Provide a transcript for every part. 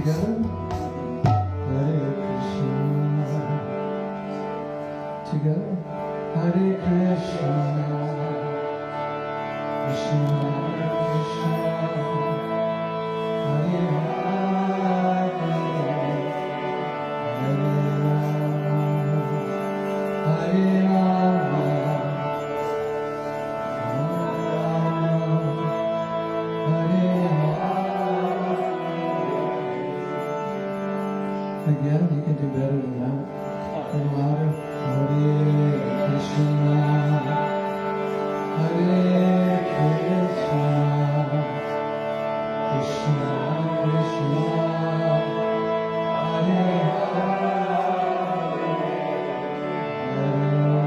Together? Hare Krishna. Together? Hare Krishna. Krishna Krishna. Hare Hare. Hare Rama. Hare Rama. Again, you can do better than that. A little louder. Hare Krishna. Hare Krishna. Krishna Krishna. Hare Hare. Hare Rama.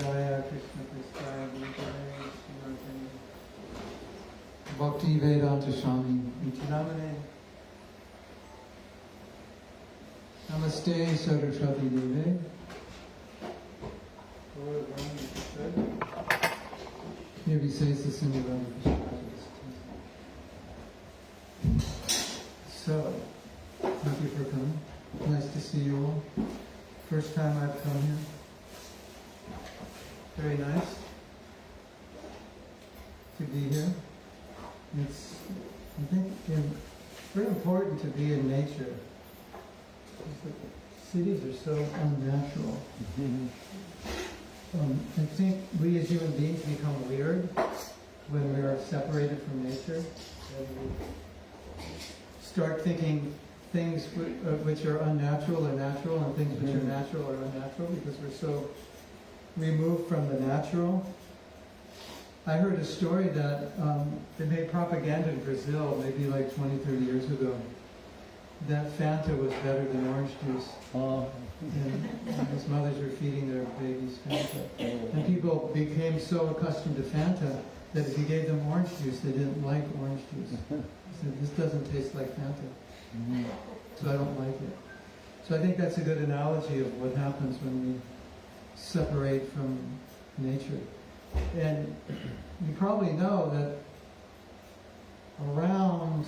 Hare Krishna Krishna, Hare Hare, Hare Rama, Hare Bhakti Vedanta Swami Nityanamane. Namaste Saraswati Deve. Maybe says this in the So, thank you for coming. Nice to see you all. First time I've come here. Very nice to be here. It's, I think, very important to be in nature. Cities are so unnatural. I think we as human beings become weird when we are separated from nature. And we start thinking things which are unnatural are natural, and things which are natural are unnatural, because we're so removed from the natural. I heard a story that they made propaganda in Brazil maybe like 20, 30 years ago, that Fanta was better than orange juice. And his mothers were feeding their babies Fanta. And people became so accustomed to Fanta that if you gave them orange juice, they didn't like orange juice. They said, this doesn't taste like Fanta, so I don't like it. So I think that's a good analogy of what happens when we separate from nature. And you probably know that around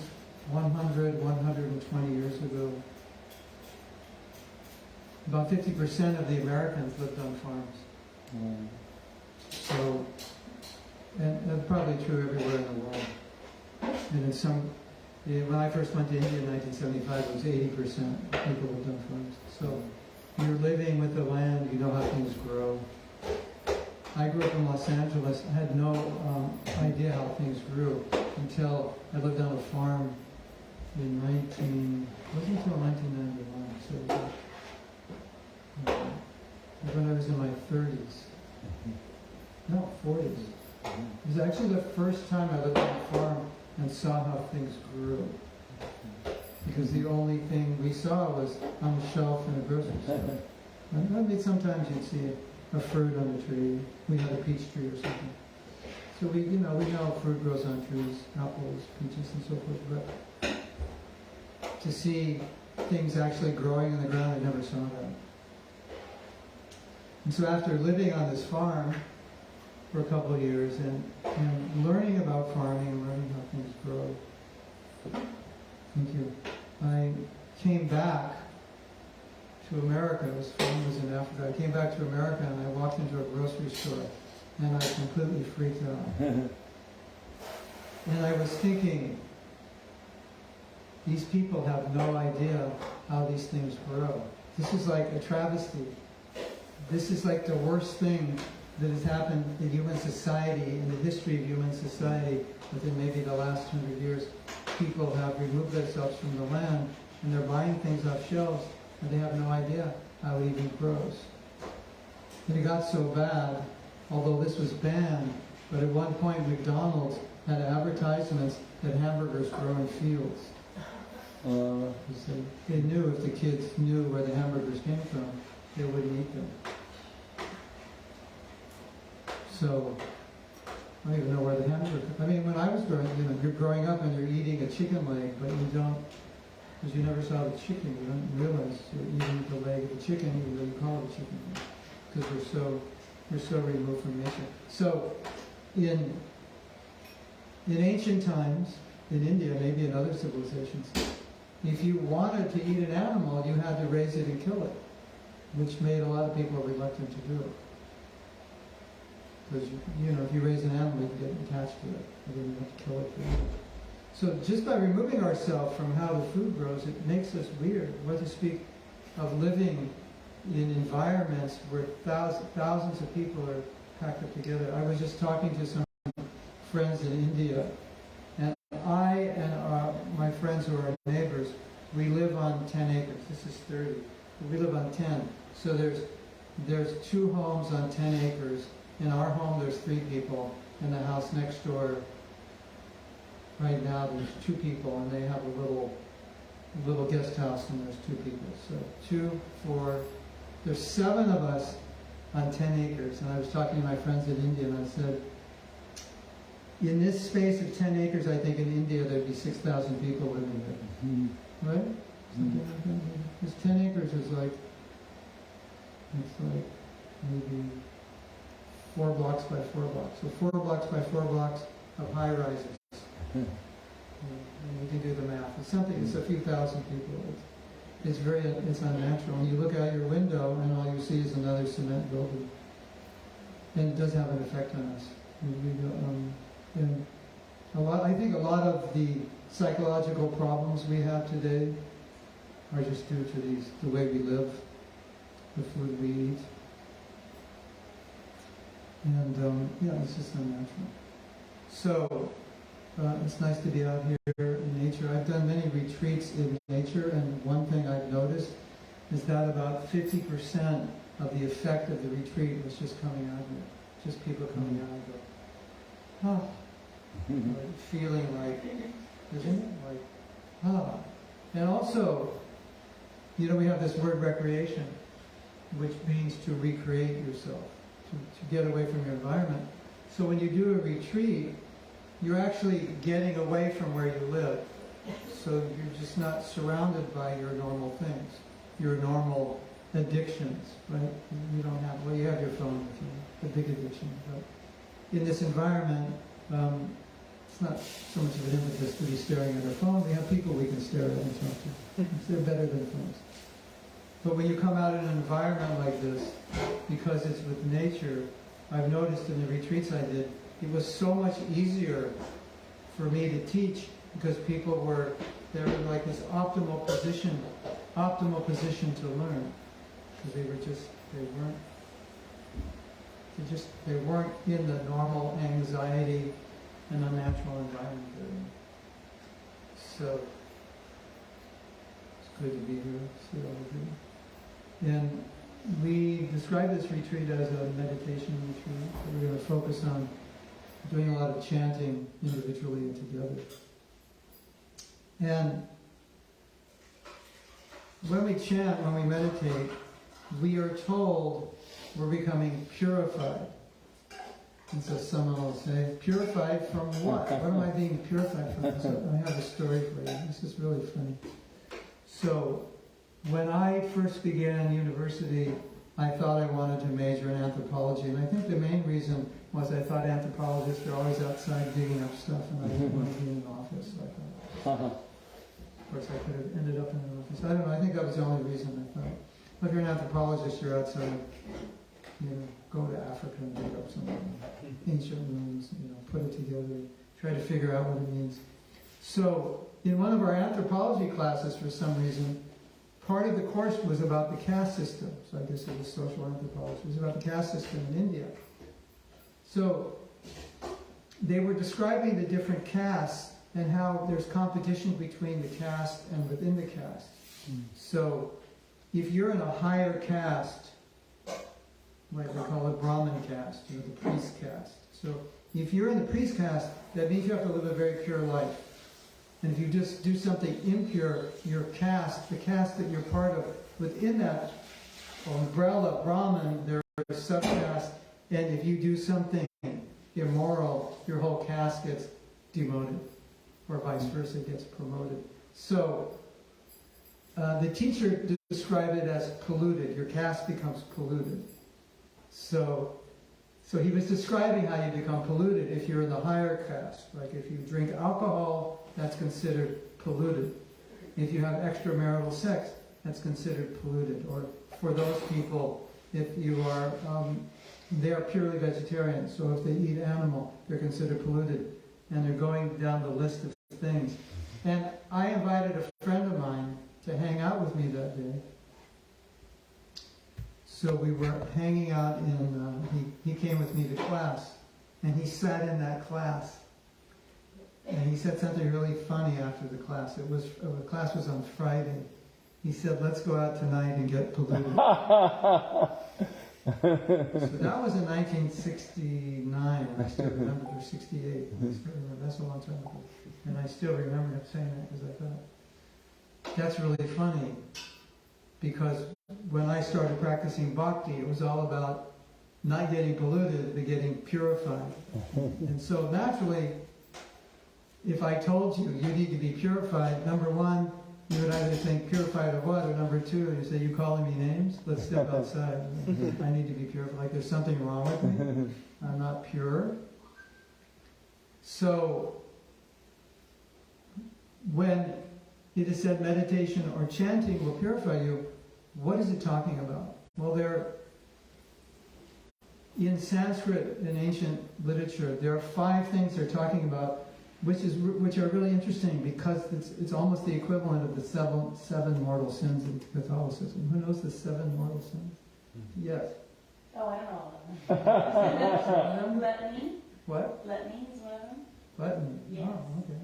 100, 120 years ago, about 50% of the Americans lived on farms. So, and that's probably true everywhere in the world. And in some, when I first went to India in 1975, it was 80% people lived on farms. So you're living with the land, you know how things grow. I grew up in Los Angeles. I had no idea how things grew until I lived on a farm in wasn't until 1991. So when I was in my 30s. No, 40s. It was actually the first time I lived on a farm and saw how things grew. Because the only thing we saw was on the shelf in a grocery store. And I mean, sometimes you'd see a fruit on a tree. We had a peach tree or something. So we know fruit grows on trees, apples, peaches, and so forth. But to see things actually growing in the ground, I never saw that. And so after living on this farm for a couple of years and learning about farming and learning how things grow, thank you, I came back to America. This farm was in Africa. I came back to America and I walked into a grocery store and I completely freaked out. And I was thinking, These people have no idea how these things grow. This is like a travesty. This is like the worst thing that has happened in human society, in the history of human society, within maybe the last 100 years. People have removed themselves from the land, and they're buying things off shelves, and they have no idea how it even grows. And it got so bad, although this was banned, but at one point McDonald's had advertisements that hamburgers grow in fields. They knew if the kids knew where the hamburgers came from, they wouldn't eat them. So, I don't even know where the hamburger. I mean, when I was growing, you're growing up and you're eating a chicken leg, but you don't, because you never saw the chicken. You don't realize you're eating the leg of the chicken, even though you call it a chicken leg, because we're so removed from nature. So, in ancient times, in India, maybe in other civilizations, if you wanted to eat an animal, you had to raise it and kill it, which made a lot of people reluctant to do it. Because, if you raise an animal, you can get attached to it. You didn't have to kill it for you. So just by removing ourselves from how the food grows, it makes us weird. What to speak of living in environments where thousands of people are packed up together. I was just talking to some friends in India, and I and my friends who are neighbors, we live on 10 acres. This is 30. We live on 10. So there's 2 homes on 10 acres. In our home, there's 3 people. In the house next door, right now, there's 2 people, and they have a little guest house, and there's 2 people. So 2, 4, there's 7 of us on 10 acres. And I was talking to my friends in India, and I said, in this space of 10 acres, I think in India there'd be 6,000 people living there. Mm-hmm. Right? Something like that. Because 10 acres is like, it's like maybe 4 blocks by 4 blocks. So 4 blocks by 4 blocks of high rises. And you can do the math. It's something, it's a few thousand people. It's unnatural. And you look out your window and all you see is another cement building. And it does have an effect on us. And I think a lot of the psychological problems we have today are just due to the way we live, the food we eat. And it's just unnatural. So it's nice to be out here in nature. I've done many retreats in nature, and one thing I've noticed is that about 50% of the effect of the retreat was just coming out here. Just people coming out and go, like feeling like, isn't it? Like, And also, we have this word recreation, which means to recreate yourself. To get away from your environment. So when you do a retreat, you're actually getting away from where you live. So you're just not surrounded by your normal things, your normal addictions, right? You don't have, you have your phone with you, the big addiction. But in this environment, it's not so much of an impetus to be staring at our phone. We have people we can stare at and talk to. They're better than phones. But when you come out in an environment like this, because it's with nature, I've noticed in the retreats I did, it was so much easier for me to teach because people they were in like this optimal position to learn. Because they weren't in the normal anxiety and unnatural environment they're in. So it's good to be here, see all of you. And we describe this retreat as a meditation retreat. So we're going to focus on doing a lot of chanting individually and together. And when we chant, when we meditate, we are told we're becoming purified. And so someone will say, purified from what? What am I being purified from? So I have a story for you. This is really funny. So when I first began university, I thought I wanted to major in anthropology, and I think the main reason was I thought anthropologists are always outside digging up stuff, and I didn't want to be in an office. So I thought, of course, I could have ended up in an office. I don't know. I think that was the only reason I thought. If you're an anthropologist, you're outside. Go to Africa and dig up some ancient ruins. Put it together, try to figure out what it means. So in one of our anthropology classes, for some reason, part of the course was about the caste system. So I guess it was social anthropology. It was about the caste system in India. So they were describing the different castes and how there's competition between the caste and within the caste. So if you're in a higher caste, like they call it Brahmin caste, the priest caste. So if you're in the priest caste, that means you have to live a very pure life. And if you just do something impure, your caste, the caste that you're part of, within that umbrella, Brahmin, there are subcastes, and if you do something immoral, your whole caste gets demoted, or vice versa, gets promoted. So the teacher described it as polluted. Your caste becomes polluted. So he was describing how you become polluted if you're in the higher caste. Like if you drink alcohol, that's considered polluted. If you have extramarital sex, that's considered polluted. Or for those people, if you are, they are purely vegetarian, so if they eat animal, they're considered polluted. And they're going down the list of things. And I invited a friend of mine to hang out with me that day. So we were hanging out in, he came with me to class, and he sat in that class. And he said something really funny after the class. The class was on Friday. He said, "Let's go out tonight and get polluted." So that was in 1969, I still remember, or 68. I still remember. That's a long time ago. And I still remember him saying that because I thought, that's really funny. Because when I started practicing bhakti, it was all about not getting polluted, but getting purified. And so naturally, if I told you need to be purified, number one, you would either think purified of what, or number two, you say, "You calling me names? Let's step outside. I need to be purified. Like there's something wrong with me. I'm not pure." So when it is said meditation or chanting will purify you, what is it talking about? Well, in Sanskrit, in ancient literature, there are 5 things they're talking about, which are really interesting because it's almost the equivalent of the seven mortal sins in Catholicism. Who knows the 7 mortal sins? Yes. Oh, I don't know all of them. Gluttony. What? Gluttony is one of them. Gluttony. Yes. Oh, okay.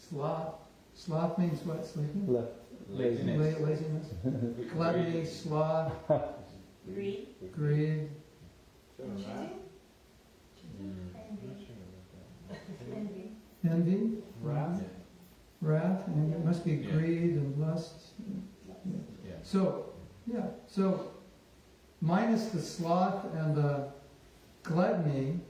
Sloth. Sloth means what? Sleeping? Laziness. Laziness. Gluttony, sloth. Greed. Greed. Envy. Wrath. Wrath. And it must be greed and lust. Yeah. So minus the sloth and the gluttony,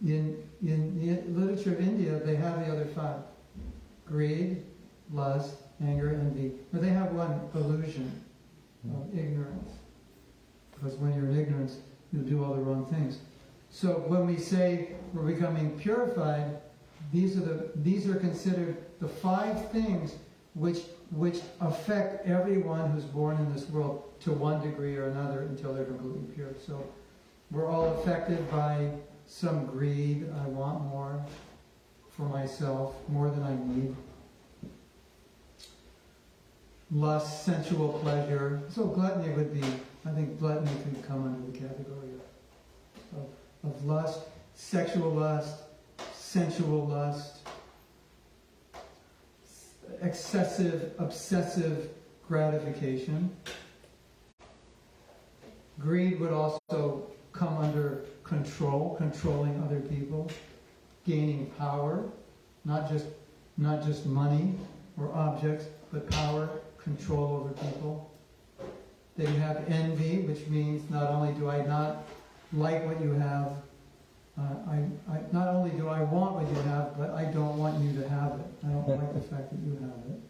in the literature of India, they have the other 5. Greed, lust, anger, envy. But they have one, illusion of ignorance. Because when you're in ignorance, you'll do all the wrong things. So when we say we're becoming purified, these are considered the 5 things which affect everyone who's born in this world to one degree or another until they're completely pure. So we're all affected by some greed. I want more for myself, more than I need. Lust, sensual pleasure. So gluttony would be, I think gluttony could come under the category of lust, sexual lust, sensual lust, excessive, obsessive gratification. Greed would also come under control, controlling other people, gaining power, not just money or objects, but power, control over people. Then you have envy, which means not only do I not like what you have, not only do I want what you have, but I don't want you to have it. I don't like the fact that you have it.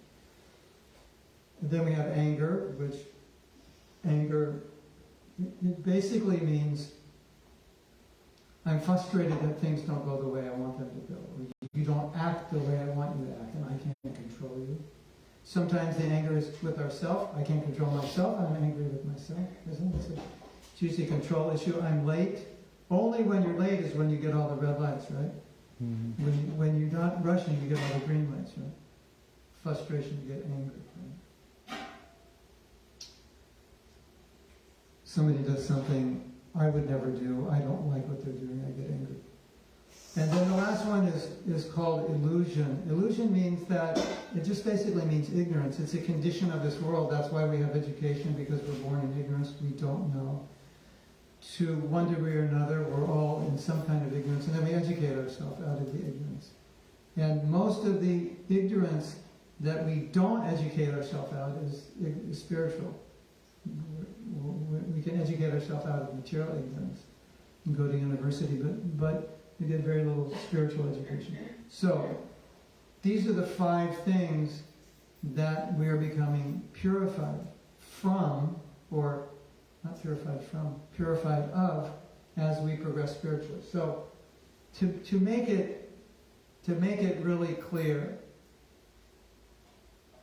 And then we have anger, which it basically means I'm frustrated that things don't go the way I want them to go. Or you don't act the way I want you to act, and I can't control you. Sometimes the anger is with ourselves. I can't control myself. I'm angry with myself. It's usually a control issue. I'm late. Only when you're late is when you get all the red lights, right? When you're not rushing, you get all the green lights, right? Frustration, you get angry, right? Somebody does something I would never do, I don't like what they're doing, I get angry. And then the last one is called illusion. Illusion means that, it just basically means ignorance. It's a condition of this world. That's why we have education, because we're born in ignorance. We don't know. To one degree or another, we're all in some kind of ignorance, and then we educate ourselves out of the ignorance. And most of the ignorance that we don't educate ourselves out is spiritual. We can educate ourselves out of material ignorance and go to university, but we get very little spiritual education. So, these are the 5 things that we are becoming purified from, or not purified from, purified of, as we progress spiritually. So, to make it really clear,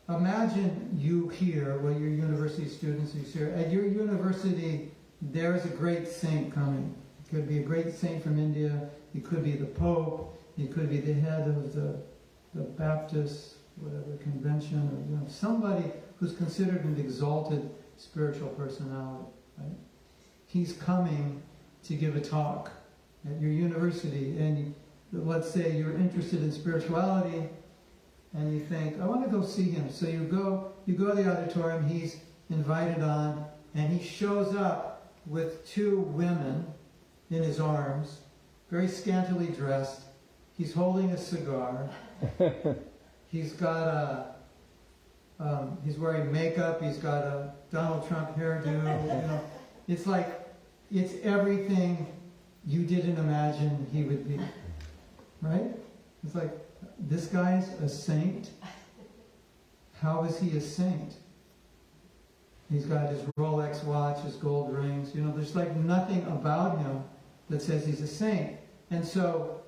imagine you here, well, you're university students, you here. At your university, there is a great saint coming. It could be a great saint from India. It could be the Pope. It could be the head of the Baptist, whatever, convention, or somebody who's considered an exalted spiritual personality. Right? He's coming to give a talk at your university, and let's say you're interested in spirituality, and you think, I want to go see him. So you go to the auditorium, he's invited on, and he shows up with 2 women in his arms, very scantily dressed. He's holding a cigar. He's got he's wearing makeup. He's got a Donald Trump hairdo. It's like, it's everything you didn't imagine he would be, right? It's like, this guy's a saint. How is he a saint? He's got his Rolex watch, his gold rings. There's like nothing about him that says he's a saint. And so,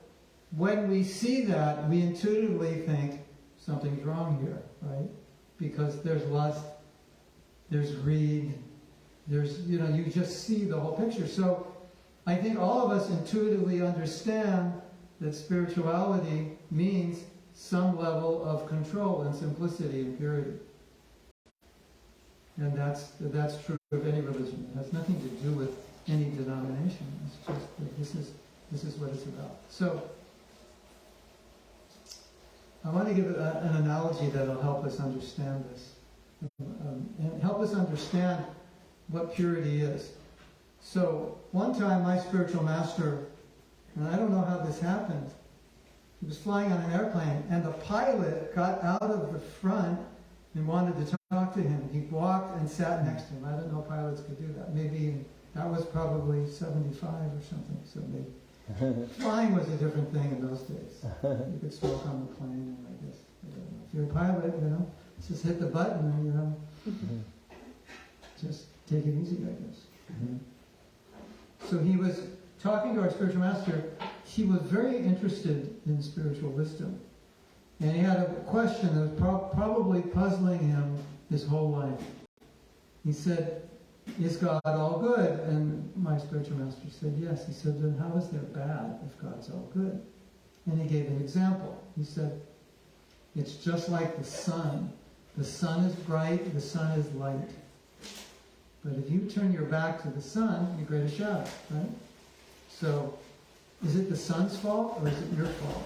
when we see that, we intuitively think something's wrong here, right? Because there's lust, there's greed, there's, you just see the whole picture. So, I think all of us intuitively understand that spirituality means some level of control and simplicity and purity. And that's true of any religion. It has nothing to do with any denomination. It's just that this is what it's about. So, I want to give an analogy that will help us understand this. And help us understand what purity is. So, one time my spiritual master, and I don't know how this happened, he was flying on an airplane, and the pilot got out of the front and wanted to talk to him. He walked and sat next to him. I didn't know pilots could do that. Maybe that was probably 75 or something. So maybe flying was a different thing in those days. You could smoke on the plane, and I guess, if you're a pilot, just hit the button and, just take it easy, I guess. So he was talking to our spiritual master. He was very interested in spiritual wisdom. And he had a question that was probably puzzling him his whole life. He said, is God all good? And my spiritual master said, yes. He said, then how is there bad if God's all good? And he gave an example. He said, it's just like the sun. The sun is bright, the sun is light. But if you turn your back to the sun, you create a shadow, right? So, is it the sun's fault or is it your fault?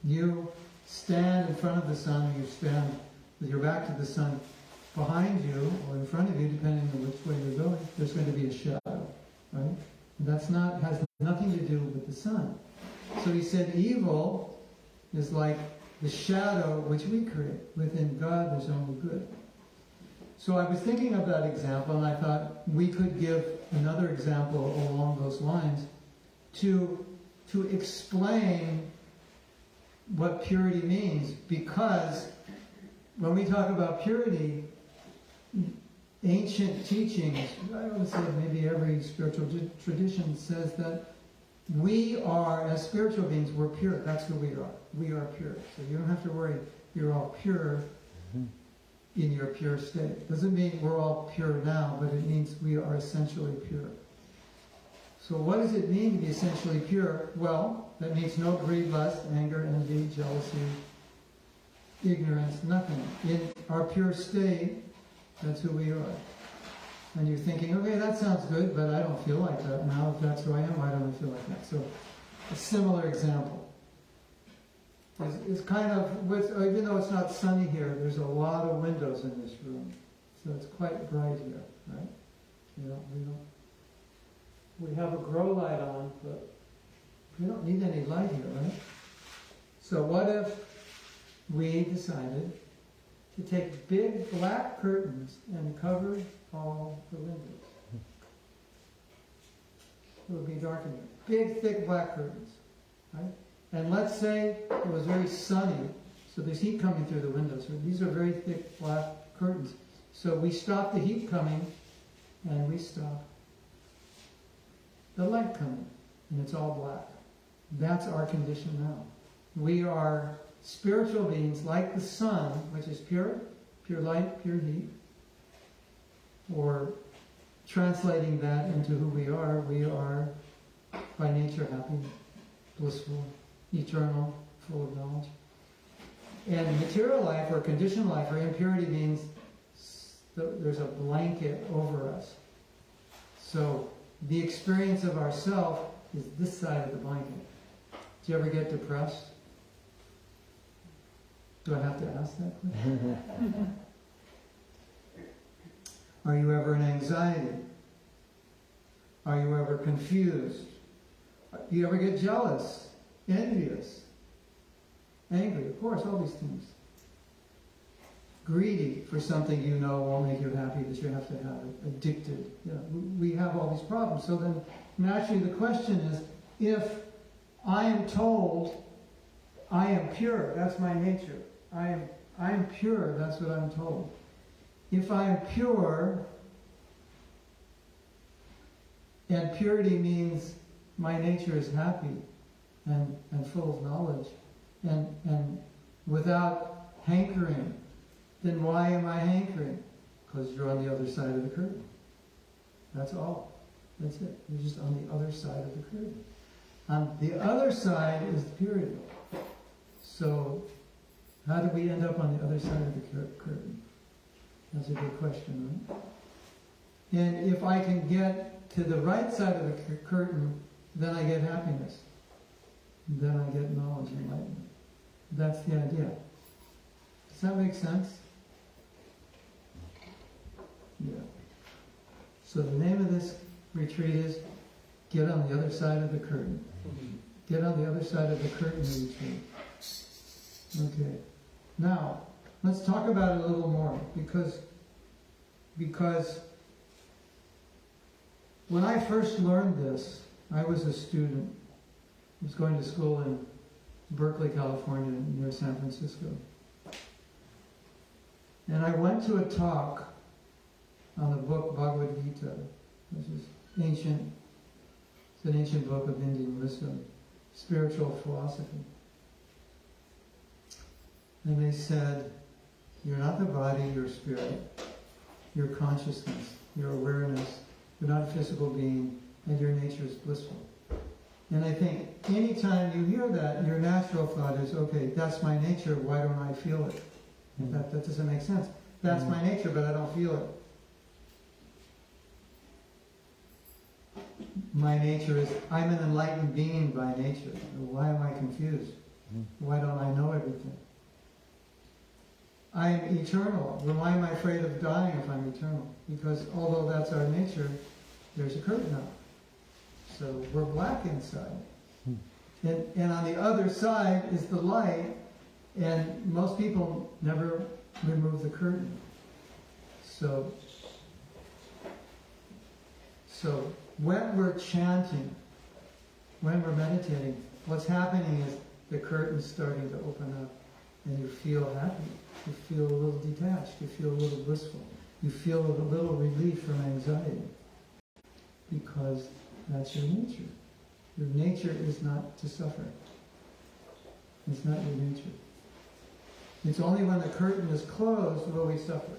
You stand in front of the sun, or you stand with your back to the sun. Behind you or in front of you, depending on which way you're going, there's going to be a shadow, right? And has nothing to do with the sun. So he said evil is like the shadow which we create. Within God, there's only good. So I was thinking of that example, and I thought we could give another example along those lines to explain what purity means. Because when we talk about purity, ancient teachings, I would say maybe every spiritual tradition says that we are, as spiritual beings, we're pure. That's who we are. We are pure. So you don't have to worry, you're all pure in your pure state. Doesn't mean we're all pure now, but it means we are essentially pure. So what does it mean to be essentially pure? Well, that means no greed, lust, anger, envy, jealousy, ignorance, nothing. In our pure state, that's who we are. And you're thinking, okay, that sounds good, but I don't feel like that. Now, if that's who I am, why don't I feel like that? So, a similar example. It's kind of, even though it's not sunny here, there's a lot of windows in this room. So it's quite bright here, right? We have a grow light on, but we don't need any light here, right? So what if we decided to take big black curtains and cover all the windows? It would be dark in here. Big, thick black curtains, right? And let's say it was very sunny, so there's heat coming through the windows. These are very thick black curtains. So we stop the heat coming, and we stop the light coming, and it's all black. That's our condition now. We are spiritual beings like the sun, which is pure light, pure heat. Or translating that into who we are by nature happy, blissful, eternal, full of knowledge. And material life or conditioned life or impurity means there's a blanket over us. So the experience of ourself is this side of the blanket. Do you ever get depressed? Do I have to ask that question? Are you ever in anxiety? Are you ever confused? Do you ever get jealous, envious, angry? Of course, all these things. Greedy for something you know won't make you happy, that you have to have it. Addicted. We have all these problems. So then, naturally, the question is, if I am told I am pure, that's my nature. I am pure, that's what I'm told. If I am pure, and purity means my nature is happy and full of knowledge and without hankering, then why am I hankering? Because you're on the other side of the curtain. That's all. That's it. You're just on the other side of the curtain. On the other side is the purity. So, how did we end up on the other side of the curtain? That's a good question, right? And if I can get to the right side of the curtain, then I get happiness. Then I get knowledge and enlightenment. That's the idea. Does that make sense? Yeah. So the name of this retreat is Get on the Other Side of the Curtain. Get on the other side of the curtain retreat. Okay. Now, let's talk about it a little more, because when I first learned this, I was a student. I was going to school in Berkeley, California, near San Francisco. And I went to a talk on the book Bhagavad Gita, which is ancient. It's an ancient book of Indian wisdom, spiritual philosophy. And they said, you're not the body, you're spirit. Your consciousness, your awareness. You're not a physical being, and your nature is blissful. And I think anytime you hear that, your natural thought is, okay, that's my nature, why don't I feel it? That doesn't make sense. That's my nature, but I don't feel it. My nature is, I'm an enlightened being by nature. Why am I confused? Why don't I know everything? I am eternal. Well, why am I afraid of dying if I'm eternal? Because although that's our nature, there's a curtain up. So we're black inside. And on the other side is the light, and most people never remove the curtain. So when we're chanting, when we're meditating, what's happening is the curtain's starting to open up, and you feel happy. You feel a little detached. You feel a little blissful. You feel a little relief from anxiety. Because that's your nature. Your nature is not to suffer. It's not your nature. It's only when the curtain is closed will we suffer.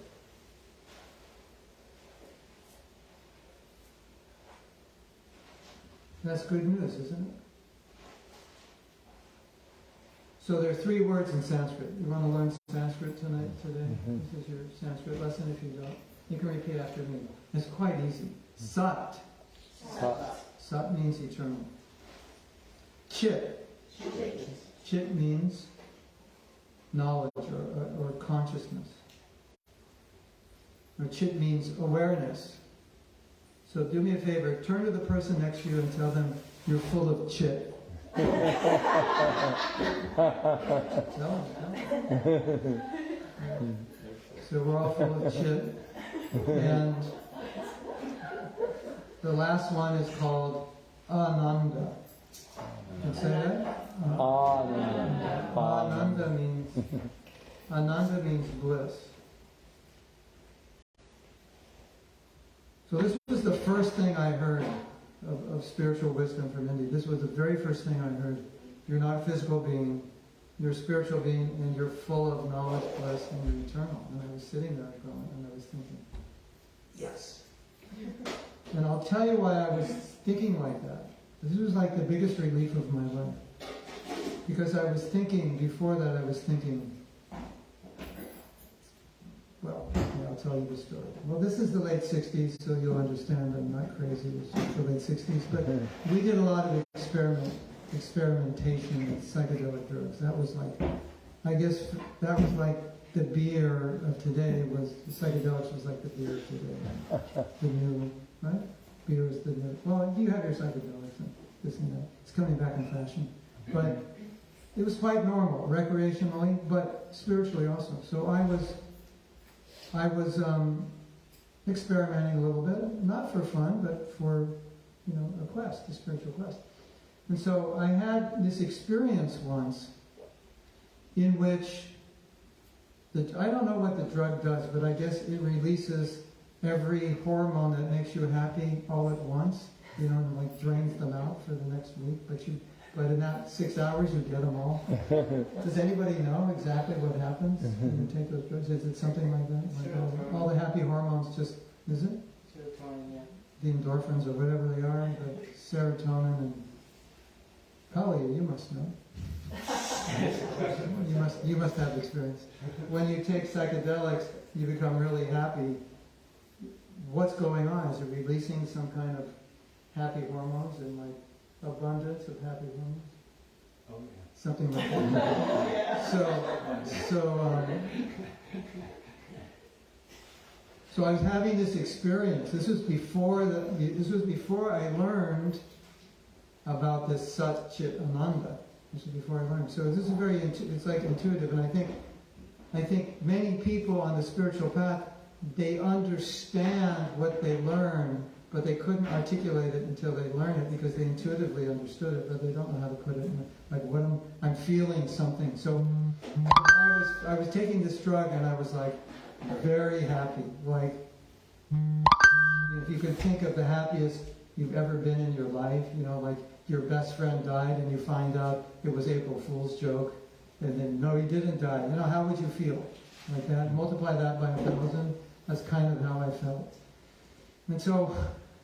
That's good news, isn't it? So there are 3 words in Sanskrit. You want to learn Sanskrit today? Mm-hmm. This is your Sanskrit lesson. If you don't, you can repeat after me. It's quite easy. Sat. Sat. Sat means eternal. Chit. Chit means knowledge or consciousness. Or chit means awareness. So do me a favor, turn to the person next to you and tell them you're full of chit. Tell them. So we're all full of chit. And the last one is called Ananda. Can you say that? Ananda means bliss. So this was the first thing I heard of spiritual wisdom from India. This was the very first thing I heard. You're not a physical being, you're a spiritual being, and you're full of knowledge, bliss, and you're eternal. And I was sitting there going, and I was thinking, yes. And I'll tell you why I was thinking like that. This was like the biggest relief of my life. Because I was thinking, before that I was thinking, well, yeah, I'll tell you the story. Well, this is the late 60s, so you'll understand I'm not crazy. It's just the late 60s. But we did a lot of experimentation with psychedelic drugs. That was like, I guess, that was like the beer of today was, psychedelics was like the beer of today. The new, right? Beer is the new. Well, you have your psychedelics and this and that. It's coming back in fashion. But it was quite normal, recreationally, but spiritually also. So I was experimenting a little bit, not for fun, but for, a quest, a spiritual quest. And so I had this experience once in which, I don't know what the drug does, but I guess it releases every hormone that makes you happy all at once, and like drains them out for the next week, but in that 6 hours you get them all. Does anybody know exactly what happens when you take those drugs? Is it something like that? Like all the happy hormones just, is it? Serotonin, yeah. The endorphins or whatever they are, the serotonin and... Kali, you must know. You must have experience. When you take psychedelics, you become really happy. What's going on? Is it releasing some kind of happy hormones and like abundance of happy hormones? Oh, yeah. Something like that. So I was having this experience. This was before I learned about this Sat Chit Ananda. This is before I learned. So this is it's like intuitive, and I think many people on the spiritual path, they understand what they learn, but they couldn't articulate it until they learn it because they intuitively understood it, but they don't know how to put it in, like what I'm feeling something. So I was taking this drug and I was like very happy. Like if you could think of the happiest you've ever been in your life, like your best friend died and you find out it was April Fool's joke, and then no, he didn't die. How would you feel? Like that, multiply that by 1,000. That's kind of how I felt. And so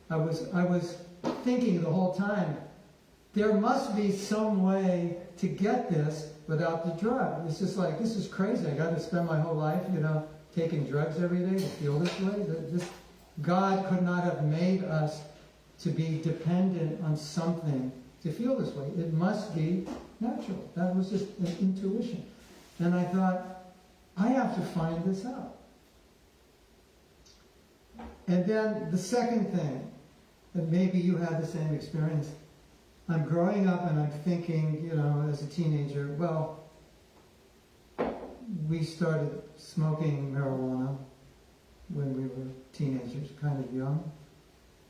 I was thinking the whole time, there must be some way to get this without the drug. It's just like, this is crazy. I got to spend my whole life, taking drugs every day to feel this way. God could not have made us to be dependent on something to feel this way. It must be natural. That was just an intuition. And I thought, I have to find this out. And then the second thing, and maybe you had the same experience, I'm growing up and I'm thinking, as a teenager, well, we started smoking marijuana when we were teenagers, kind of young.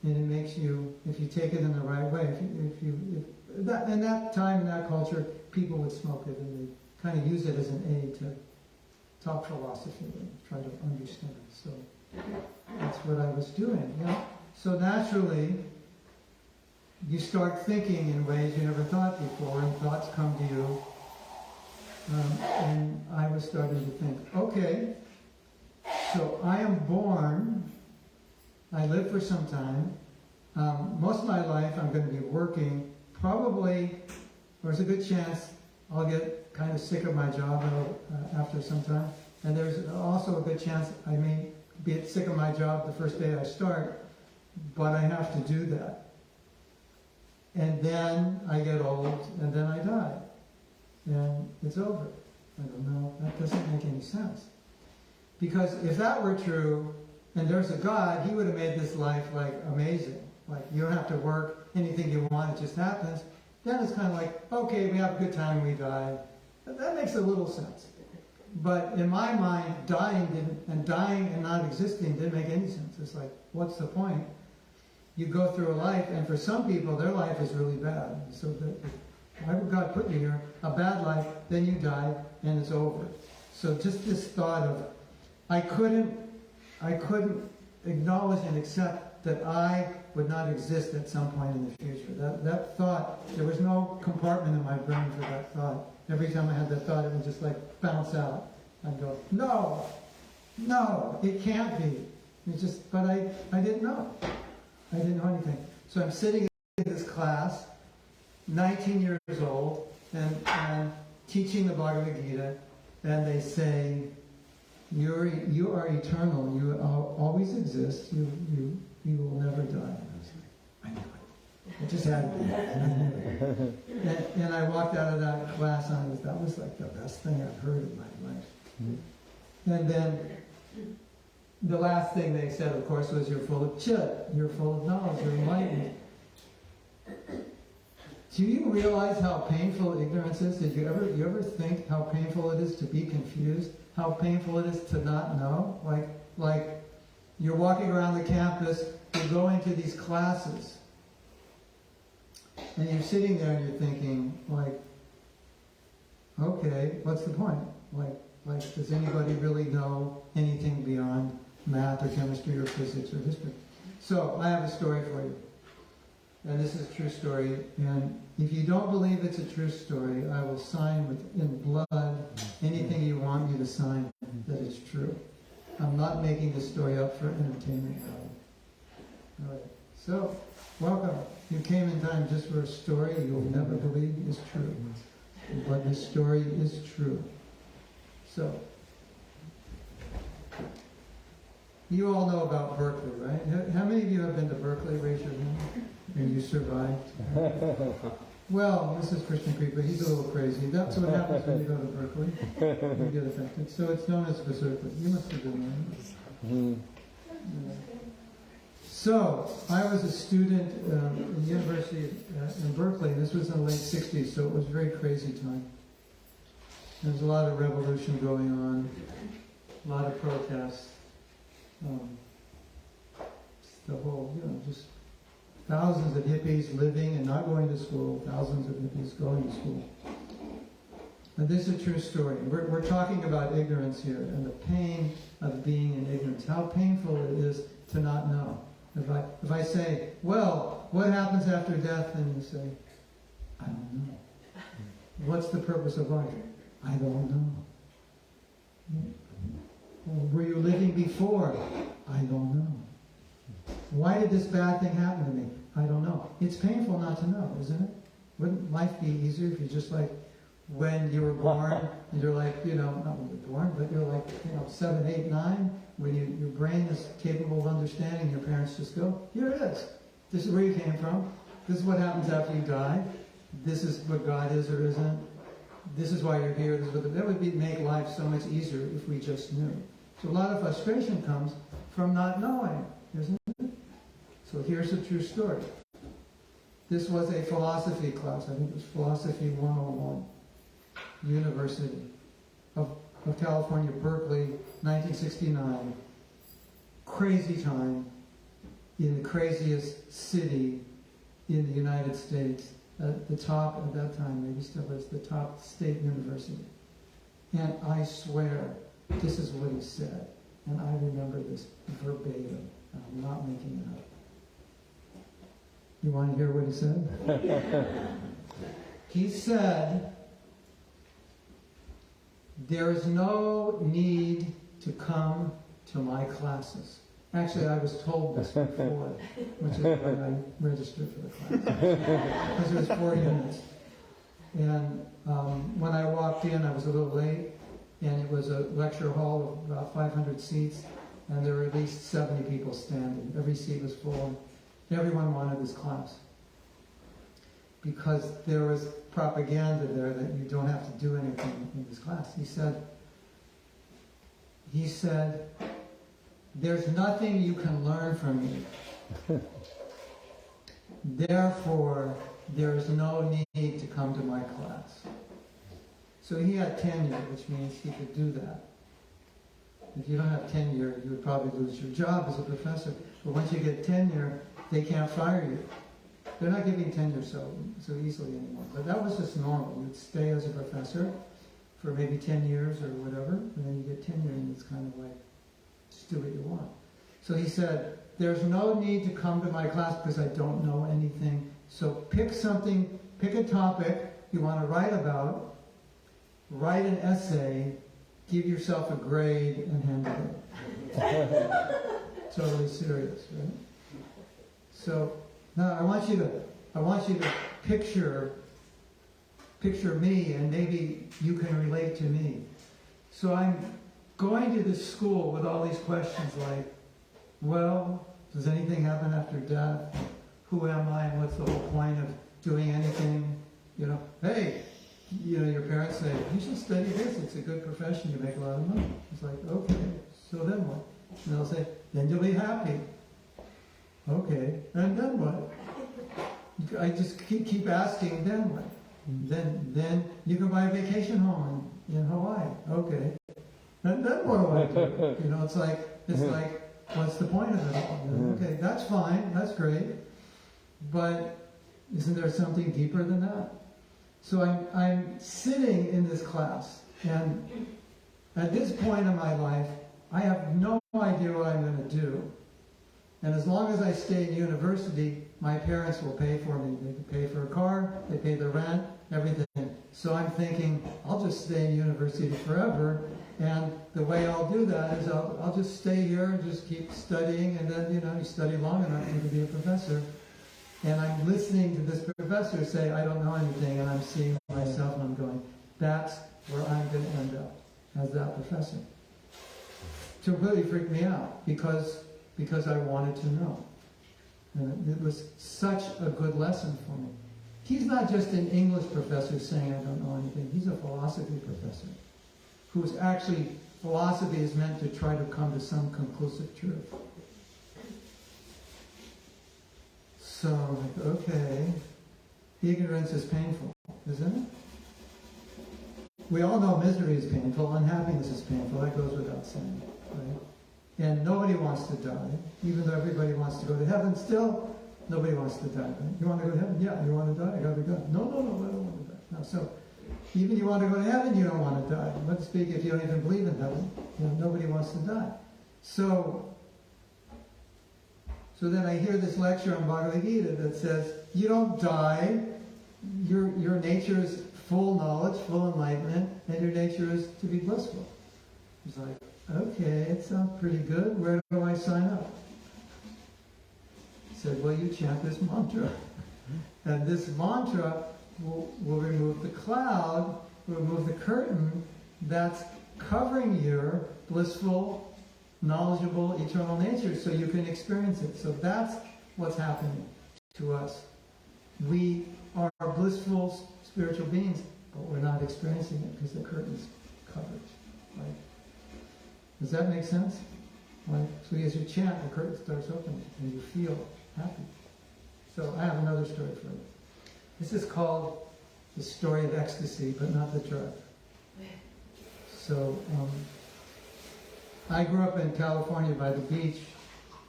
And it makes you, if you take it in the right way, in that time, in that culture, people would smoke it and they kind of use it as an aid to talk philosophy and try to understand. So that's what I was doing. So naturally, you start thinking in ways you never thought before, and thoughts come to you. And I was starting to think, okay, so I am born, I live for some time, Most of my life I'm going to be working. Probably, there's a good chance I'll get kind of sick of my job after some time. And there's also a good chance I may be sick of my job the first day I start, but I have to do that. And then I get old, and then I die. And it's over. I don't know, that doesn't make any sense. Because if that were true, and there's a God, He would have made this life like amazing. Like you don't have to work, anything you want, it just happens. Then it's kind of like, okay, we have a good time, we die. That makes a little sense. But in my mind, dying and not existing didn't make any sense. It's like, what's the point? You go through a life, and for some people, their life is really bad. So why would God put you here? A bad life, then you die, and it's over. So just this thought of, I couldn't acknowledge and accept that I would not exist at some point in the future. That thought, there was no compartment in my brain for that thought. Every time I had that thought, it would just like bounce out. I'd go, no, it can't be. It's just, but I didn't know. I didn't know anything. So I'm sitting in this class, 19 years old, and teaching the Bhagavad Gita, and they say, you are eternal. You always exist. You will never die. I knew it. It just had to be. And I walked out of that class, and that was like the best thing I've heard in my life. Mm-hmm. And then the last thing they said, of course, was, you're full of chit. You're full of knowledge. You're enlightened. Do you realize how painful ignorance is? Did you ever think how painful it is to be confused? How painful it is to not know? Like you're walking around the campus, you're going to these classes, and you're sitting there and you're thinking, like, okay, what's the point? Like, does anybody really know anything beyond math or chemistry or physics or history? So I have a story for you. And this is a true story. And if you don't believe it's a true story, I will sign in blood anything you want me to sign that it's true. I'm not making this story up for entertainment value. All right. So, welcome. You came in time just for a story you'll never believe is true. But this story is true. So, you all know about Berkeley, right? How many of you have been to Berkeley? Raise your hand. And you survived. Well, this is Christian Creek, but he's a little crazy. That's what happens when you go to Berkeley. You get affected. So it's known as Berkeley. You must have been there. Mm-hmm. So I was a student in the university in Berkeley. This was in the late 60s, so it was a very crazy time. There was a lot of revolution going on, a lot of protests. The whole, just thousands of hippies living and not going to school, thousands of hippies going to school. And this is a true story. We're talking about ignorance here and the pain of being in ignorance, how painful it is to not know. If I say, well, what happens after death? And you say, I don't know. What's the purpose of life? I don't know. Were you living before? I don't know. Why did this bad thing happen to me? I don't know. It's painful not to know, isn't it? Wouldn't life be easier if you just like, when you were born, and you're like, not when you're born, but you're like, 7, 8, 9, when your brain is capable of understanding, your parents just go, here it is. This is where you came from. This is what happens after you die. This is what God is or isn't. This is why you're here. That would make life so much easier if we just knew. So a lot of frustration comes from not knowing, isn't it? So here's a true story. This was a philosophy class. I think it was Philosophy 101, University of California, Berkeley, 1969. Crazy time in the craziest city in the United States. The top, at that time, maybe still is, the top state university. And I swear, this is what he said. And I remember this verbatim. I'm not making it up. You want to hear what he said? He said, there is no need to come to my classes. Actually, I was told this before, which is when I registered for the class. Because it was 4 units. And when I walked in, I was a little late, and it was a lecture hall of about 500 seats, and there were at least 70 people standing. Every seat was full. Everyone wanted this class. Because there was propaganda there that you don't have to do anything in this class. He said, there's nothing you can learn from me. Therefore, there is no need to come to my class. So he had tenure, which means he could do that. If you don't have tenure, you would probably lose your job as a professor. But once you get tenure, they can't fire you. They're not giving tenure so easily anymore. But that was just normal. You'd stay as a professor for maybe 10 years or whatever, and then you get tenure, and it's kind of like, just do what you want. So he said, there's no need to come to my class because I don't know anything. So pick something, pick a topic you want to write about, write an essay, give yourself a grade, and hand it in. Totally serious, right? So now I want you to picture me, and maybe you can relate to me. So I'm going to this school with all these questions like, well, does anything happen after death? Who am I, and what's the whole point of doing anything? You know, hey, you know, your parents say, you should study this, it's a good profession, you make a lot of money. It's like, okay, so then what? And they'll say, then you'll be happy. Okay, and then what? I just keep asking, then what? Then you can buy a vacation home in Hawaii. Okay. And then what do I do? You know, it's like, what's the point of it all? Okay, that's fine, that's great. But isn't there something deeper than that? So I'm sitting in this class, and at this point in my life, I have no idea what I'm going to do. And as long as I stay in university, my parents will pay for me. They can pay for a car, they pay the rent, everything. So I'm thinking, I'll just stay in university forever, and the way I'll do that is I'll just stay here and just keep studying, and then, you know, you study long enough, you can be a professor. And I'm listening to this professor say, I don't know anything, and I'm seeing myself, and I'm going, that's where I'm going to end up, as that professor. To really freak me out, because I wanted to know. And it was such a good lesson for me. He's not just an English professor saying I don't know anything. He's a philosophy professor, who's actually, philosophy is meant to try to come to some conclusive truth. So, okay, ignorance is painful, isn't it? We all know misery is painful, unhappiness is painful, that goes without saying, right? And nobody wants to die, even though everybody wants to go to heaven, still, nobody wants to die, right? You want to go to heaven? Yeah, you want to die? I gotta go. No, I don't want to die. No, so, even you want to go to heaven, you don't want to die. Let's speak if you don't even believe in heaven. You know, nobody wants to die. So then I hear this lecture on Bhagavad Gita that says, you don't die, your nature is full knowledge, full enlightenment, and your nature is to be blissful. It's like, okay, it sounds pretty good, where do I sign up? He said, well, you chant this mantra. And this mantra will remove the cloud, will remove the curtain that's covering your blissful, knowledgeable, eternal nature, so you can experience it. So that's what's happening to us. We are blissful spiritual beings, but we're not experiencing it because the curtain's covered. Right? Does that make sense? Right? So as you chant, the curtain starts opening, and you feel happy. So I have another story for you. This is called the story of ecstasy, but not the drug. So, I grew up in California by the beach,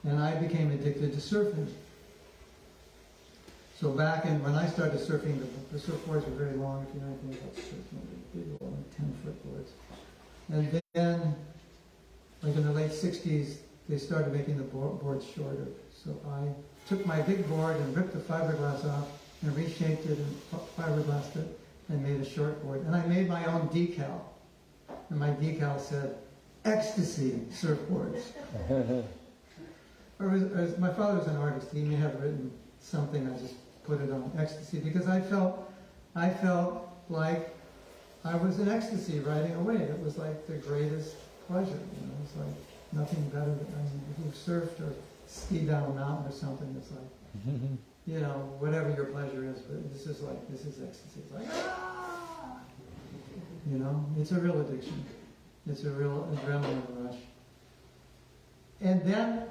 and I became addicted to surfing. So when I started surfing, the surfboards were very long, if you know anything about surfing, big old 10-foot boards. And then, like in the late 60s, they started making the boards shorter. So I took my big board and ripped the fiberglass off and reshaped it and fiberglassed it and made a short board. And I made my own decal. And my decal said, ecstasy surfboards. my father was an artist. He may have written something. I just put it on ecstasy because I felt like I was in ecstasy writing away. It was like the greatest pleasure. You know, it was like nothing better than, I mean, if you've surfed or skied down a mountain or something, it's like, you know, whatever your pleasure is, but this is ecstasy. It's like, ah! You know, it's a real addiction. It's a real adrenaline rush. And then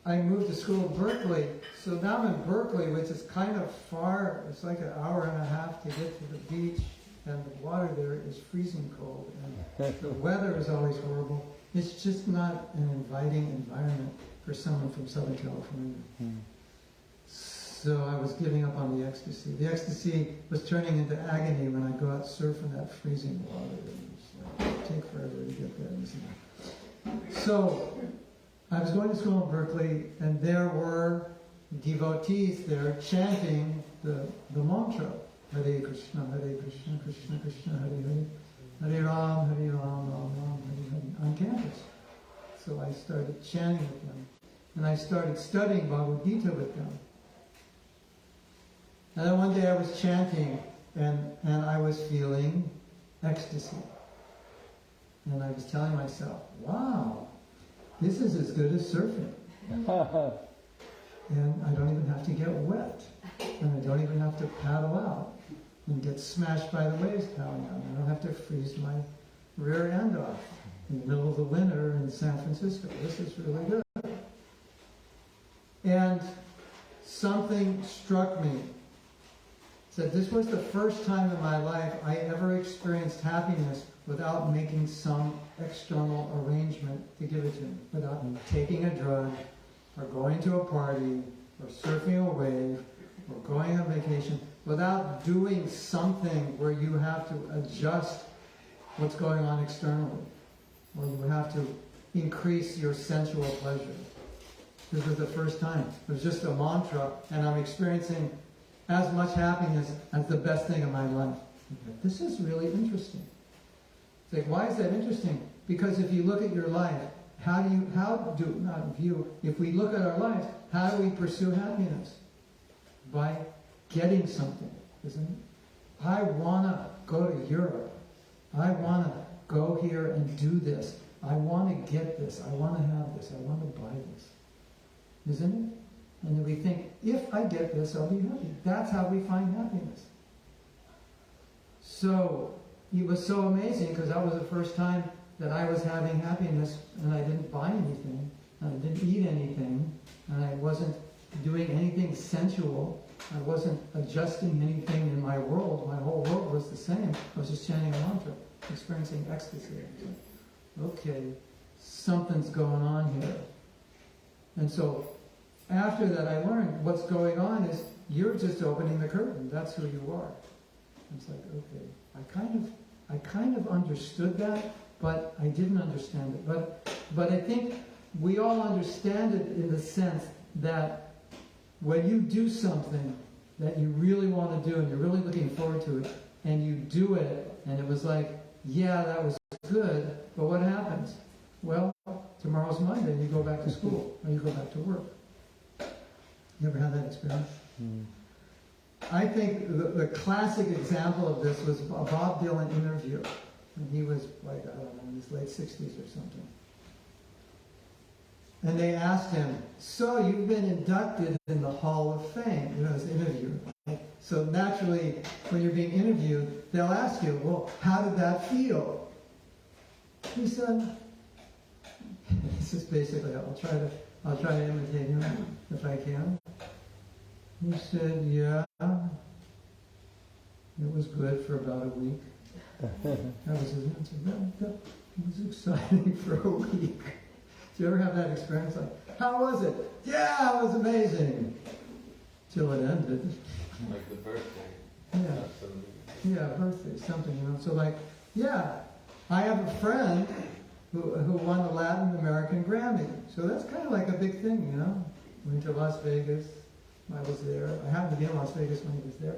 I moved to school in Berkeley. So now I'm in Berkeley, which is kind of far. It's like an hour and a half to get to the beach. And the water there is freezing cold. And the weather is always horrible. It's just not an inviting environment for someone from Southern California. So I was giving up on the ecstasy. The ecstasy was turning into agony when I go out surfing that freezing water. It was like, take forever to get there. So I was going to school in Berkeley, and there were devotees there chanting the mantra, Hare Krishna, Krishna Krishna, Hare Hare, Hare Ram, Ram Ram, Hare Hare, on campus. So I started chanting with them, and I started studying Bhagavad Gita with them. And then one day I was chanting, and I was feeling ecstasy. And I was telling myself, wow, this is as good as surfing. And I don't even have to get wet. And I don't even have to paddle out and get smashed by the waves paddling out. I don't have to freeze my rear end off in the middle of the winter in San Francisco. This is really good. And something struck me. Said this was the first time in my life I ever experienced happiness without making some external arrangement to give it to me, without taking a drug, or going to a party, or surfing a wave, or going on vacation, without doing something where you have to adjust what's going on externally, or you have to increase your sensual pleasure. This was the first time. It was just a mantra, and I'm experiencing as much happiness as the best thing in my life. This is really interesting. It's like, why is that interesting? Because if you look at your life, if we look at our lives, how do we pursue happiness? By getting something, isn't it? I want to go to Europe. I want to go here and do this. I want to get this. I want to have this. I want to buy this. Isn't it? And then we think, if I get this, I'll be happy. That's how we find happiness. So, it was so amazing because that was the first time that I was having happiness and I didn't buy anything, and I didn't eat anything, and I wasn't doing anything sensual. I wasn't adjusting anything in my world. My whole world was the same. I was just chanting a mantra, experiencing ecstasy. Okay, something's going on here. And so, after that, I learned what's going on is you're just opening the curtain. That's who you are. It's like, okay, I kind of understood that, but I didn't understand it. But I think we all understand it in the sense that when you do something that you really want to do and you're really looking forward to it, and you do it, and it was like, yeah, that was good, but what happens? Well, tomorrow's Monday, you go back to school, or you go back to work. You ever had that experience? I think the classic example of this was a Bob Dylan interview. And he was like, I don't know, in his late 60s or something. And they asked him, so you've been inducted in the Hall of Fame. You know, this interview. Right? So naturally, when you're being interviewed, they'll ask you, well, how did that feel? He said, this is basically, I'll try to imitate him if I can. He said, yeah, it was good for about a week. That was his answer. It was exciting for a week. Do you ever have that experience? Like, how was it? Yeah, it was amazing. Till it ended. Like the birthday. Yeah. Yeah, birthday, something, you know. So like, yeah, I have a friend who won the Latin American Grammy. So that's kind of like a big thing, you know. Went to Las Vegas. I was there. I happened to be in Las Vegas when he was there.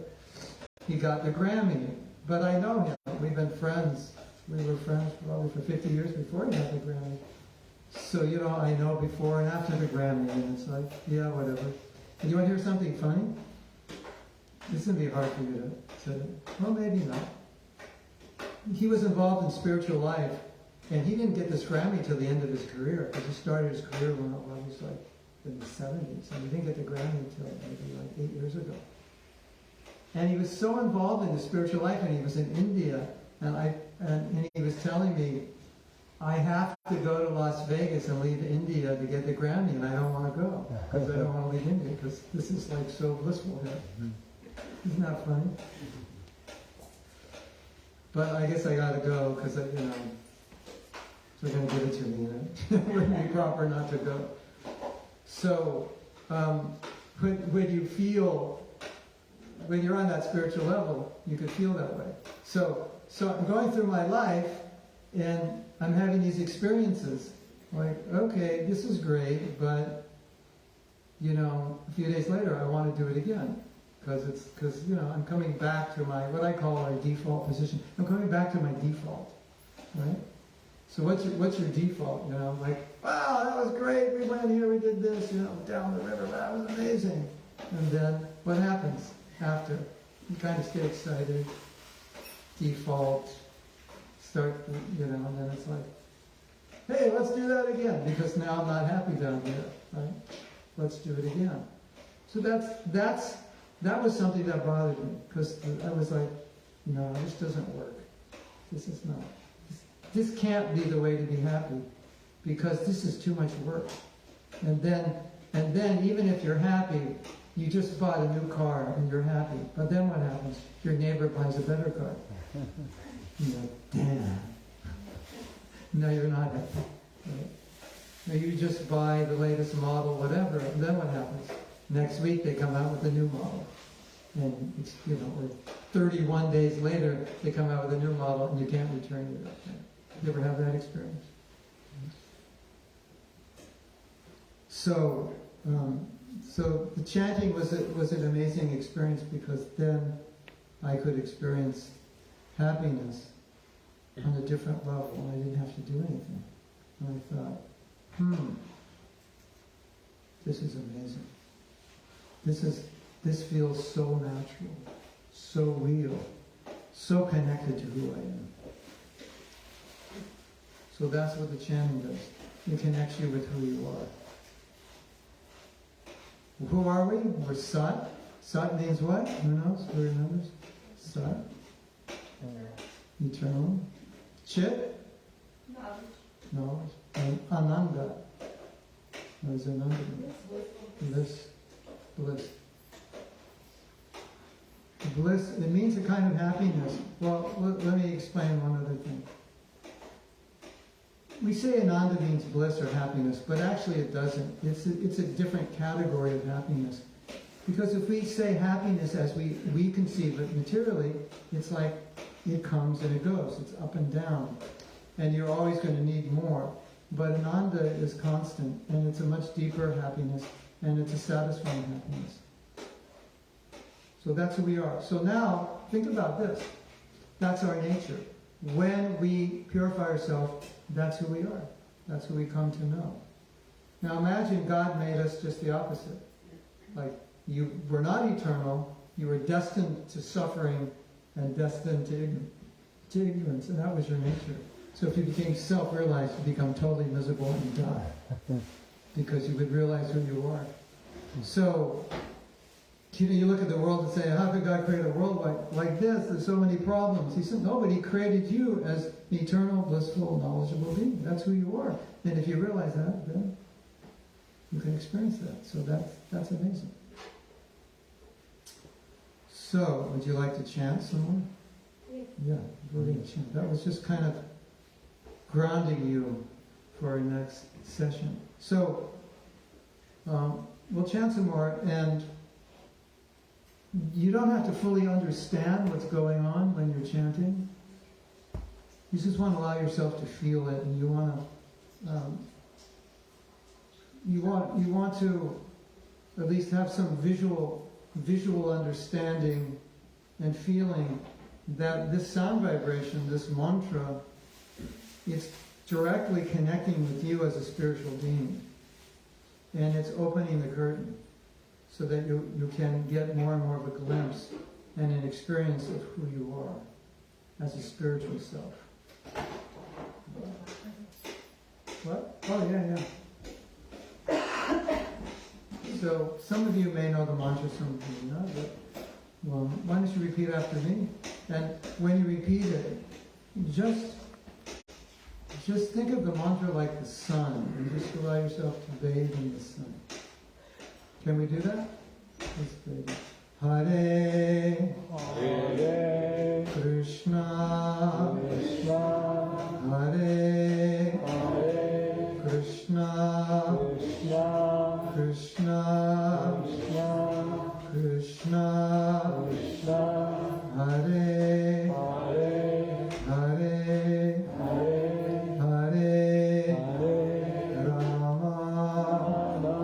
He got the Grammy. But I know him. We've been friends. We were friends probably for 50 years before he got the Grammy. So, I know before and after the Grammy, and it's like, yeah, whatever. And you want to hear something funny? This is going to be hard for you to say. Well, maybe not. He was involved in spiritual life, and he didn't get this Grammy till the end of his career, because he started his career when he was like in the 70s, and he didn't get the Grammy until maybe like 8 years ago. And he was so involved in the spiritual life, and he was in India, and he was telling me, I have to go to Las Vegas and leave India to get the Grammy, and I don't want to go, because I don't want to leave India, because this is like so blissful here. Isn't that funny? But I guess I got to go, because, they're going to give it to me, it wouldn't be proper not to go. So, when you're on that spiritual level, you could feel that way. So I'm going through my life, and I'm having these experiences, like, okay, this is great, but, a few days later, I want to do it again. Because I'm coming back to what I call my default position. I'm coming back to my default, right? So what's your default? Like, wow, that was great. We went here, we did this, down the river. That was amazing. And then what happens after? You kind of get excited, default, start, and then it's like, hey, let's do that again, because now I'm not happy down here, right? Let's do it again. So that was something that bothered me, because I was like, no, this doesn't work. This is not. This can't be the way to be happy, because this is too much work. And then even if you're happy, you just bought a new car and you're happy. But then what happens? Your neighbor buys a better car. You're like, damn. No, you're not happy. Right? Now you just buy the latest model, whatever, and then what happens? Next week they come out with a new model. And it's, or 31 days later they come out with a new model and you can't return it. You ever have that experience? So the chanting was an amazing experience, because then I could experience happiness on a different level, and I didn't have to do anything. And I thought, this is amazing. This feels so natural, so real, so connected to who I am. So that's what the chanting does. It connects you with who you are. Who are we? We're Sat. Sat means what? Who knows? Who remembers? Sat. Eternal. Chit? Knowledge. And Ananda. What is Ananda? Bliss. Bliss. Bliss, it means a kind of happiness. Well, let me explain one other thing. We say Ananda means bliss or happiness, but actually it doesn't. It's a different category of happiness. Because if we say happiness as we conceive it materially, it's like it comes and it goes. It's up and down. And you're always going to need more. But Ananda is constant, and it's a much deeper happiness, and it's a satisfying happiness. So that's who we are. So now, think about this. That's our nature. When we purify ourselves, that's who we are. That's who we come to know. Now imagine God made us just the opposite. Like, you were not eternal, you were destined to suffering and destined to ignorance, and that was your nature. So if you became self-realized, you become totally miserable and die. Because you would realize who you are. So, you look at the world and say, how could God create a world like this? There's so many problems. He said, no, but He created you as eternal, blissful, knowledgeable being. That's who you are. And if you realize that, then you can experience that. So that's amazing. So, would you like to chant some more? Yeah, we're going to chant. That was just kind of grounding you for our next session. So, we'll chant some more, and you don't have to fully understand what's going on when you're chanting. You just want to allow yourself to feel it, and you want to at least have some visual understanding and feeling that this sound vibration, this mantra, directly connecting with you as a spiritual being. And it's opening the curtain so that you can get more and more of a glimpse and an experience of who you are as a spiritual self. What? Oh, yeah. So some of you may know the mantra, some of you may not, but well, why don't you repeat after me? And when you repeat it, just think of the mantra like the sun, and just allow yourself to bathe in the sun. Can we do that? Let's bathe. Hare Hare Krishna Krishna Hare Hare Krishna Krishna Krishna Krishna Krishna Krishna Hare Hare Hare Hare Hare Hare Rama Rama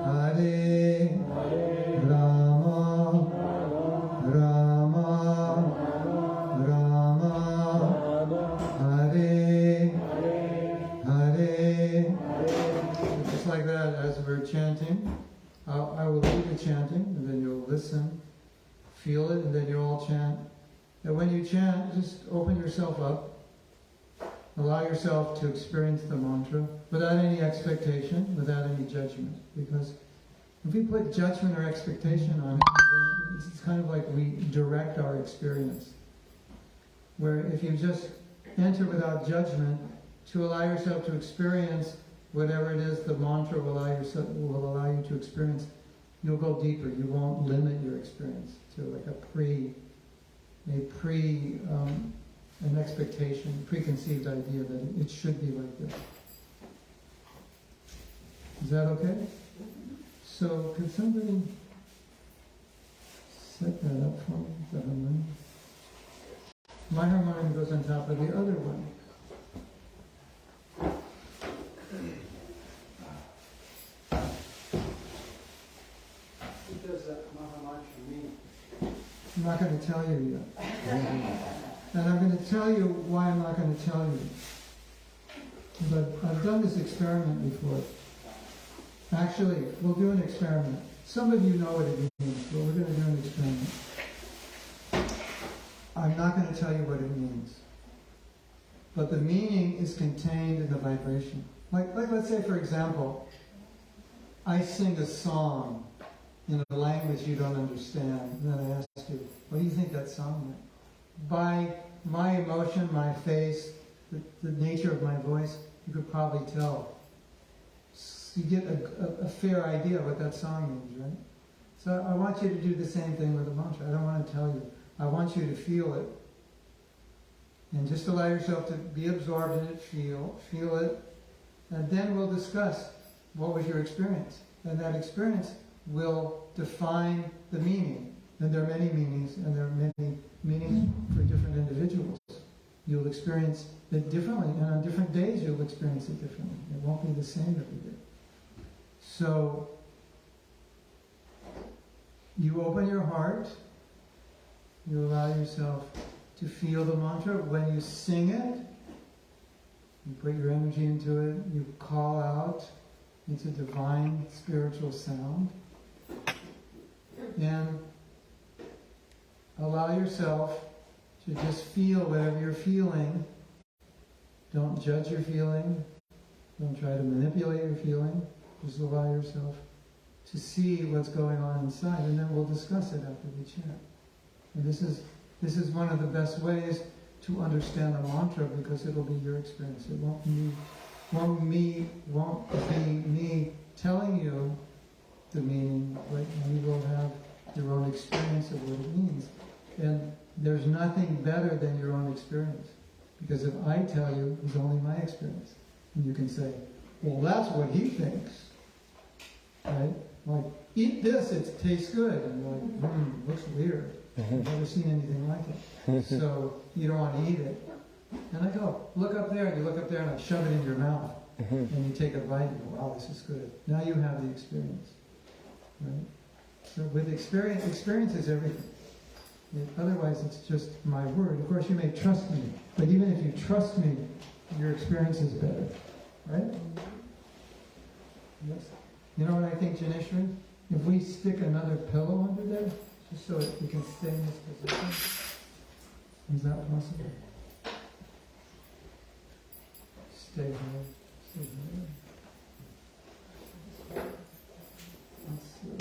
Hare Hare Rama Rama Rama Hare Hare. Just like that, as we're chanting, I will lead the chanting, and then you'll listen, feel it, and then you all chant. And when you chant, just open yourself up. Allow yourself to experience the mantra without any expectation, without any judgment. Because if we put judgment or expectation on it, then it's kind of like we direct our experience. Where if you just enter without judgment, to allow yourself to experience whatever it is the mantra will allow you to experience, you'll go deeper. You won't limit your experience to like an expectation, preconceived idea that it should be like this. Is that okay? So could somebody set that up for me, the harmonium? My harmonium goes on top of the other one. What does that Mahamantra mean? I'm not going to tell you yet. And I'm going to tell you why I'm not going to tell you. But I've done this experiment before. Actually, we'll do an experiment. Some of you know what it means, but we're going to do an experiment. I'm not going to tell you what it means. But the meaning is contained in the vibration. Like let's say, for example, I sing a song in a language you don't understand, and then I ask you, what do you think that song meant? By my emotion, my face, the nature of my voice, you could probably tell. You get a fair idea what that song means, right? So I want you to do the same thing with the mantra. I don't want to tell you. I want you to feel it. And just allow yourself to be absorbed in it, feel it, and then we'll discuss what was your experience. And that experience will define the meaning. And there are many meanings, and there are many meanings for different individuals. You'll experience it differently, and on different days you'll experience it differently. It won't be the same every day. So, you open your heart, you allow yourself to feel the mantra. When you sing it, you put your energy into it, you call out. It's a divine spiritual sound. And allow yourself to just feel whatever you're feeling. Don't judge your feeling. Don't try to manipulate your feeling. Just allow yourself to see what's going on inside, and then we'll discuss it after we chant. And this is one of the best ways to understand the mantra, because it'll be your experience. It won't be me telling you the meaning, but you will have your own experience of what it means. And there's nothing better than your own experience. Because if I tell you, it's only my experience. And you can say, well, that's what he thinks. Right? Like, eat this, it tastes good. And you're like, looks weird. I've never seen anything like it. So you don't want to eat it. And I go, look up there, and you look up there and I shove it in your mouth. And you take a bite and go, wow, this is good. Now you have the experience. Right? So with experience is everything. Otherwise it's just my word. Of course you may trust me, but even if you trust me, your experience is better, right? Yes. You know what I think, Janeshwari? If we stick another pillow under there, just so we can stay in this position, is that possible? Stay here. Stay here. Let's see.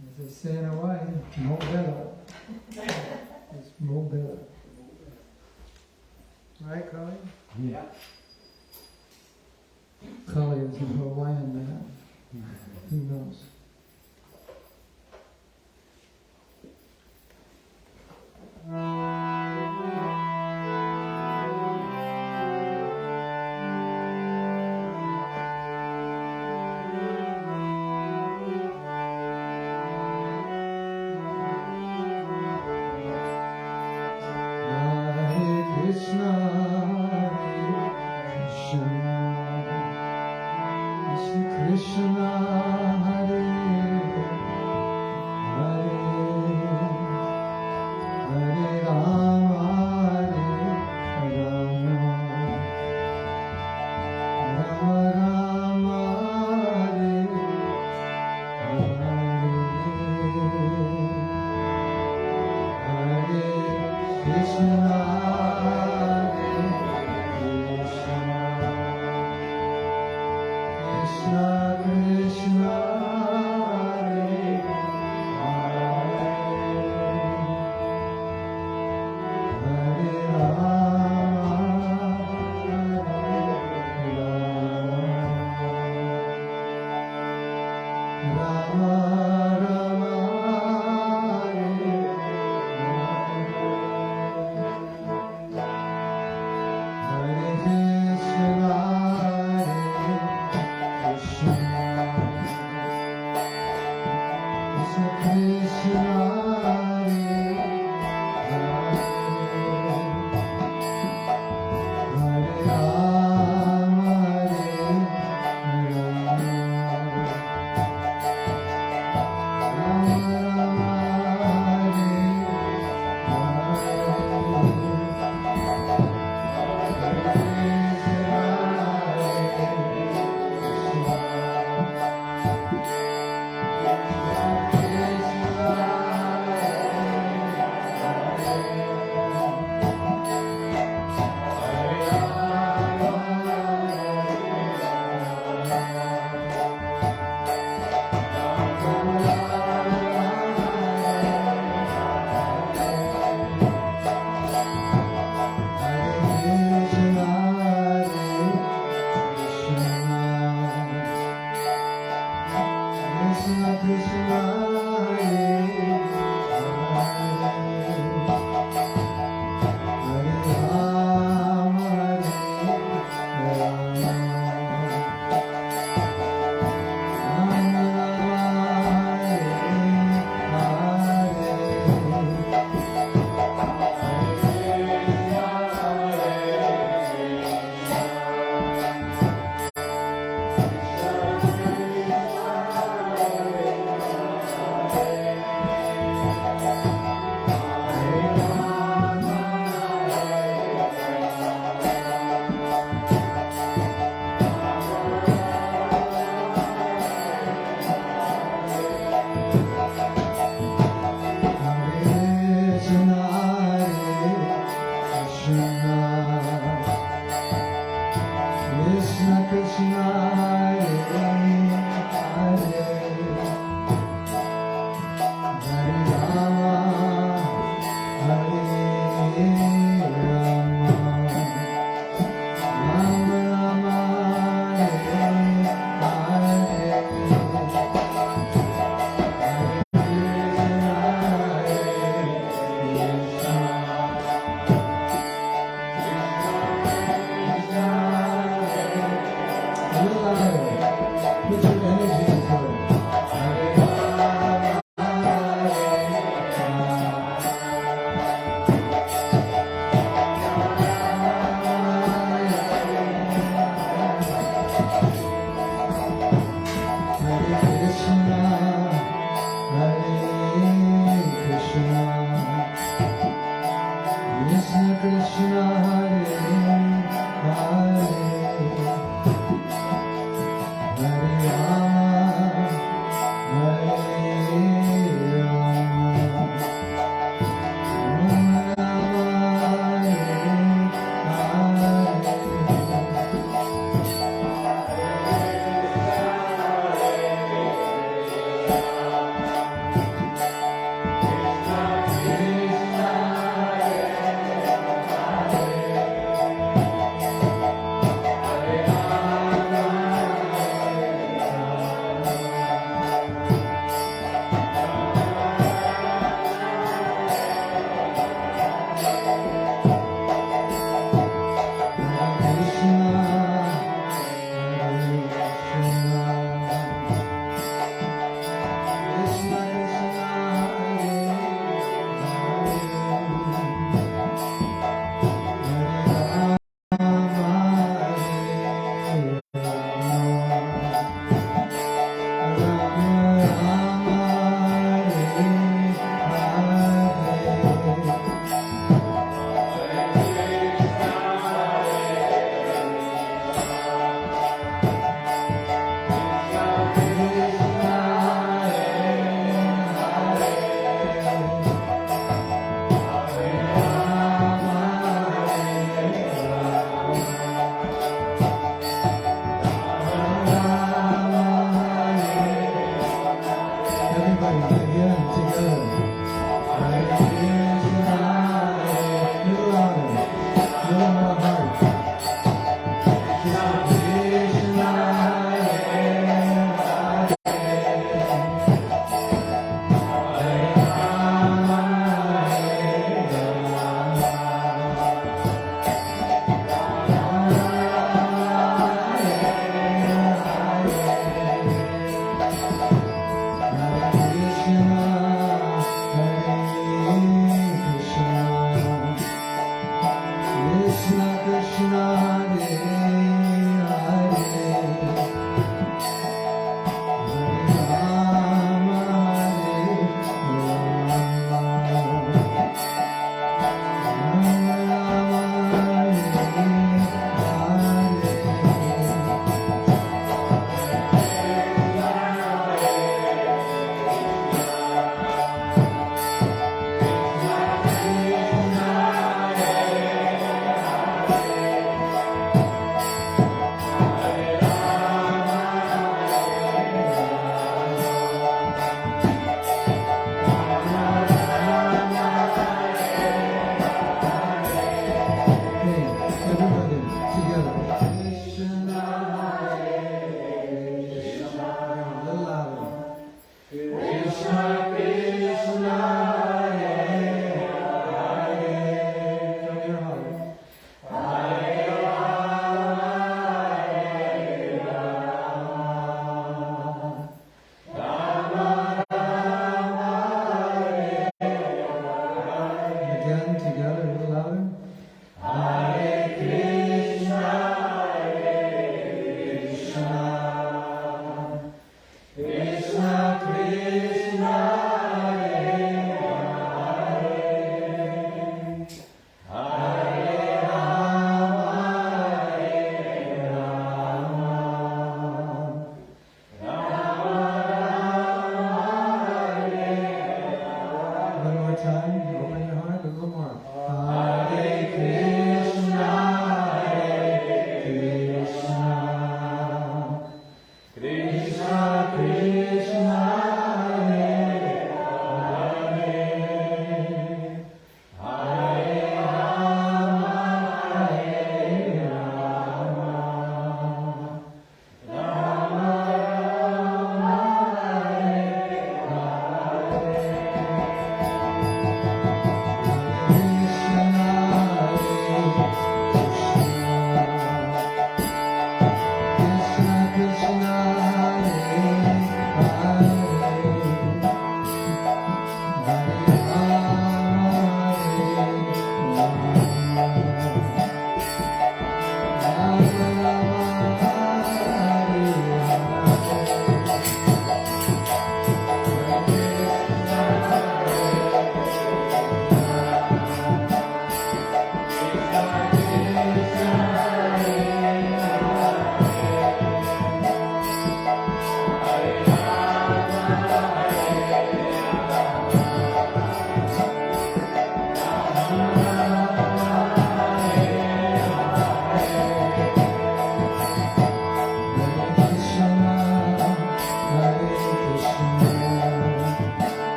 As they say in Hawaii, no better. It's no better. Right, Kali? Yeah. Kali is a Hawaiian man. Who knows? Krishna, Hare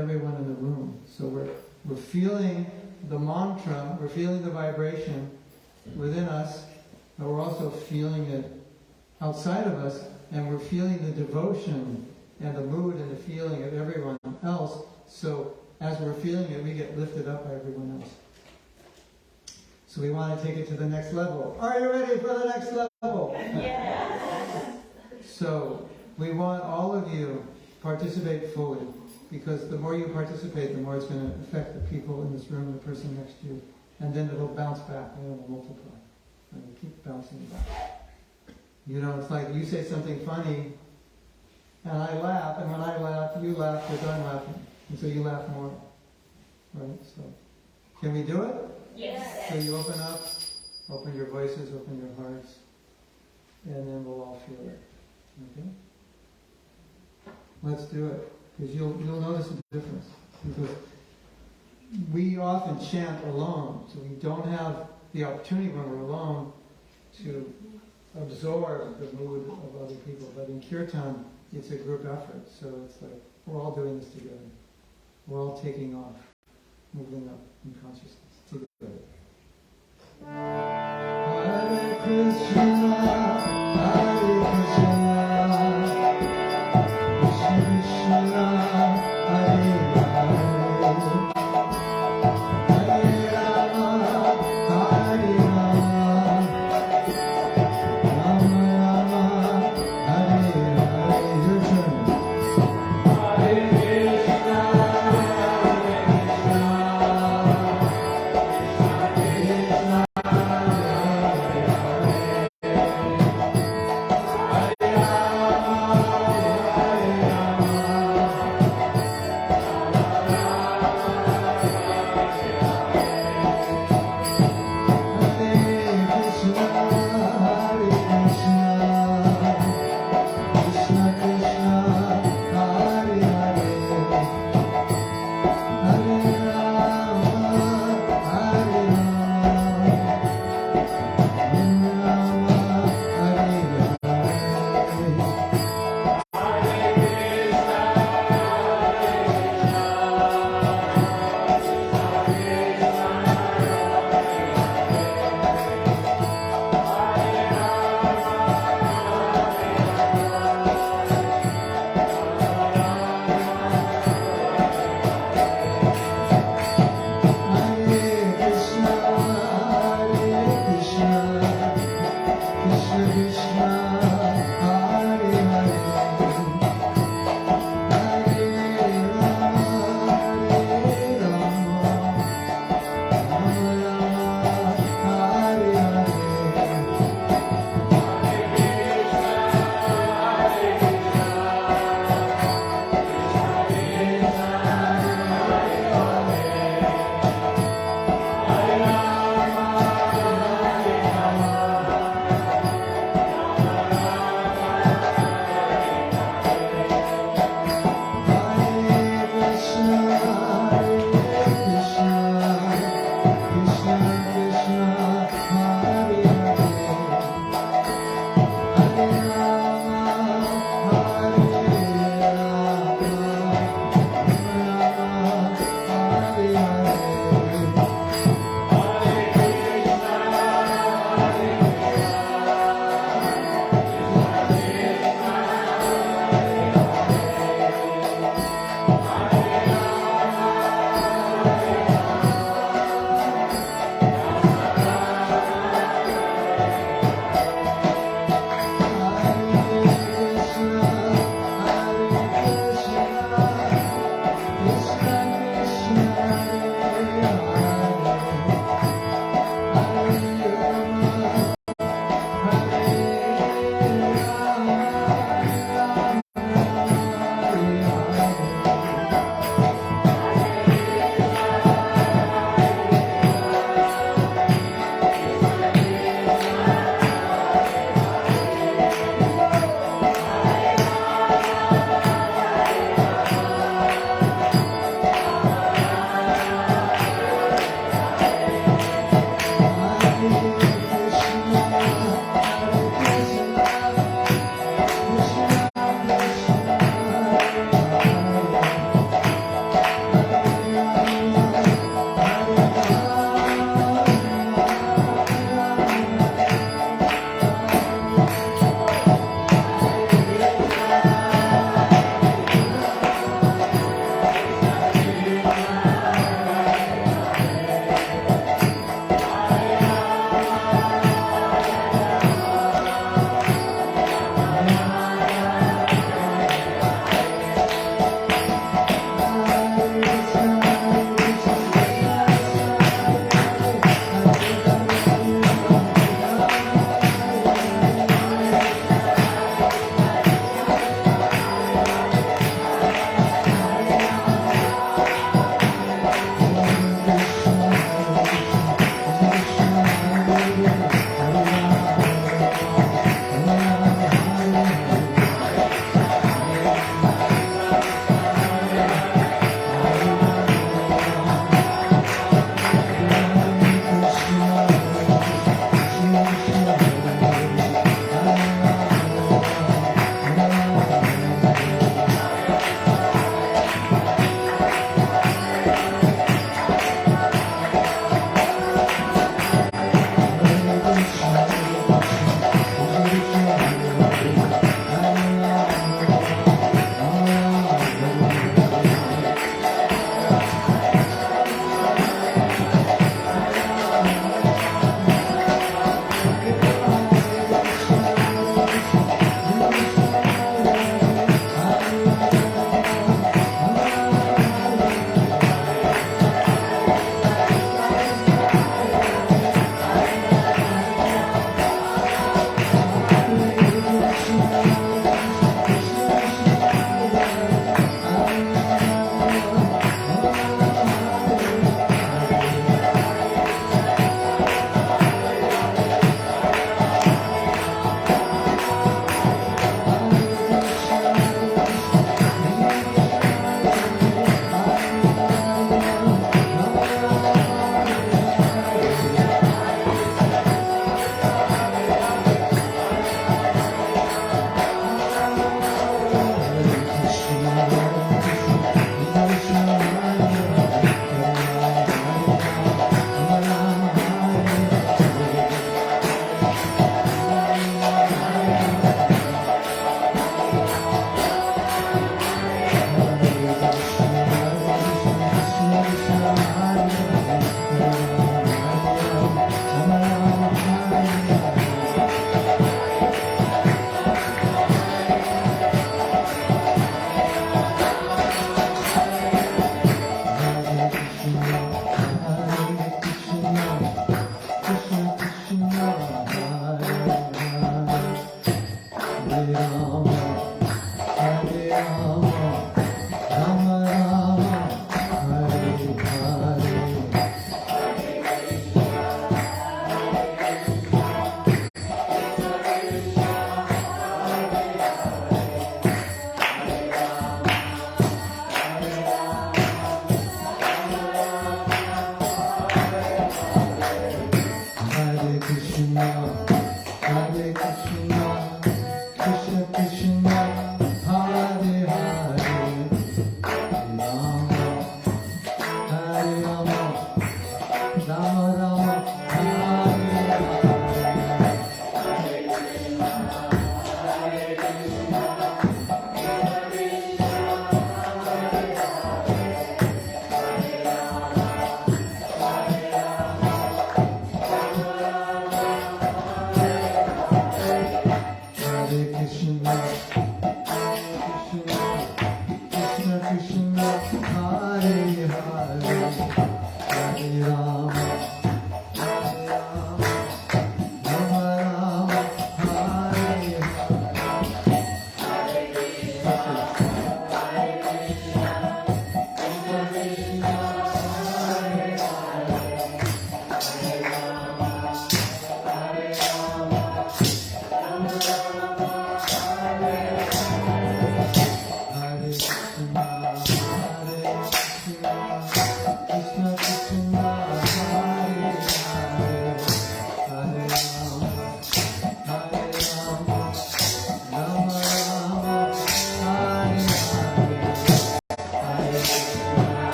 everyone in the room. So we're feeling the mantra, we're feeling the vibration within us, but we're also feeling it outside of us, and we're feeling the devotion and the mood and the feeling of everyone else. So as we're feeling it, we get lifted up by everyone else. So we want to take it to the next level. Are you ready for the next level? Yes. So we want all of you to participate fully, because the more you participate, the more it's going to affect the people in this room and the person next to you. And then it'll bounce back and it'll multiply. And it'll keep bouncing back. You know, it's like you say something funny, and I laugh, and when I laugh, you laugh because I'm laughing. And so you laugh more. Right? So, can we do it? Yes. So you open your voices, open your hearts, and then we'll all feel it. Okay? Let's do it. Because you'll notice a difference. Because we often chant alone, so we don't have the opportunity when we're alone to absorb the mood of other people. But in Kirtan, it's a group effort. So it's like we're all doing this together. We're all taking off, moving up in consciousness together. Hare Krishna, Hare Krishna, Krishna Krishna, Hare Hare, Hare Rama, Hare Rama, Rama Rama, Hare Hare. Your turn. Hare Krishna, Hare Krishna, Krishna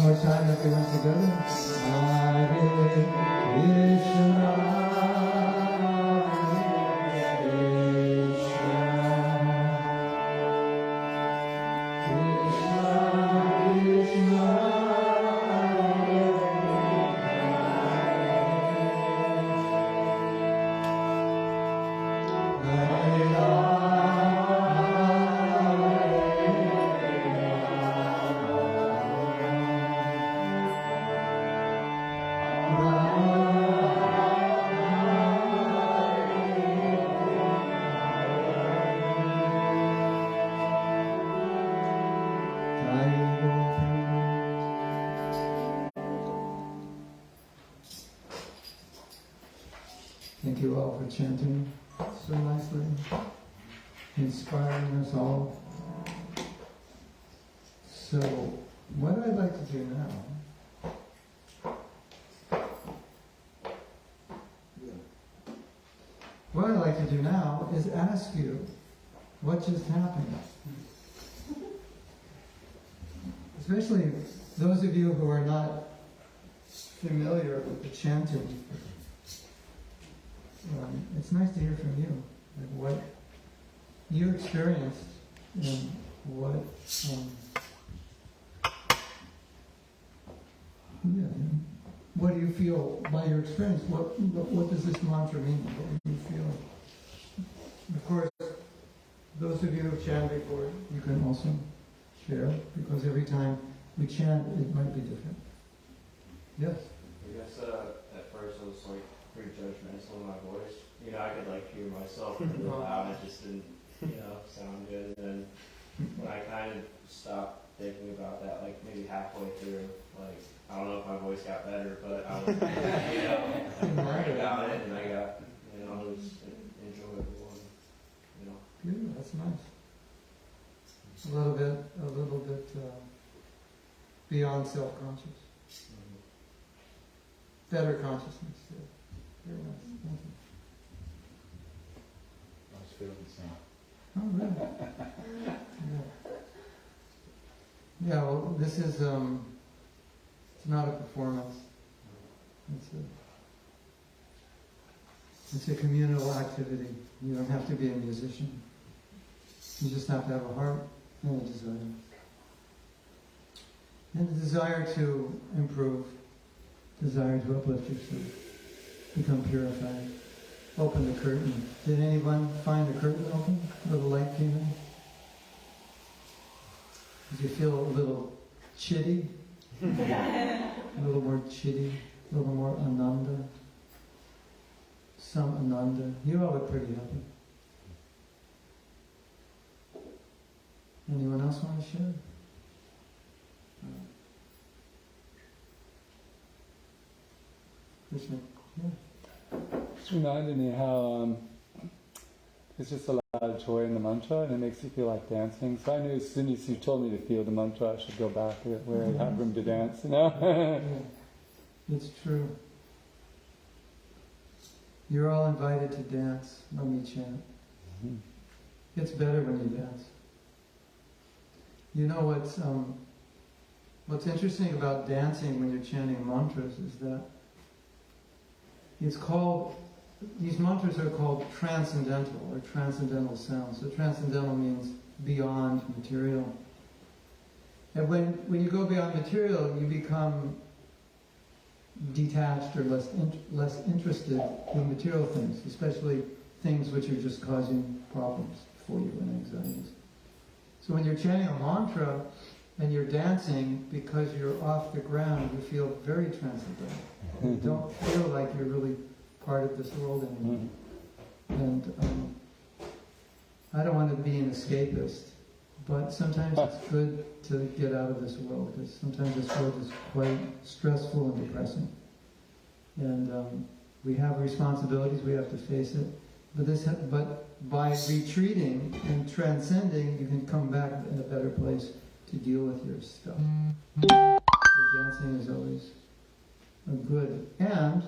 more time, everyone together. Hare Krishna, thank you all for chanting so nicely, inspiring us all. So, what I'd like to do now is ask you what just happened. Especially those of you who are not familiar with the chanting. It's nice to hear from you, like what you experienced and what what do you feel by your experience? What does this mantra mean? What do you feel? Of course, those of you who have chanted before, you can also share, because every time we chant, it might be different. Yes? I guess at first I was like pretty judgmental in my voice. You know, I could like hear myself really loud, it just didn't, sound good. And then when I kind of stopped thinking about that, like maybe halfway through, like, I don't know if my voice got better, but I was, learning about it, and I got, it was enjoyable. Yeah, that's nice. A little bit beyond self-conscious. Better consciousness. Yeah. Very nice. Thank you. I was feeling the same. Oh, really? Yeah. Yeah. Well, this is it's not a performance. It's a communal activity. You don't have to be a musician. You just have to have a heart and a desire. And a desire to improve, desire to uplift yourself, become purified, open the curtain. Did anyone find the curtain open where the light came in? Did you feel a little chitty? A little more chitty, a little more ananda? Some ananda. You all look pretty happy. Anyone else want to share? Krishna, yeah. It's reminded me how there's just a lot of joy in the mantra, and it makes you feel like dancing. So I knew as soon as you told me to feel the mantra, I should go back where I have room to dance, Yeah. It's true. You're all invited to dance when we chant. Mm-hmm. It's better when you dance. You know what's interesting about dancing when you're chanting mantras is that these mantras are called transcendental, or transcendental sounds. So transcendental means beyond material. And when you go beyond material, you become detached or less interested in material things, especially things which are just causing problems for you and anxieties. So when you're chanting a mantra and you're dancing, because you're off the ground, you feel very transcendental. You don't feel like you're really part of this world anymore. And I don't want to be an escapist, but sometimes it's good to get out of this world, because sometimes this world is quite stressful and depressing. And we have responsibilities, we have to face it. But by retreating and transcending, you can come back in a better place to deal with your stuff. So dancing is always good. And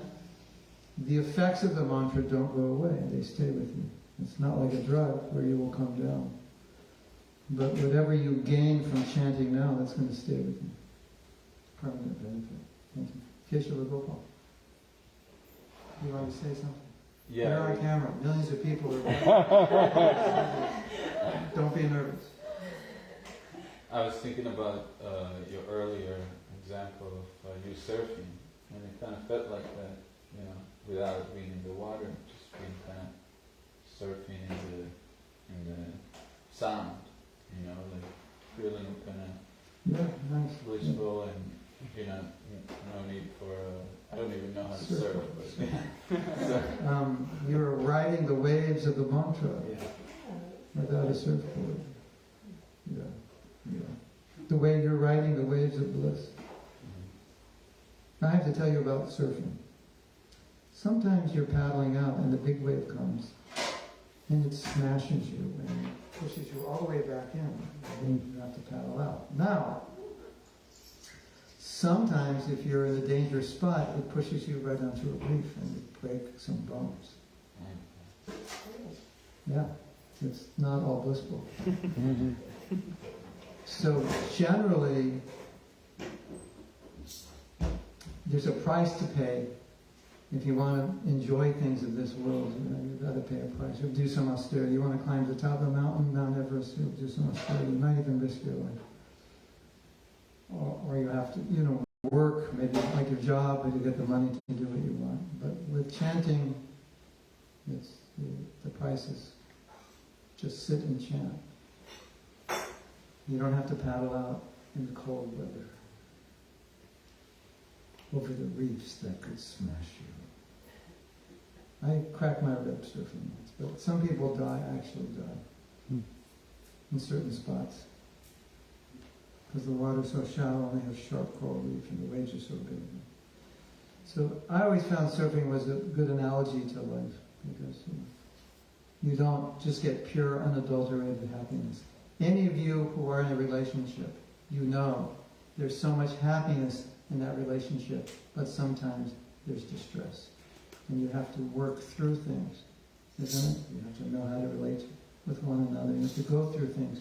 the effects of the mantra don't go away, they stay with you. It's not like a drug where you will come down. But whatever you gain from chanting now, that's going to stay with you. permanent benefit. Thank you. Keshe Gopal. You want to say something? Yeah. You're on camera. Millions of people are watching. Don't be nervous. I was thinking about your earlier example of you surfing, and it kind of felt like that, you know, without being in the water, just being kind of surfing in the sound, you know, like feeling kind of Yeah, nice. blissful, and you know, no need for I don't even know how to surf, but You're riding the waves of the mantra yeah. without a surfboard. Yeah, yeah. The way you're riding the waves of bliss. I have to tell you about surfing. Sometimes you're paddling out and the big wave comes and it smashes you and pushes you all the way back in. And then you have to paddle out. Now, sometimes if you're in a dangerous spot, it pushes you right onto a reef and you break some bones. Yeah, it's not all blissful. So generally, there's a price to pay. If you want to enjoy things of this world, you've got to pay a price. You'll do some austerity. You want to climb to the top of the mountain, Mount Everest, you'll do some austerity. You might even risk your life. Or you have to, work, maybe like your job, but you get the money to do what you want. But with chanting, it's the price is just sit and chant. You don't have to paddle out in the cold weather over the reefs that could smash you. I crack my ribs surfing once, but some people actually die in certain spots because the water's so shallow and they have sharp coral reef and the waves are so big. So I always found surfing was a good analogy to life because you don't just get pure, unadulterated happiness. Any of you who are in a relationship, you know there's so much happiness in that relationship, but sometimes there's distress. And you have to work through things, isn't it? You have to know how to relate with one another. You have to go through things.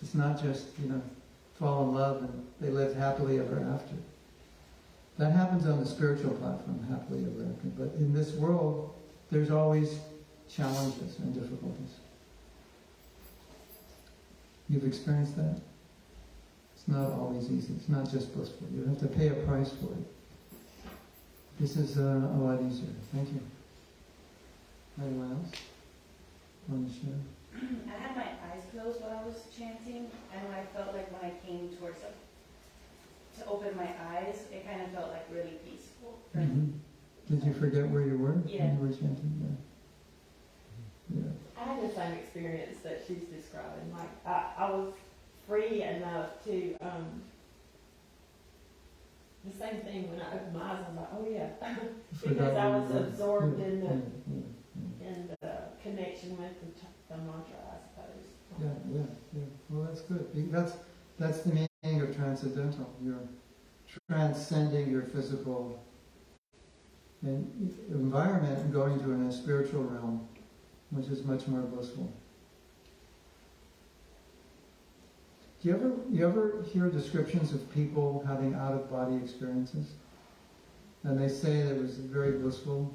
It's not just, fall in love and they live happily ever after. That happens on the spiritual platform, happily ever after. But in this world, there's always challenges and difficulties. You've experienced that? It's not always easy. It's not just blissful. You have to pay a price for it. This is a lot easier. Thank you. Anyone else want to share? I had my eyes closed while I was chanting, and I felt like when I came towards it, to open my eyes, it kind of felt like really peaceful. Mm-hmm. Did you forget where you were Yeah. when you were chanting? Yeah. I had the same experience that she's describing. Like I was free enough to the same thing when I opened my eyes. I was like, oh yeah, because I was absorbed in the connection with the mantra, I suppose. Yeah. Well, that's good. That's the meaning of transcendental. You're transcending your physical environment and going to a spiritual realm, which is much more blissful. Do you ever hear descriptions of people having out-of-body experiences? And they say that it was very blissful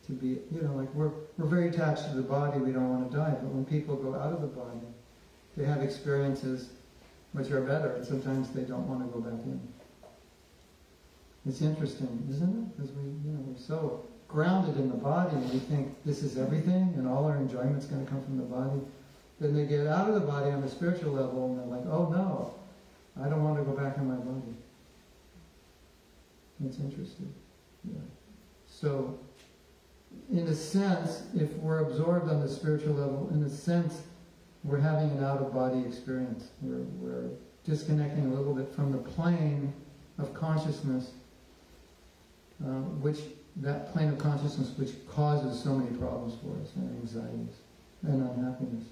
to be, like we're very attached to the body, we don't want to die, but when people go out of the body, they have experiences which are better, and sometimes they don't want to go back in. It's interesting, isn't it? Because we're so grounded in the body, and we think this is everything, and all our enjoyment's going to come from the body. Then they get out of the body on a spiritual level, and they're like, oh no, I don't want to go back in my body. It's interesting. Yeah. So, in a sense, if we're absorbed on the spiritual level, in a sense, we're having an out-of-body experience. We're disconnecting a little bit from the plane of consciousness, that plane of consciousness which causes so many problems for us, and anxieties, and unhappiness.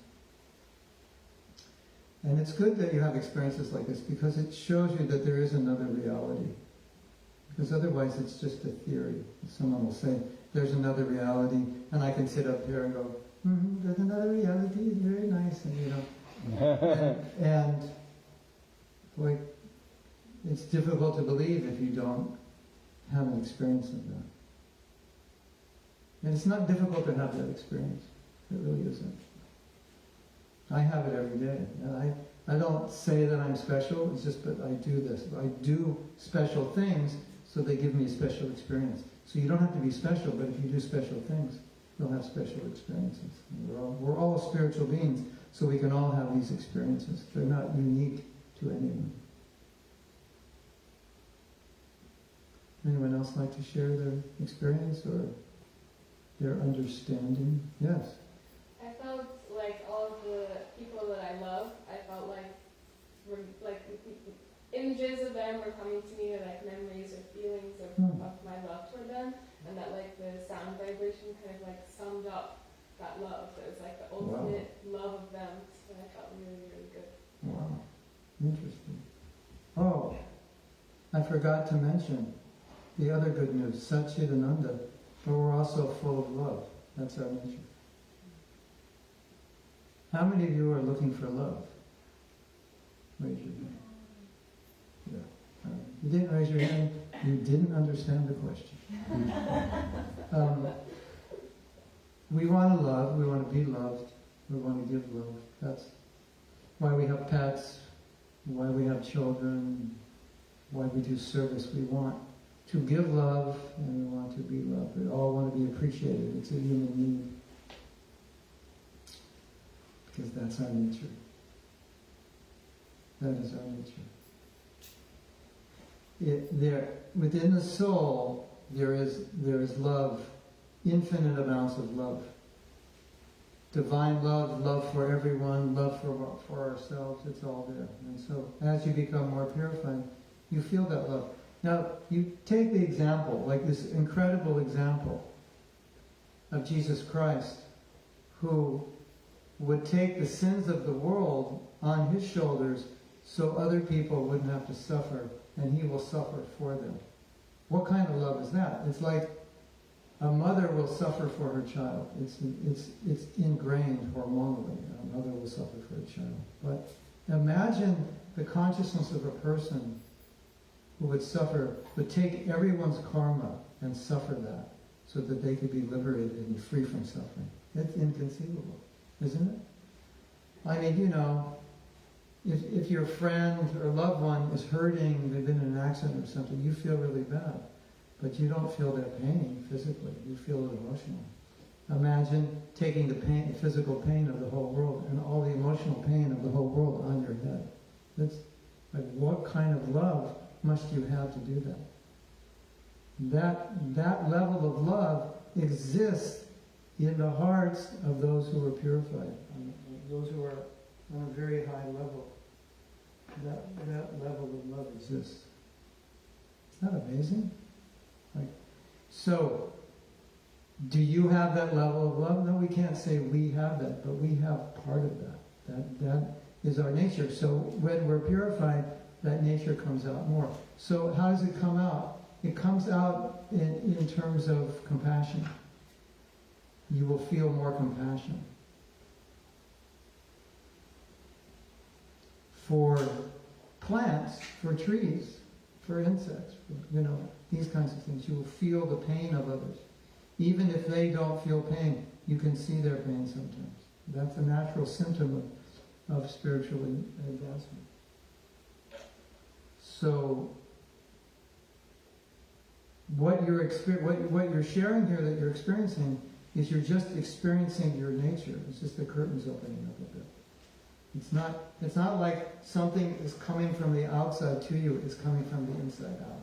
And it's good that you have experiences like this because it shows you that there is another reality. Because otherwise it's just a theory. Someone will say, there's another reality, and I can sit up here and go, there's another reality, it's very nice, and it's difficult to believe if you don't have an experience of that. And it's not difficult to have that experience. It really isn't. I have it every day. And I don't say that I'm special, it's just that I do this. I do special things, so they give me a special experience. So you don't have to be special, but if you do special things, you'll have special experiences. We're all spiritual beings, so we can all have these experiences. They're not unique to anyone. Anyone else like to share their experience or their understanding? Yes. I felt like all of the people that I love, I felt like images of them were coming to me, or like memories or feelings of my love toward them, and that like the sound vibration kind of like summed up that love. So it was like the ultimate love of them, and I felt really, really good. Wow. Interesting. Oh, I forgot to mention the other good news, Satchidananda, but we're also full of love. That's our nature. How many of you are looking for love? Raise your hand. Yeah. You didn't raise your hand, you didn't understand the question. We want to love, we want to be loved, we want to give love. That's why we have pets, why we have children, why we do service. We want to give love and we want to be loved. We all want to be appreciated. It's a human need. Because that's our nature. That is our nature. Within the soul, there is love, infinite amounts of love. Divine love, love for everyone, love for ourselves, it's all there. And so as you become more purified, you feel that love. Now, you take the example, like this incredible example of Jesus Christ, who would take the sins of the world on his shoulders so other people wouldn't have to suffer, and he will suffer for them. What kind of love is that? It's like a mother will suffer for her child. It's ingrained hormonally. A mother will suffer for a child. But imagine the consciousness of a person who would take everyone's karma and suffer that so that they could be liberated and free from suffering. It's inconceivable, isn't it? I mean, if your friend or loved one is hurting, they've been in an accident or something, you feel really bad. But you don't feel their pain physically, you feel it emotionally. Imagine taking the physical pain of the whole world and all the emotional pain of the whole world on your head. That's like, what kind of love must you have to do that? That level of love exists in the hearts of those who are purified, those who are on a very high level. That level of love exists. Isn't that amazing? So, do you have that level of love? No, we can't say we have that, but we have part of that. That is our nature. So when we're purified, that nature comes out more. So how does it come out? It comes out in terms of compassion. You will feel more compassion for plants, for trees, for insects, these kinds of things. You will feel the pain of others. Even if they don't feel pain, you can see their pain sometimes. That's a natural symptom of spiritual advancement. So, what you're sharing here that you're experiencing is you're just experiencing your nature. It's just the curtains opening up a bit. It's not like something is coming from the outside to you, it's coming from the inside out.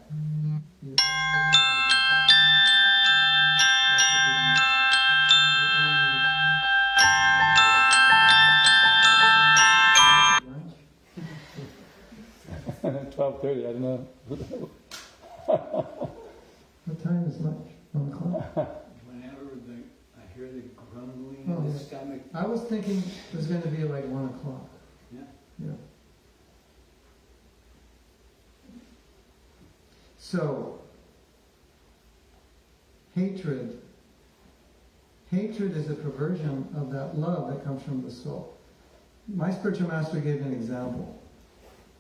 Lunch? 12:30, I don't know. What time is lunch? 1 o'clock? Whenever I hear the grumbling Oh, in the yeah. stomach. I was thinking it was going to be like 1 o'clock. Yeah. Yeah. So, hatred is a perversion of that love that comes from the soul. My spiritual master gave an example.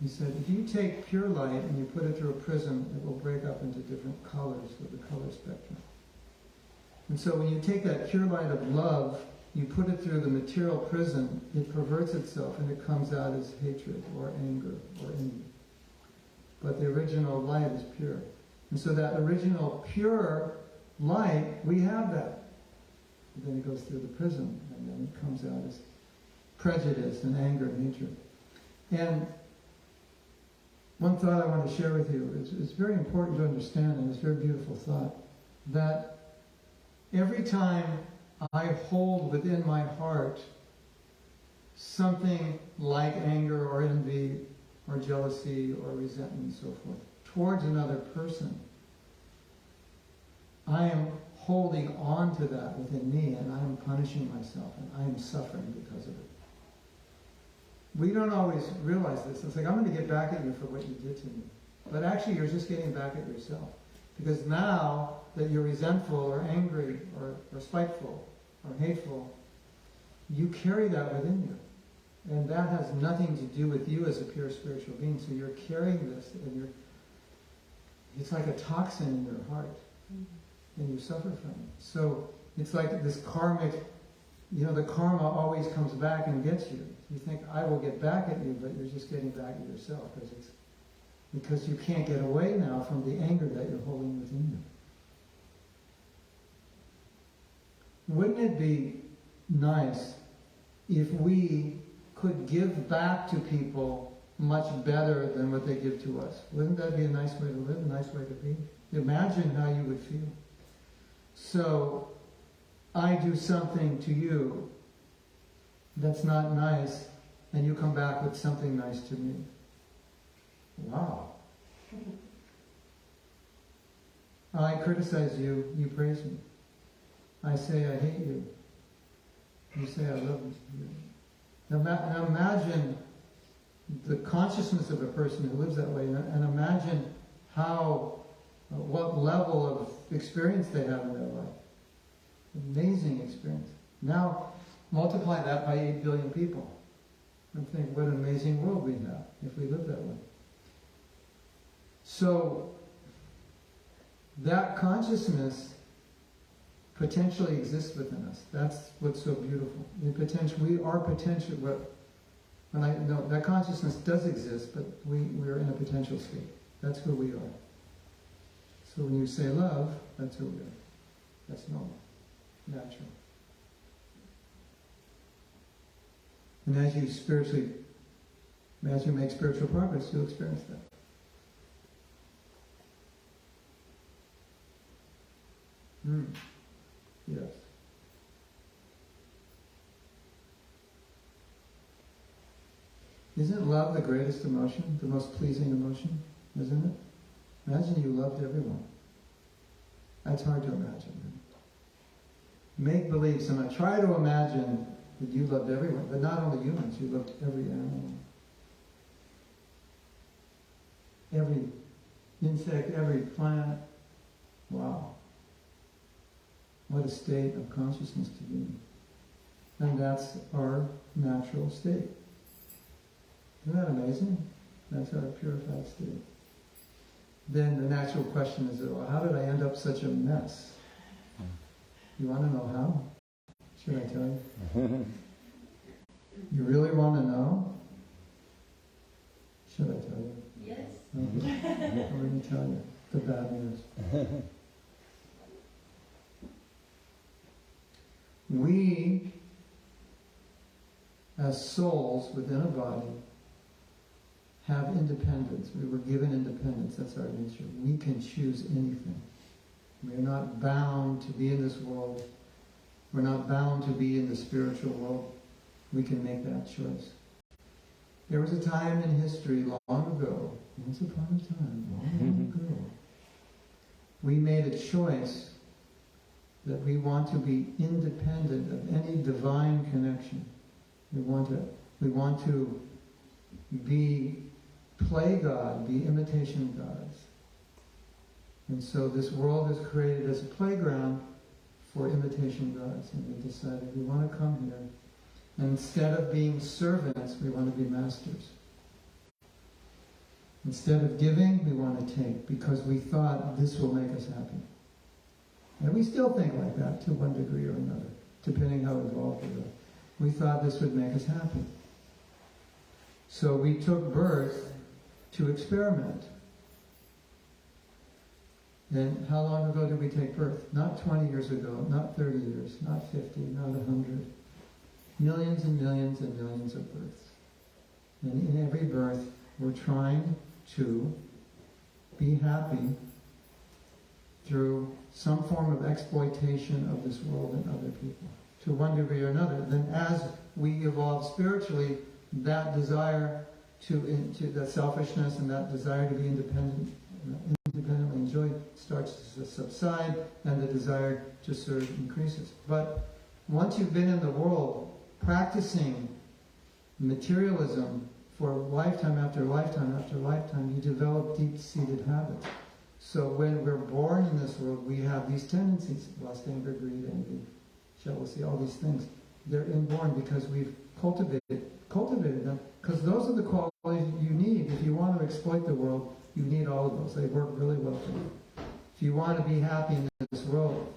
He said, if you take pure light and you put it through a prism, it will break up into different colors with the color spectrum. And so when you take that pure light of love, you put it through the material prism, it perverts itself and it comes out as hatred or anger or envy. But the original light is pure. And so that original pure light, we have that. And then it goes through the prism and then it comes out as prejudice and anger and hatred. And one thought I want to share with you is it's very important to understand, and it's a very beautiful thought, that every time I hold within my heart something like anger or envy or jealousy or resentment and so forth towards another person, I am holding on to that within me and I am punishing myself and I am suffering because of it. We don't always realize this. It's like, I'm going to get back at you for what you did to me. But actually, you're just getting back at yourself. Because now that you're resentful or angry or spiteful or hateful, you carry that within you. And that has nothing to do with you as a pure spiritual being. So you're carrying this, and it's like a toxin in your heart. And you suffer from it. So it's like this karmic, the karma always comes back and gets you. You think, I will get back at you, but you're just getting back at yourself because you can't get away now from the anger that you're holding within you. Wouldn't it be nice if we could give back to people much better than what they give to us? Wouldn't that be a nice way to live, a nice way to be? Imagine how you would feel. So, I do something to you that's not nice, and you come back with something nice to me. Wow. I criticize you, you praise me. I say I hate you. You say I love you. Now imagine the consciousness of a person who lives that way, and imagine what level of experience they have in their life. Amazing experience. Now, multiply that by 8 billion people. And think what an amazing world we'd have if we lived that way. So, that consciousness potentially exists within us. That's what's so beautiful. We are potential. That consciousness does exist, but we're in a potential state. That's who we are. So when you say love, that's who we are. That's normal, natural. And as you make spiritual progress, you'll experience that. Yes. Isn't love the greatest emotion, the most pleasing emotion? Isn't it? Imagine you loved everyone. That's hard to imagine. Make believe, somehow. Try to imagine that you loved everyone, but not only humans, you loved every animal. Every insect, every plant. Wow. What a state of consciousness to be in. And that's our natural state. Isn't that amazing? That's our purified state. Then the natural question is, well, how did I end up such a mess? You want to know how? Should I tell you? You really want to know? Should I tell you? Yes. Okay. I'm going to tell you the bad news. We, as souls within a body, have independence. We were given independence. That's our nature. We can choose anything. We are not bound to be in this world. We're not bound to be in the spiritual world. We can make that choice. There was a time in history long ago, once upon a time, long ago, we made a choice that we want to be independent of any divine connection. We want to play God, be imitation gods. And so this world is created as a playground for imitation gods. And we decided we want to come here. And instead of being servants, we want to be masters. Instead of giving, we want to take, because we thought this will make us happy. And we still think like that to one degree or another, depending how involved we are. We thought this would make us happy. So we took birth to experiment. And how long ago did we take birth? Not 20 years ago, not 30 years, not 50, not 100. Millions and millions and millions of births. And in every birth, we're trying to be happy through some form of exploitation of this world and other people, to one degree or another. Then as we evolve spiritually, that desire to that selfishness and that desire to be independently enjoyed starts to subside, and the desire to serve increases. But once you've been in the world practicing materialism for lifetime after lifetime after lifetime, you develop deep-seated habits. So when we're born in this world, we have these tendencies: lust, anger, greed, envy, jealousy, all these things. They're inborn because we've cultivated them, because those are the qualities you need. If you want to exploit the world, you need all of those. They work really well for you. If you want to be happy in this world,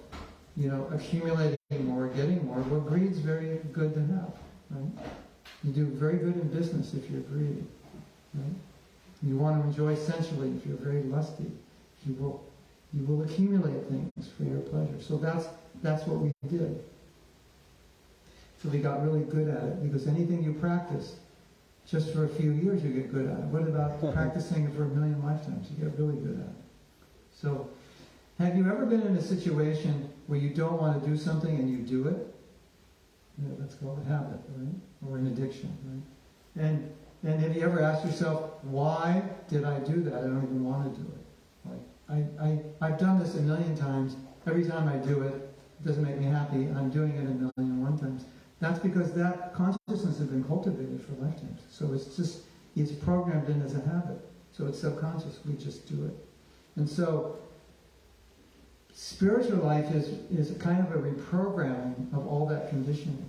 accumulating more, getting more, well, greed's very good to have, right? You do very good in business if you're greedy, right? You want to enjoy sensually if you're very lusty. You will accumulate things for your pleasure. So that's what we did. So we got really good at it, because anything you practice, just for a few years you get good at it. What about practicing it for a million lifetimes? You get really good at it. So, have you ever been in a situation where you don't want to do something and you do it? That's called a habit, right? Or an addiction, right? And have you ever asked yourself, why did I do that? I don't even want to do it. I've done this a million times. Every time I do it, it doesn't make me happy, and I'm doing it a million and one times. That's because that consciousness has been cultivated for lifetimes. So it's programmed in as a habit. So it's subconscious. We just do it. And so spiritual life is a kind of a reprogramming of all that conditioning.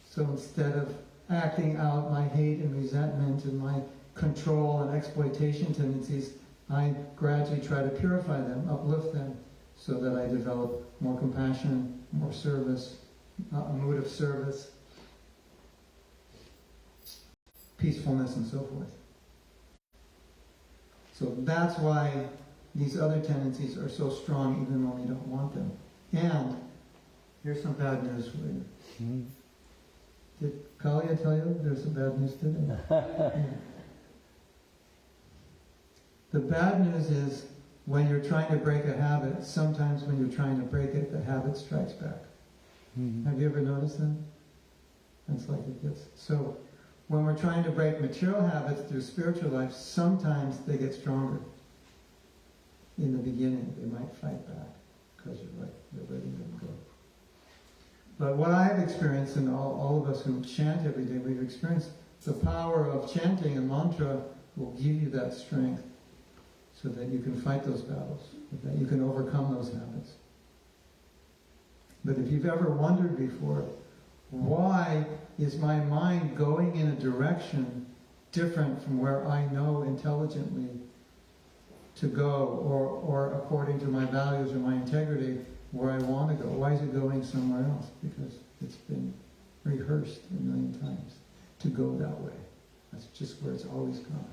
So instead of acting out my hate and resentment and my control and exploitation tendencies, I gradually try to purify them, uplift them, so that I develop more compassion, more service, a mood of service, peacefulness, and so forth. So that's why these other tendencies are so strong, even when we don't want them. And here's some bad news for you. Mm. Did Kalia tell you there's some bad news today? Yeah. The bad news is, when you're trying to break a habit, sometimes when you're trying to break it, the habit strikes back. Mm-hmm. Have you ever noticed that? That's like it gets. So when we're trying to break material habits through spiritual life, sometimes they get stronger. In the beginning, they might fight back, because you're letting them go. But what I've experienced, and all of us who chant every day, we've experienced the power of chanting a mantra will give you that strength, so that you can fight those battles, that you can overcome those habits. But if you've ever wondered before, why is my mind going in a direction different from where I know intelligently to go, or according to my values or my integrity, where I want to go? Why is it going somewhere else? Because it's been rehearsed a million times to go that way. That's just where it's always gone.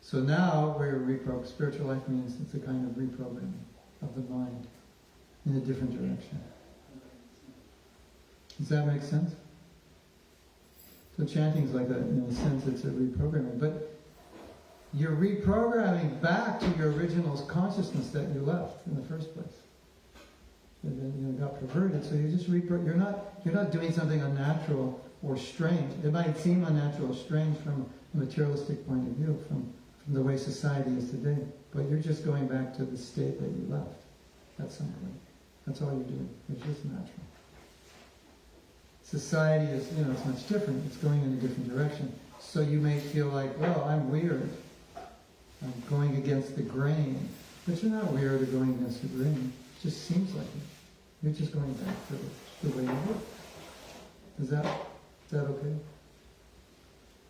So now spiritual life means it's a kind of reprogramming of the mind in a different direction. Does that make sense? So chanting is like that, in a sense it's a reprogramming. But you're reprogramming back to your original consciousness that you left in the first place. And then got perverted, so you just you're not doing something unnatural or strange. It might seem unnatural or strange from a materialistic point of view, from the way society is today, but you're just going back to the state that you left at some point. That's all you're doing. It's just natural. Society is, it's much different. It's going in a different direction. So you may feel like, well, I'm weird. I'm going against the grain. But you're not weird or going against the grain. It just seems like it. You're just going back to the way you were. Is that okay?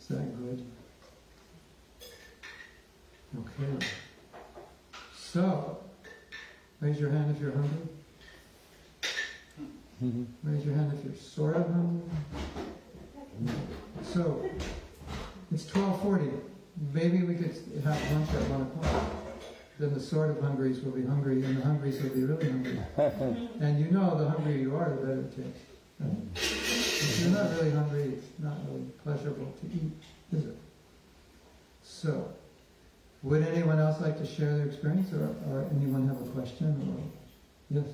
Is that good? Okay. So, raise your hand if you're hungry. Raise your hand if you're sort of hungry. So, it's 12:40. Maybe we could have lunch at 1 o'clock. Then the sort of hungries will be hungry, and the hungries will be really hungry. And you know, the hungrier you are, the better it tastes. Right? If you're not really hungry, it's not really pleasurable to eat, is it? So, would anyone else like to share their experience, or anyone have a question? Or yes.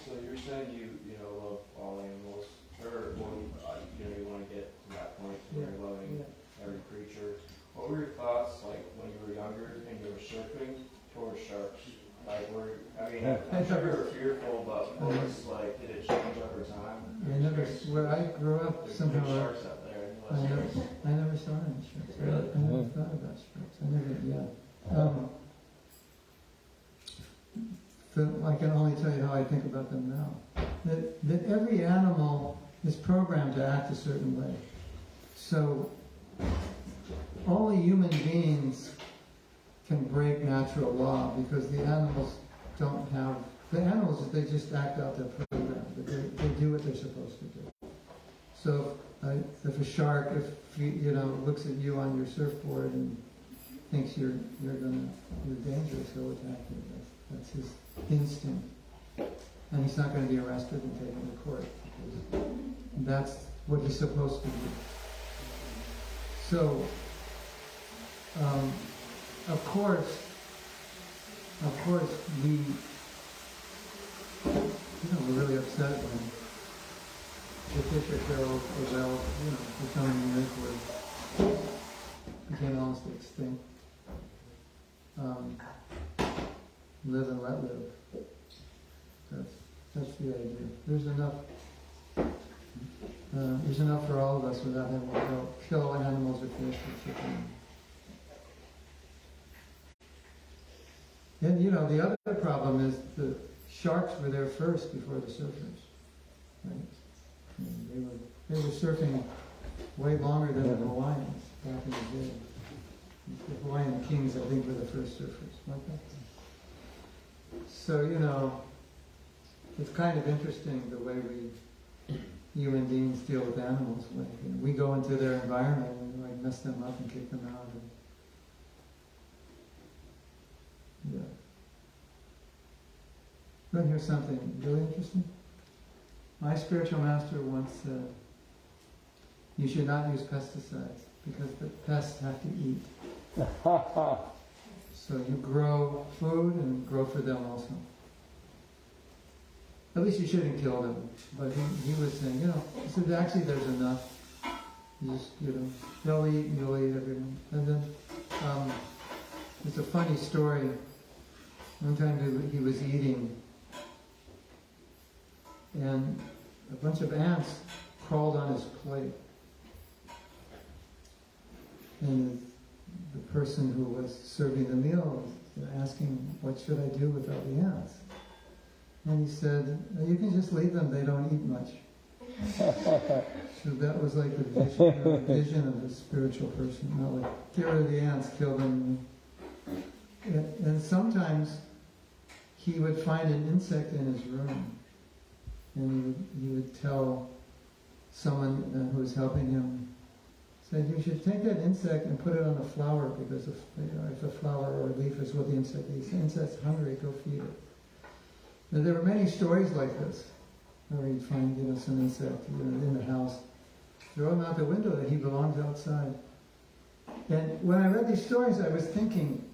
So you're saying you love all animals, or you want to get to that point where you're loving every creature. What were your thoughts like when you were younger and you were surfing towards sharks? Like, I'm sure you were fearful, but did it change over time? Where I grew up, There's somehow sharks out there. I never saw any sharks. Really? I never thought about sharks. I can only tell you how I think about them now. That every animal is programmed to act a certain way. So only human beings can break natural law, because the animals don't have... The animals, they just act out their program. They do what they're supposed to do. So if a shark, looks at you on your surfboard and thinks you're dangerous, he'll attack you. That's his instinct. And he's not going to be arrested and taken to court, because that's what he's supposed to do. So, of course, we're really upset when the fish are killed, or well, for some years where became almost extinct. Live and let live. That's the idea. There's enough for all of us without having to kill animals or fish or chicken. And the other problem is the sharks were there first before the surfers. Right? And they were surfing way longer than the Hawaiians back in the day. The Hawaiian kings, I think, were the first surfers, weren't they? So, it's kind of interesting the way human beings deal with animals. We go into their environment and mess them up and kick them out. Yeah. You want to hear something really interesting? My spiritual master once said, you should not use pesticides because the pests have to eat. So you grow food and grow for them also. At least you shouldn't kill them. But he was saying, he said, actually there's enough. You just, they'll eat and you'll eat everything. And then, it's a funny story. One time he was eating, and a bunch of ants crawled on his plate. And the person who was serving the meal was asking, what should I do with all the ants? And he said, you can just leave them, they don't eat much. So that was like the vision of the spiritual person, not like, get rid of the ants, kill them. And sometimes he would find an insect in his room, and he would tell someone who was helping him, said, you should take that insect and put it on a flower, because if a flower or a leaf is what the insect eats, the insect's hungry, go feed it. Now, there were many stories like this, where he'd find some insect in the house, throw him out the window, that he belongs outside. And when I read these stories, I was thinking,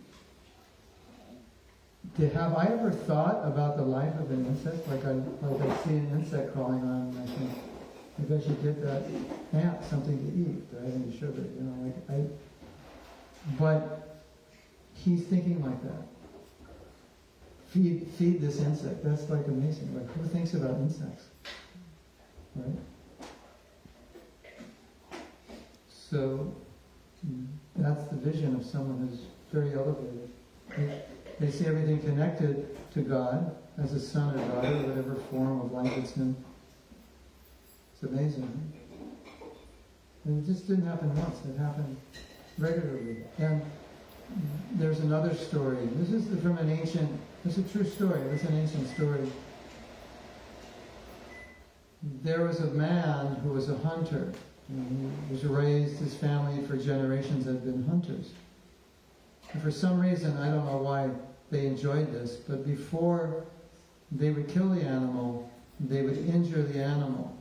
have I ever thought about the life of an insect? Like I see an insect crawling on, and I think, maybe I should give that ant something to eat, right? And sugar, But he's thinking like that. Feed this insect. That's like amazing. Like, who thinks about insects? Right? So that's the vision of someone who's very elevated. They see everything connected to God as a son or daughter, whatever form of life it's in. It's amazing. And it just didn't happen once. It happened regularly. And there's another story. This is from an ancient, it's a true story, it's an ancient story. There was a man who was a hunter. And he was raised, his family for generations had been hunters. And for some reason, I don't know why they enjoyed this, but before they would kill the animal, they would injure the animal,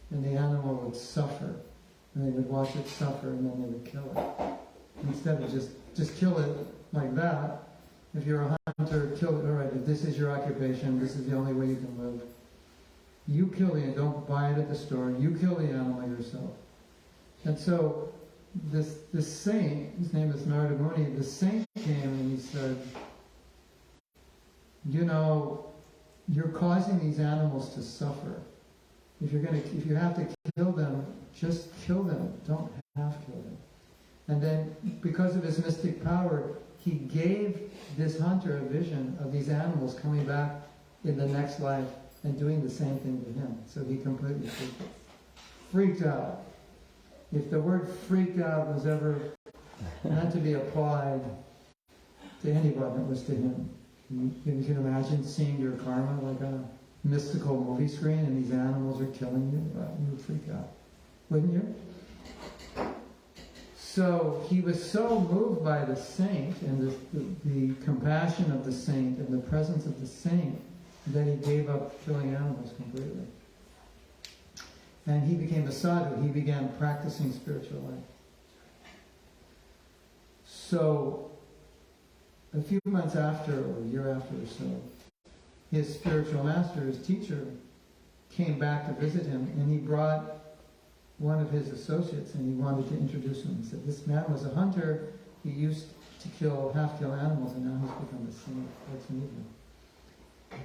and the animal would suffer. And they would watch it suffer, and then they would kill it. Instead of just kill it like that, if you're a hunter, kill it, all right, if this is your occupation, this is the only way you can live. You kill the animal, don't buy it at the store, you kill the animal yourself. And so this saint, his name is Narada Muni, the saint came and he said, you know, you're causing these animals to suffer. If you have to kill them, just kill them. Don't half kill them. And then, because of his mystic power, he gave this hunter a vision of these animals coming back in the next life and doing the same thing to him. So he completely freaked out. If the word freaked out was ever meant to be applied to anyone, it was to him. You can imagine seeing your karma like on a mystical movie screen and these animals are killing you. Well, you would freak out, wouldn't you? So he was so moved by the saint and the compassion of the saint and the presence of the saint that he gave up killing animals completely. And he became a sadhu. He began practicing spiritual life. So, a few months after, or a year after or so, his spiritual master, his teacher, came back to visit him, and he brought one of his associates, and he wanted to introduce him. He said, this man was a hunter. He used to half-kill animals, and now he's become a saint. Let's meet him.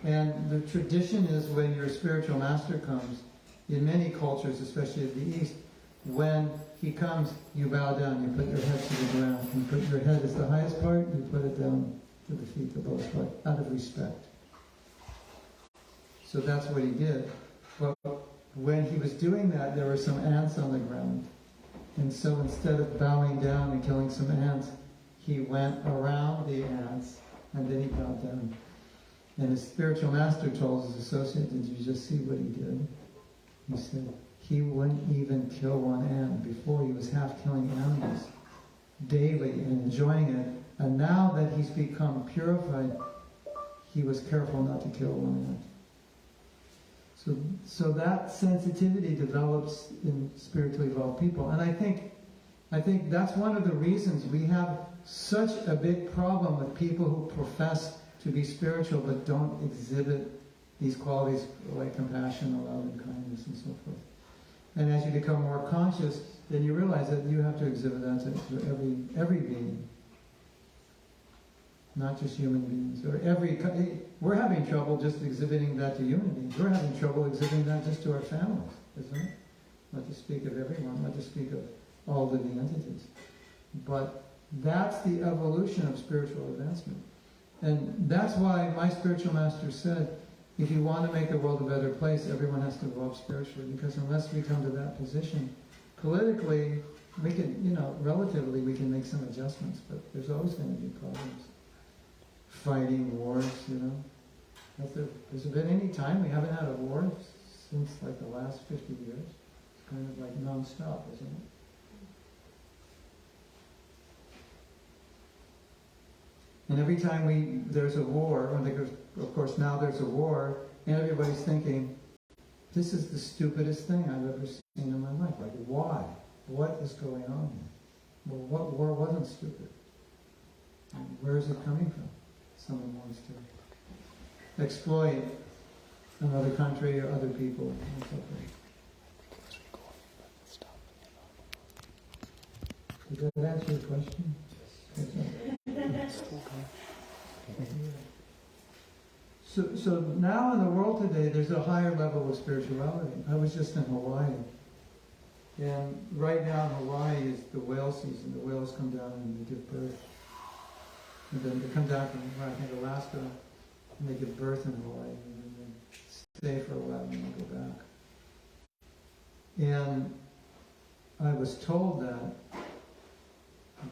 And the tradition is when your spiritual master comes, in many cultures, especially of the East, when he comes, you bow down, you put your head to the ground. You put your head as the highest part, you put it down to the feet, the lowest part, out of respect. So that's what he did. But when he was doing that, there were some ants on the ground. And so instead of bowing down and killing some ants, he went around the ants, and then he bowed down. And his spiritual master told his associate, did you just see what he did? He said he wouldn't even kill one ant. Before he was half killing animals daily and enjoying it. And now that he's become purified, he was careful not to kill one ant. So that sensitivity develops in spiritually evolved people. And I think that's one of the reasons we have such a big problem with people who profess to be spiritual but don't exhibit these qualities like compassion, love, and kindness, and so forth. And as you become more conscious, then you realize that you have to exhibit that to every being, not just human beings. Or we're having trouble just exhibiting that to human beings. We're having trouble exhibiting that just to our families, isn't it? Not to speak of everyone, not to speak of all living entities. But that's the evolution of spiritual advancement. And that's why my spiritual master said, if you want to make the world a better place, everyone has to evolve spiritually. Because unless we come to that position, politically, we can, relatively, we can make some adjustments, but there's always going to be problems. Fighting, wars, Has there been any time we haven't had a war since like the last 50 years? It's kind of like non-stop, isn't it? And every time there's a war, of course now there's a war, and everybody's thinking, this is the stupidest thing I've ever seen in my life. Like, why? What is going on here? Well, what war wasn't stupid? And where is it coming from? Someone wants to exploit another country or other people and so forth. Did that answer your question? So now in the world today, there's a higher level of spirituality. I was just in Hawaii. And right now in Hawaii is the whale season. The whales come down and they give birth. And then they come down from, I think, Alaska, and they give birth in Hawaii. And then they stay for a while and they go back. And I was told that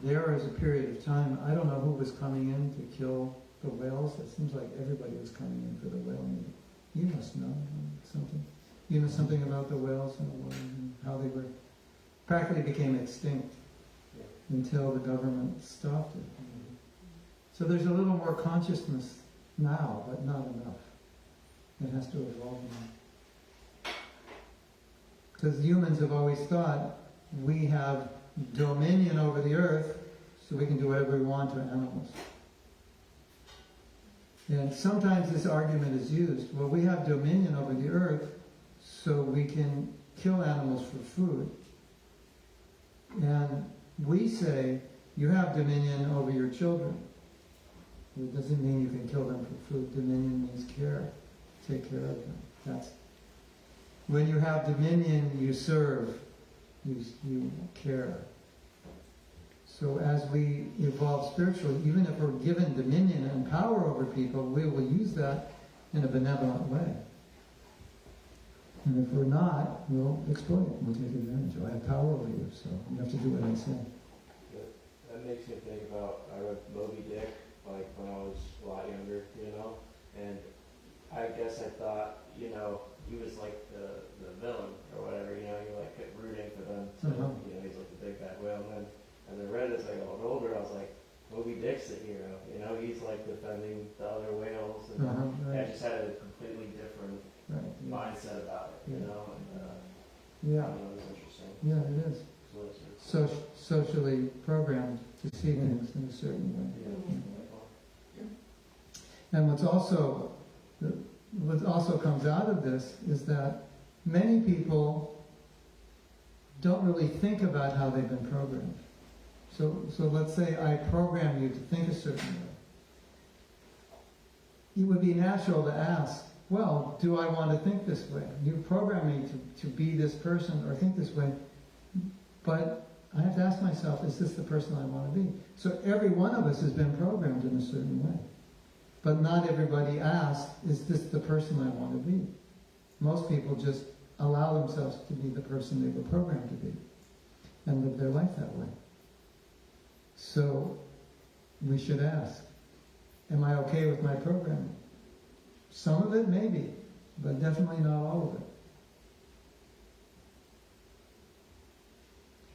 there is a period of time, I don't know who was coming in to kill the whales. It seems like everybody was coming in for the whale meat. You must know something. You know something about the whales in the water and how they were practically became extinct until the government stopped it. So there's a little more consciousness now, but not enough. It has to evolve now. Because humans have always thought we have dominion over the earth, so we can do whatever we want to animals. And sometimes this argument is used, well, we have dominion over the earth, so we can kill animals for food. And we say, you have dominion over your children. It doesn't mean you can kill them for food. Dominion means care. Take care of them. That's when you have dominion, you serve, you care. So as we evolve spiritually, even if we're given dominion and power over people, we will use that in a benevolent way. And if we're not, we'll exploit it. We'll take advantage. I have power over you, so you have to do what I say. That makes me think about, I read Moby Dick, like when I was a lot younger, and I guess I thought, he was like the villain or whatever, you like kept rooting for them to, he's like the big bad whale. And then as I read it, as I got older, I was like, Moby Dick's the hero, he's like defending the other whales, and I just had a completely different mindset about it, and Yeah. it was interesting. Yeah, it is. Socially programmed to see things in a certain way. And what also comes out of this is that many people don't really think about how they've been programmed. So let's say I program you to think a certain way. It would be natural to ask, well, do I want to think this way? You program me to be this person or think this way, but I have to ask myself, is this the person I want to be? So every one of us has been programmed in a certain way. But not everybody asks, is this the person I want to be? Most people just allow themselves to be the person they were programmed to be and live their life that way. So we should ask, am I okay with my programming? Some of it, maybe, but definitely not all of it.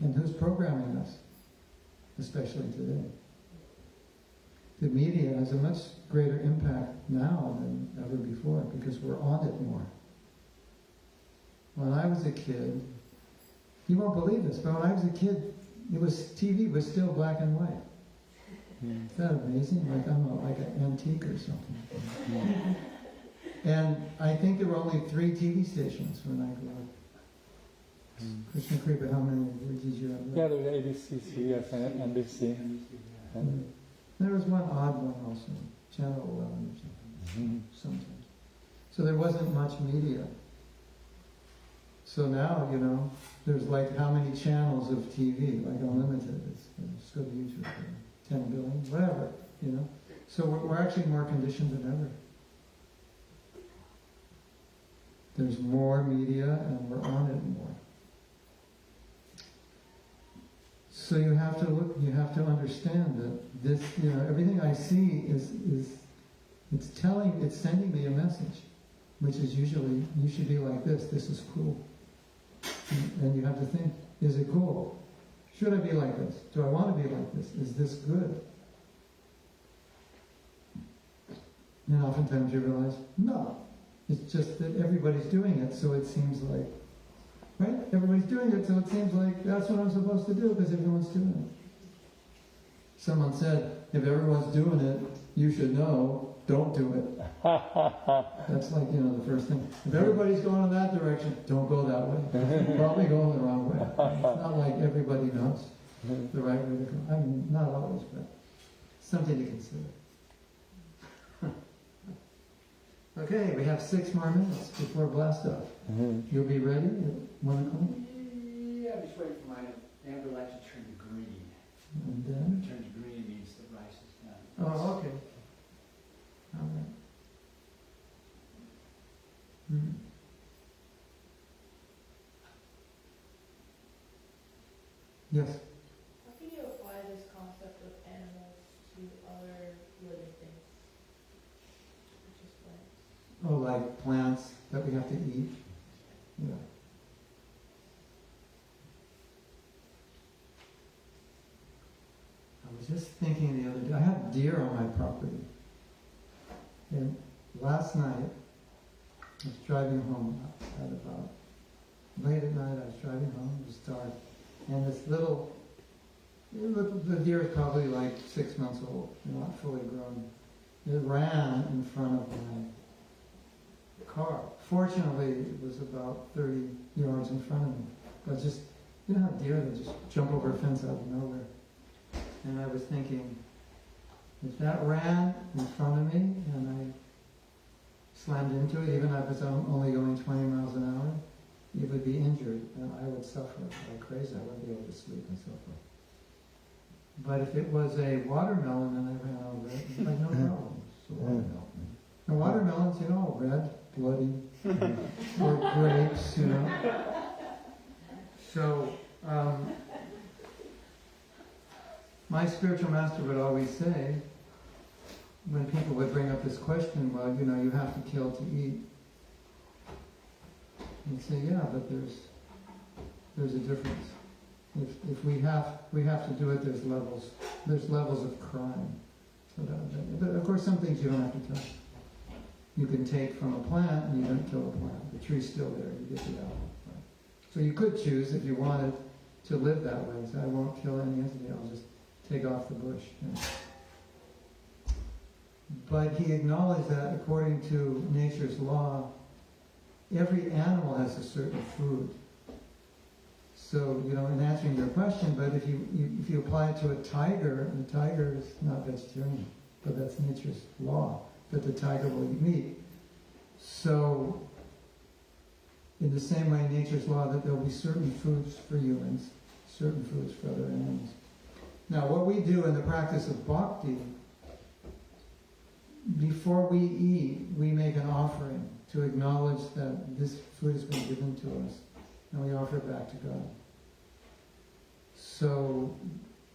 And who's programming us, especially today? The media has a much greater impact now than ever before because we're on it more. When I was a kid, you won't believe this, but when I was a kid, TV was still black and white. Isn't that amazing? Like I'm like an antique or something. And I think there were only 3 TV stations when I grew up. Krishna Kripa, how many did you have? Yeah, there was ABC, CBS, and NBC. And there was one odd one also, Channel 11 or something, sometimes. So there wasn't much media. So now, there's like how many channels of TV, like unlimited. It's go to YouTube, 10 billion, whatever, So we're actually more conditioned than ever. There's more media and we're on it more. So you have to look, you have to understand that this, everything I see it's sending me a message, which is usually, you should be like this is cool. And you have to think, is it cool? Should I be like this? Do I want to be like this? Is this good? And oftentimes you realize, no. It's just that everybody's doing it, so it seems like, right? Everybody's doing it, so it seems like that's what I'm supposed to do because everyone's doing it. Someone said, if everyone's doing it, you should know, don't do it. That's like, the first thing. If everybody's going in that direction, don't go that way. You're probably going the wrong way. It's not like everybody knows the right way to go. I mean, not always, but something to consider. Okay, we have 6 more minutes before blast off. You'll be ready at 1 o'clock? Yeah, I'm just waiting for my amber light to turn to green. And When then? it turns green, it means the rice is done. Oh, okay. All right. Yes. How can you apply this like plants that we have to eat. Yeah. I was just thinking the other day, I have deer on my property. And last night, I was driving home at about late at night. I was driving home, it was dark, and this little, the deer is probably like 6 months old, not fully grown. It ran in front of my car. Fortunately, it was about 30 yards in front of me. But just, you know how deer, they just jump over a fence out of nowhere. And I was thinking, if that ran in front of me and I slammed into it, even if I was only going 20 miles an hour, it would be injured and I would suffer like crazy. I wouldn't be able to sleep and so forth. But if it was a watermelon and I ran over it, it's like no problem. It's a watermelon. And watermelons, you know, red, bloody, or grapes, you know. So, my spiritual master would always say, when people would bring up this question, well, you know, you have to kill to eat. He'd say, yeah, but there's a difference. If we have to do it, there's levels of crime. So but of course, some things you don't have to touch. You can take from a plant and you don't kill a plant. The tree's still there. You get the apple. Right? So you could choose, if you wanted, to live that way. So I won't kill any entity. I'll just take off the bush. Yeah. But he acknowledged that according to nature's law, every animal has a certain food. So, you know, in answering your question, but if you apply it to a tiger is not vegetarian, but that's nature's law, that the tiger will eat meat. So, in the same way, nature's law, that there will be certain foods for humans, certain foods for other animals. Now, what we do in the practice of bhakti, before we eat, we make an offering to acknowledge that this food has been given to us, and we offer it back to God. So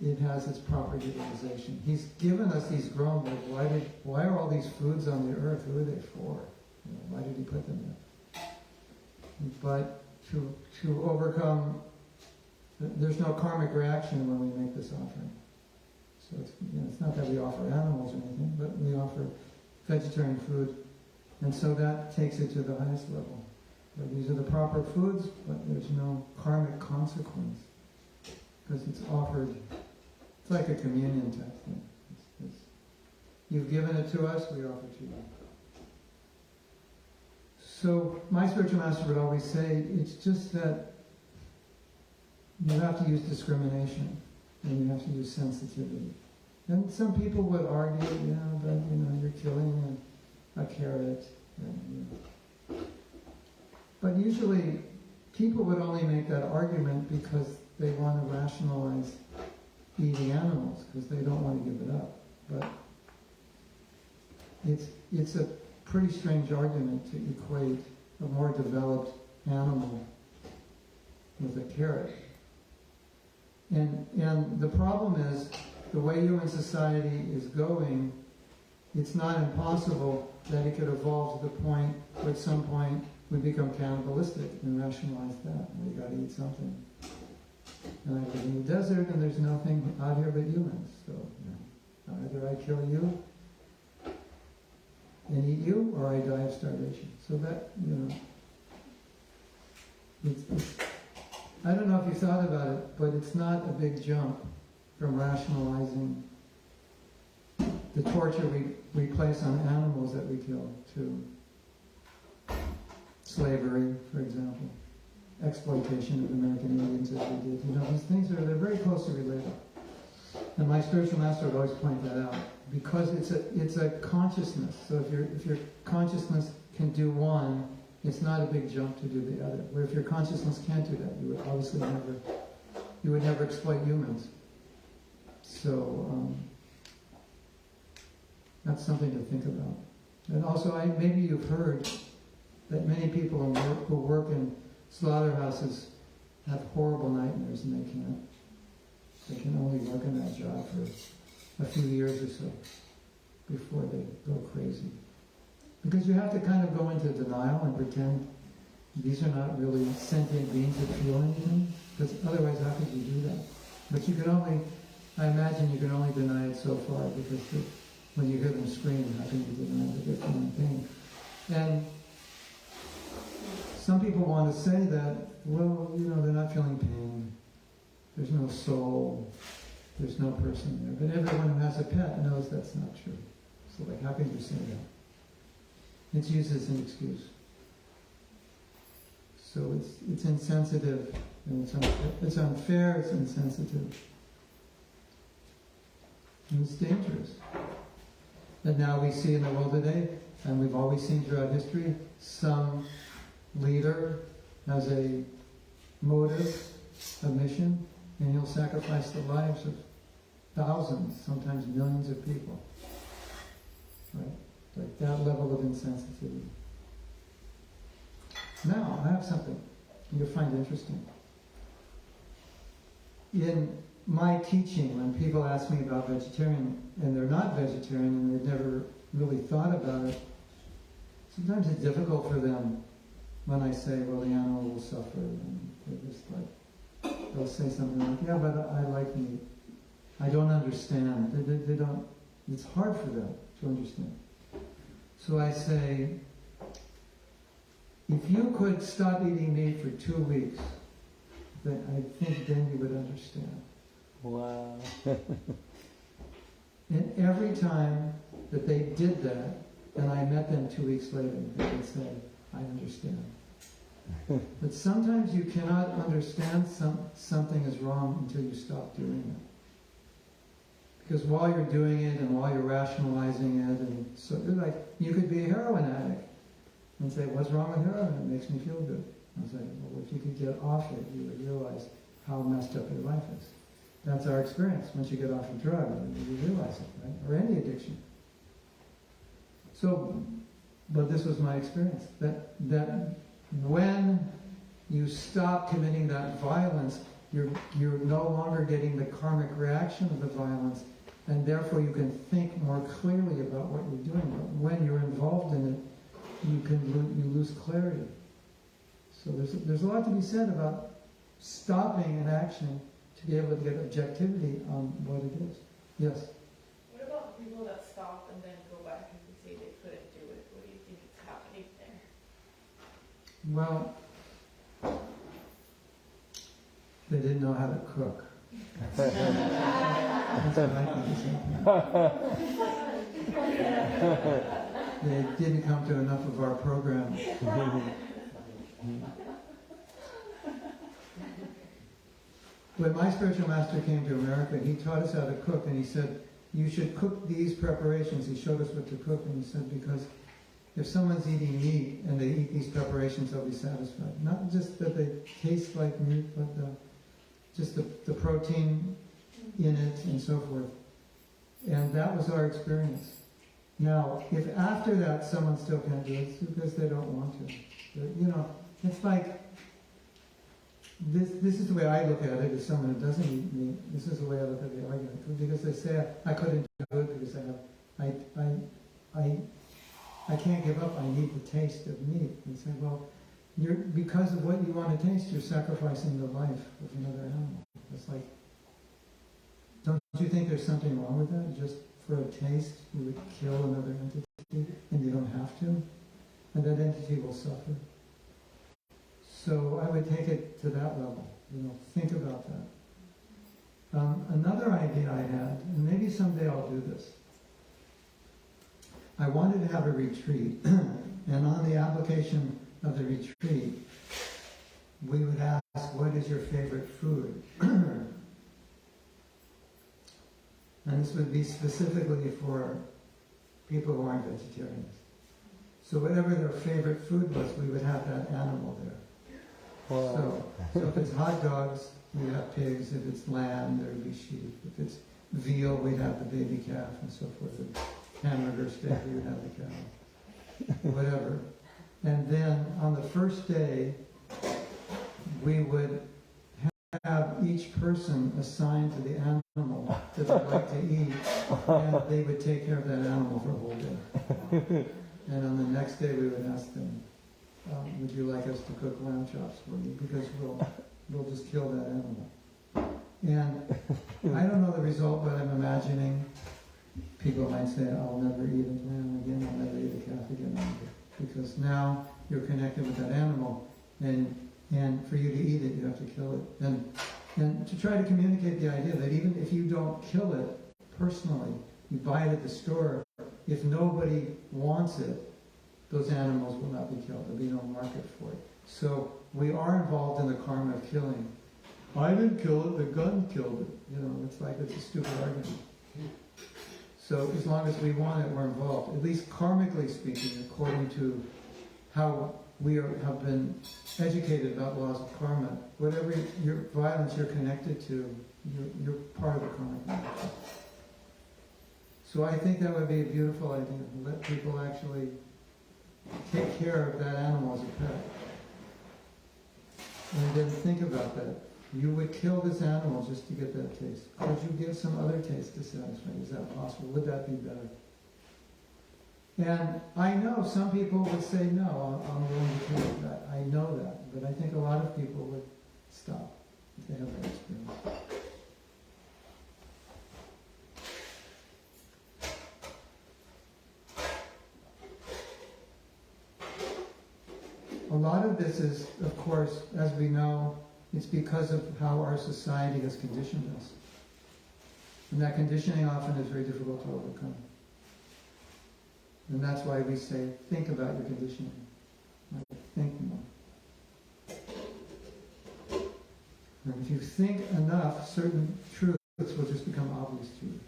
it has its proper utilization. He's given us these grown, but why are all these foods on the earth? Who are they for? You know, why did he put them there? But to overcome, there's no karmic reaction when we make this offering. So it's not that we offer animals or anything, but we offer vegetarian food. And so that takes it to the highest level. But these are the proper foods, but there's no karmic consequence. Because it's offered, it's like a communion type thing. You've given it to us, we offer it to you. So my spiritual master would always say, it's just that you have to use discrimination and you have to use sensitivity. And some people would argue, yeah, but you know, you're killing a carrot. And, you know. But usually people would only make that argument because they want to rationalize eating animals because they don't want to give it up. But it's a pretty strange argument to equate a more developed animal with a carrot. And the problem is, the way human society is going, it's not impossible that it could evolve to the point where at some point we become cannibalistic and rationalize that. We got to eat something. And I live in the desert and there's nothing out here but humans. So either I kill you and eat you, or I die of starvation. So that, you know, I don't know if you thought about it, but it's not a big jump from rationalizing the torture we place on animals that we kill to slavery, for example, exploitation of American Indians as we did. You know, these things they're very closely related. And my spiritual master would always point that out because it's a consciousness. So if your consciousness can do one, it's not a big jump to do the other. Where if your consciousness can't do that, you would obviously never exploit humans. So that's something to think about. And also, maybe you've heard that many people who work in slaughterhouses have horrible nightmares and they can only work in that job for a few years or so before they go crazy. Because you have to kind of go into denial and pretend these are not really sentient beings that feel anything, because otherwise how could you do that? But you can only, I imagine you can only deny it so far, because when you hear them scream, how can you deny that they're feeling pain? And some people want to say that, well, they're not feeling pain. There's no soul. There's no person there. But everyone who has a pet knows that's not true. So how can you say that? It's used as an excuse. So it's insensitive, and it's unfair, it's insensitive. And it's dangerous. And now we see in the world today, and we've always seen throughout history, some leader has a motive, a mission, and he'll sacrifice the lives of thousands, sometimes millions of people. Right? Like that level of insensitivity. Now, I have something you'll find interesting. In my teaching, when people ask me about vegetarian, and they're not vegetarian, and they've never really thought about it, sometimes it's difficult for them when I say, well, the animal will suffer, and they're just like, they'll say something like, yeah, but I like meat. I don't understand. They don't, it's hard for them to understand. So I say, if you could stop eating meat for 2 weeks, then I think then you would understand. Wow. And every time that they did that, and I met them 2 weeks later, they would say, I understand. But sometimes you cannot understand something is wrong until you stop doing it. Because while you're doing it and while you're rationalizing it, and so like you could be a heroin addict and say, what's wrong with heroin? It makes me feel good. I was like, well, if you could get off it, you would realize how messed up your life is. That's our experience. Once you get off a drug, you realize it, right? Or any addiction. So, but this was my experience, that when you stop committing that violence, you're no longer getting the karmic reaction of the violence, and therefore you can think more clearly about what you're doing. But when you're involved in it, you lose clarity. So there's a lot to be said about stopping an action to be able to get objectivity on what it is. Yes? What about people that stop and then go back and say they couldn't do it? What do you think is happening there? Well, they didn't know how to cook. That's what I think is happening. They didn't come to enough of our programs. When my spiritual master came to America, he taught us how to cook, and he said, you should cook these preparations. He showed us what to cook, and he said, because if someone's eating meat and they eat these preparations, they'll be satisfied. Not just that they taste like meat, but just the protein in it and so forth. And that was our experience. Now, if after that someone still can't do it, it's because they don't want to. It's like, this is the way I look at it as someone who doesn't eat meat. This is the way I look at the argument. Because they say, I couldn't do it because I can't give up, I need the taste of meat. And say, well, because of what you want to taste, you're sacrificing the life of another animal. It's like, don't you think there's something wrong with that? Just for a taste, you would kill another entity, and you don't have to, and that entity will suffer. So I would take it to that level. Think about that. Another idea I had, and maybe someday I'll do this. I wanted to have a retreat, and on the application of the retreat, we would ask, what is your favorite food? And this would be specifically for people who aren't vegetarians. So whatever their favorite food was, we would have that animal there. Wow. So if it's hot dogs, we'd have pigs. If it's lamb, there would be sheep. If it's veal, we'd have the baby calf and so forth. If hamburger steak, we would have the cow. Whatever. And then on the first day, we would have each person assigned to the animal that they'd like to eat, and they would take care of that animal for a whole day. And on the next day we would ask them, would you like us to cook lamb chops for you? Because we'll just kill that animal. And I don't know the result, but I'm imagining people might say, I'll never eat a lamb again, I'll never eat a calf again. Because now you're connected with that animal, and for you to eat it, you have to kill it. And to try to communicate the idea that even if you don't kill it personally, you buy it at the store, if nobody wants it, those animals will not be killed. There'll be no market for it. So we are involved in the karma of killing. I didn't kill it, the gun killed it. It's like it's a stupid argument. So as long as we want it, we're involved. At least karmically speaking, according to how we have been educated about laws of karma, whatever your violence you're connected to, you're part of the karmic connection. So I think that would be a beautiful idea, to let people actually take care of that animal as a pet. And then think about that. You would kill this animal just to get that taste. Could you give some other taste to satisfy? Is that possible? Would that be better? And I know some people would say, no, I'm willing to kill that. I know that. But I think a lot of people would stop if they have that experience. A lot of this is, of course, as we know, it's because of how our society has conditioned us. And that conditioning often is very difficult to overcome. And that's why we say, think about your conditioning. Think more. And if you think enough, certain truths will just become obvious to you.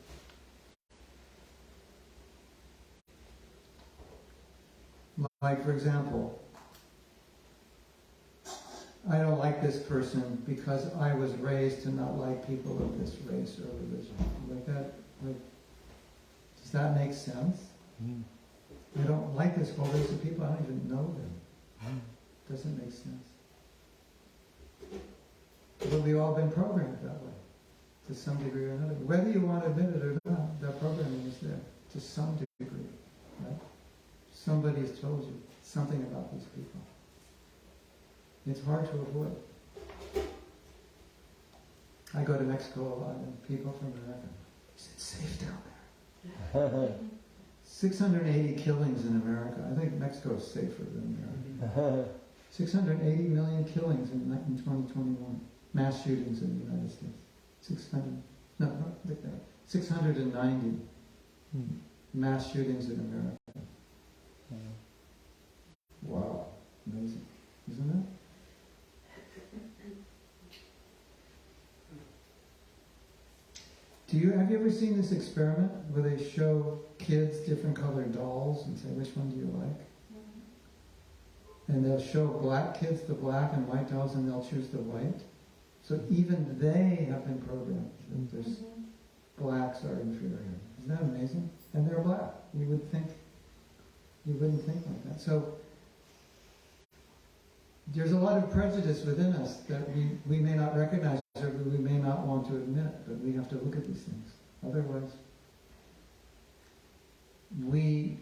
Like, for example, I don't like this person because I was raised to not like people of this race or religion. Like that, does that make sense? I don't like this whole race of people, I don't even know them. Doesn't make sense. But we've all been programmed that way, to some degree or another. Whether you want to admit it or not, that programming is there, to some degree. Right? Somebody has told you something about these people. It's hard to avoid. I go to Mexico a lot, and people from America, is it safe down there? 680 killings in America. I think Mexico is safer than America. 680 million killings in 2021. Mass shootings in the United States. 690 mass shootings in America. Wow, amazing, isn't it? Have you ever seen this experiment where they show kids different colored dolls and say, which one do you like? And they'll show black kids the black and white dolls, and they'll choose the white. So even they have been programmed that blacks are inferior. Isn't that amazing? And they're black. You wouldn't think like that. So there's a lot of prejudice within us that we may not recognize or we may not want to admit, but we have to look at these things. Otherwise, we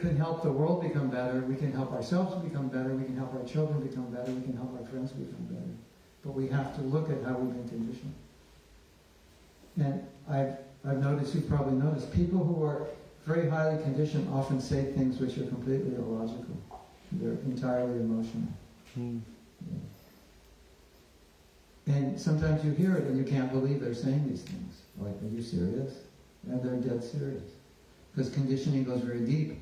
can help the world become better, we can help ourselves become better, we can help our children become better, we can help our friends become better. But we have to look at how we've been conditioned. And I've noticed, you've probably noticed, people who are very highly conditioned often say things which are completely illogical. They're entirely emotional. And sometimes you hear it and you can't believe they're saying these things. Like, are you serious? And they're dead serious. Because conditioning goes very deep.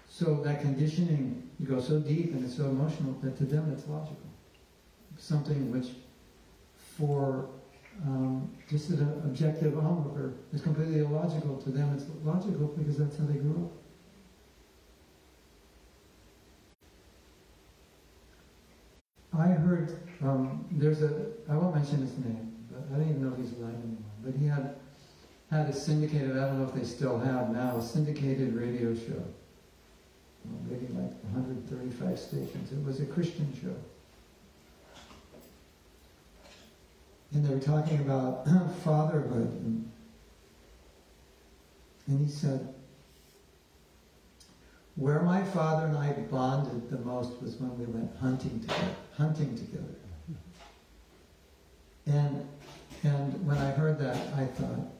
So that conditioning, you go so deep and it's so emotional that to them it's logical. Something which for just an objective onlooker is completely illogical. To them it's logical because that's how they grew up. I heard, I won't mention his name, but I don't even know if he's alive anymore, but he had a syndicated, I don't know if they still have now, a syndicated radio show. Maybe like 135 stations. It was a Christian show. And they were talking about fatherhood. And he said, Where my father and I bonded the most was when we went hunting together. And when I heard that, I thought,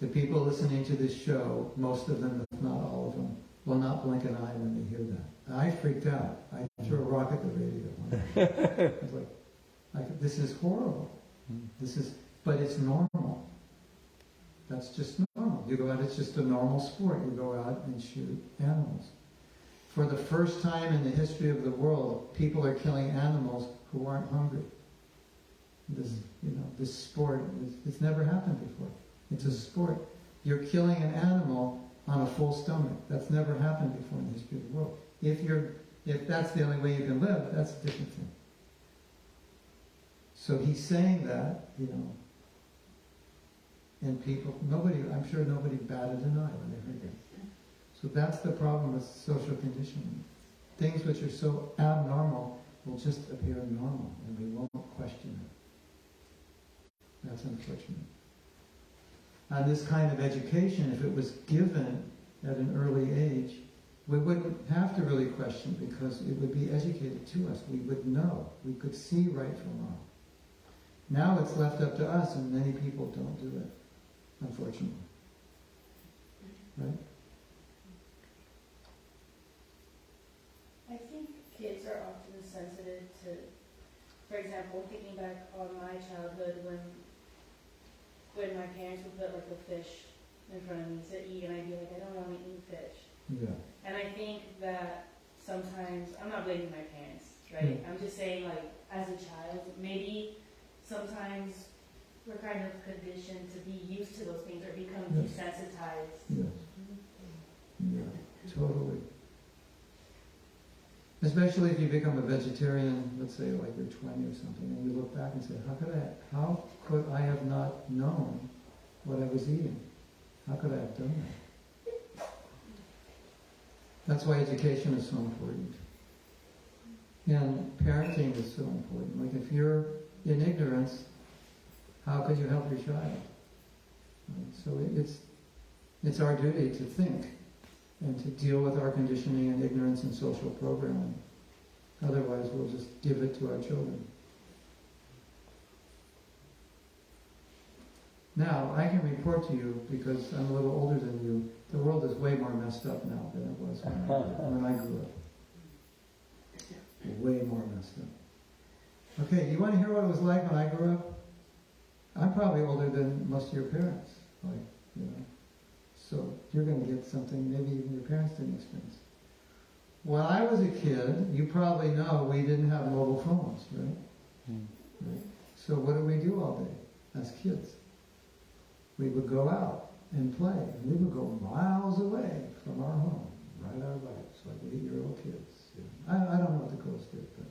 the people listening to this show, most of them, if not all of them, will not blink an eye when they hear that. I freaked out. I threw a rock at the radio. I was like, this is horrible. But it's normal. That's just normal. You go out, it's just a normal sport. You go out and shoot animals. For the first time in the history of the world, people are killing animals who aren't hungry. This sport, it's never happened before. It's a sport. You're killing an animal on a full stomach. That's never happened before in the history of the world. If that's the only way you can live, that's a different thing. So he's saying that, and I'm sure nobody batted an eye when they heard that. So that's the problem with social conditioning. Things which are so abnormal will just appear normal, and we won't question it. That's unfortunate. And this kind of education, if it was given at an early age, we wouldn't have to really question, because it would be educated to us. We would know. We could see right from wrong. Now it's left up to us, and many people don't do it, unfortunately. Right? I think kids are often sensitive to, for example, thinking back on my childhood when my parents would put like a fish in front of me to eat, and I'd be like, I don't want to eat fish. Yeah. And I think that sometimes, I'm not blaming my parents, right? I'm just saying, like, as a child, maybe sometimes we're kind of conditioned to be used to those things or become desensitized. Yes. Yeah, totally. Especially if you become a vegetarian, let's say like you're 20 or something, and you look back and say, how could I have not known what I was eating? How could I have done that? That's why education is so important. And parenting is so important. Like if you're in ignorance, how could you help your child? So it's our duty to think and to deal with our conditioning and ignorance and social programming. Otherwise, we'll just give it to our children. Now, I can report to you, because I'm a little older than you, the world is way more messed up now than it was when I grew up. Way more messed up. Okay, you want to hear what it was like when I grew up? I'm probably older than most of your parents, So you're going to get something maybe even your parents didn't experience. When I was a kid, you probably know we didn't have mobile phones, right? Right? So what did we do all day as kids? We would go out and play. And we would go miles away from our home, ride our bikes, like 8-year-old kids. I don't know what the girls did, but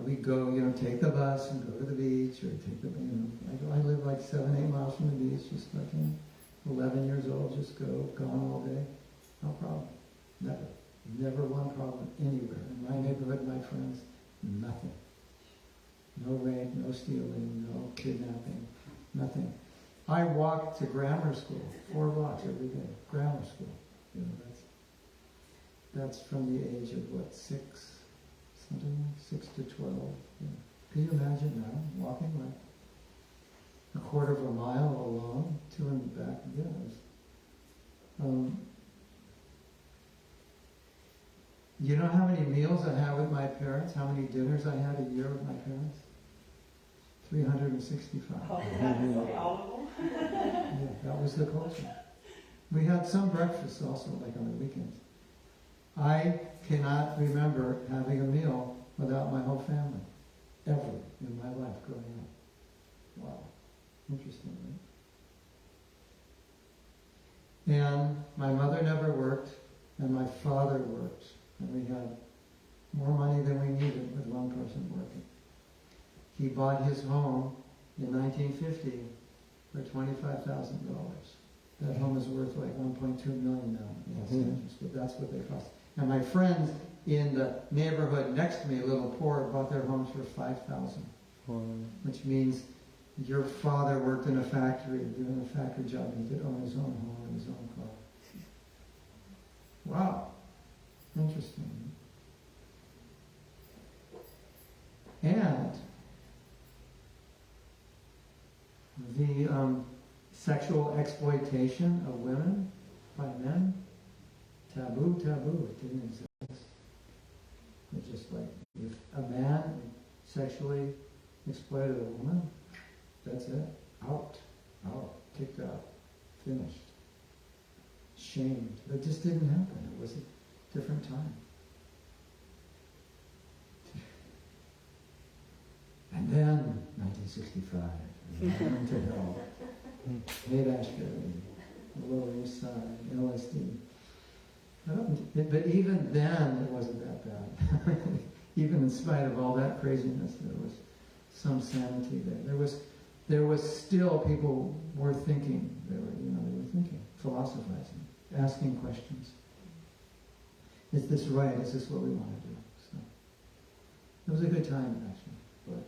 we'd go, take the bus and go to the beach, or take the, I live like 7-8 miles from the beach, just like, 11 years old, just gone all day. No problem. Never one problem anywhere. In my neighborhood, my friends, nothing. No rape, no stealing, no kidnapping, nothing. I walked to grammar school, 4 blocks every day. Grammar school. That's from the age of 6? Something like 6 to 12. Can you imagine now, walking like a quarter of a mile along, 2 in the back? You know how many meals I had with my parents? How many dinners I had a year with my parents? 365. Oh, that's all of them. Yeah, that was the culture. We had some breakfasts also, like on the weekends. I cannot remember having a meal without my whole family, ever in my life growing up. Wow. Interesting, right? And my mother never worked, and my father worked. And we had more money than we needed with one person working. He bought his home in 1950 for $25,000. That home is worth like $1.2 million now in Los Angeles, but that's what they cost. And my friends in the neighborhood next to me, a little poor, bought their homes for $5,000, which means your father worked in a factory, doing a factory job. He could own his own home and his own car. Wow. interesting. And the sexual exploitation of women by men, taboo, it didn't exist. It's just like, if a man sexually exploited a woman, that's it. Out, kicked out, finished. Shamed. It just didn't happen. It was a different time. And then, 1965, went to hell. Haight-Ashbury, the Lower East Side, LSD. But even then, it wasn't that bad. Even in spite of all that craziness, there was some sanity there. There was still people were thinking. They were thinking, philosophizing, asking questions. Is this right? Is this what we want to do? So it was a good time, actually. But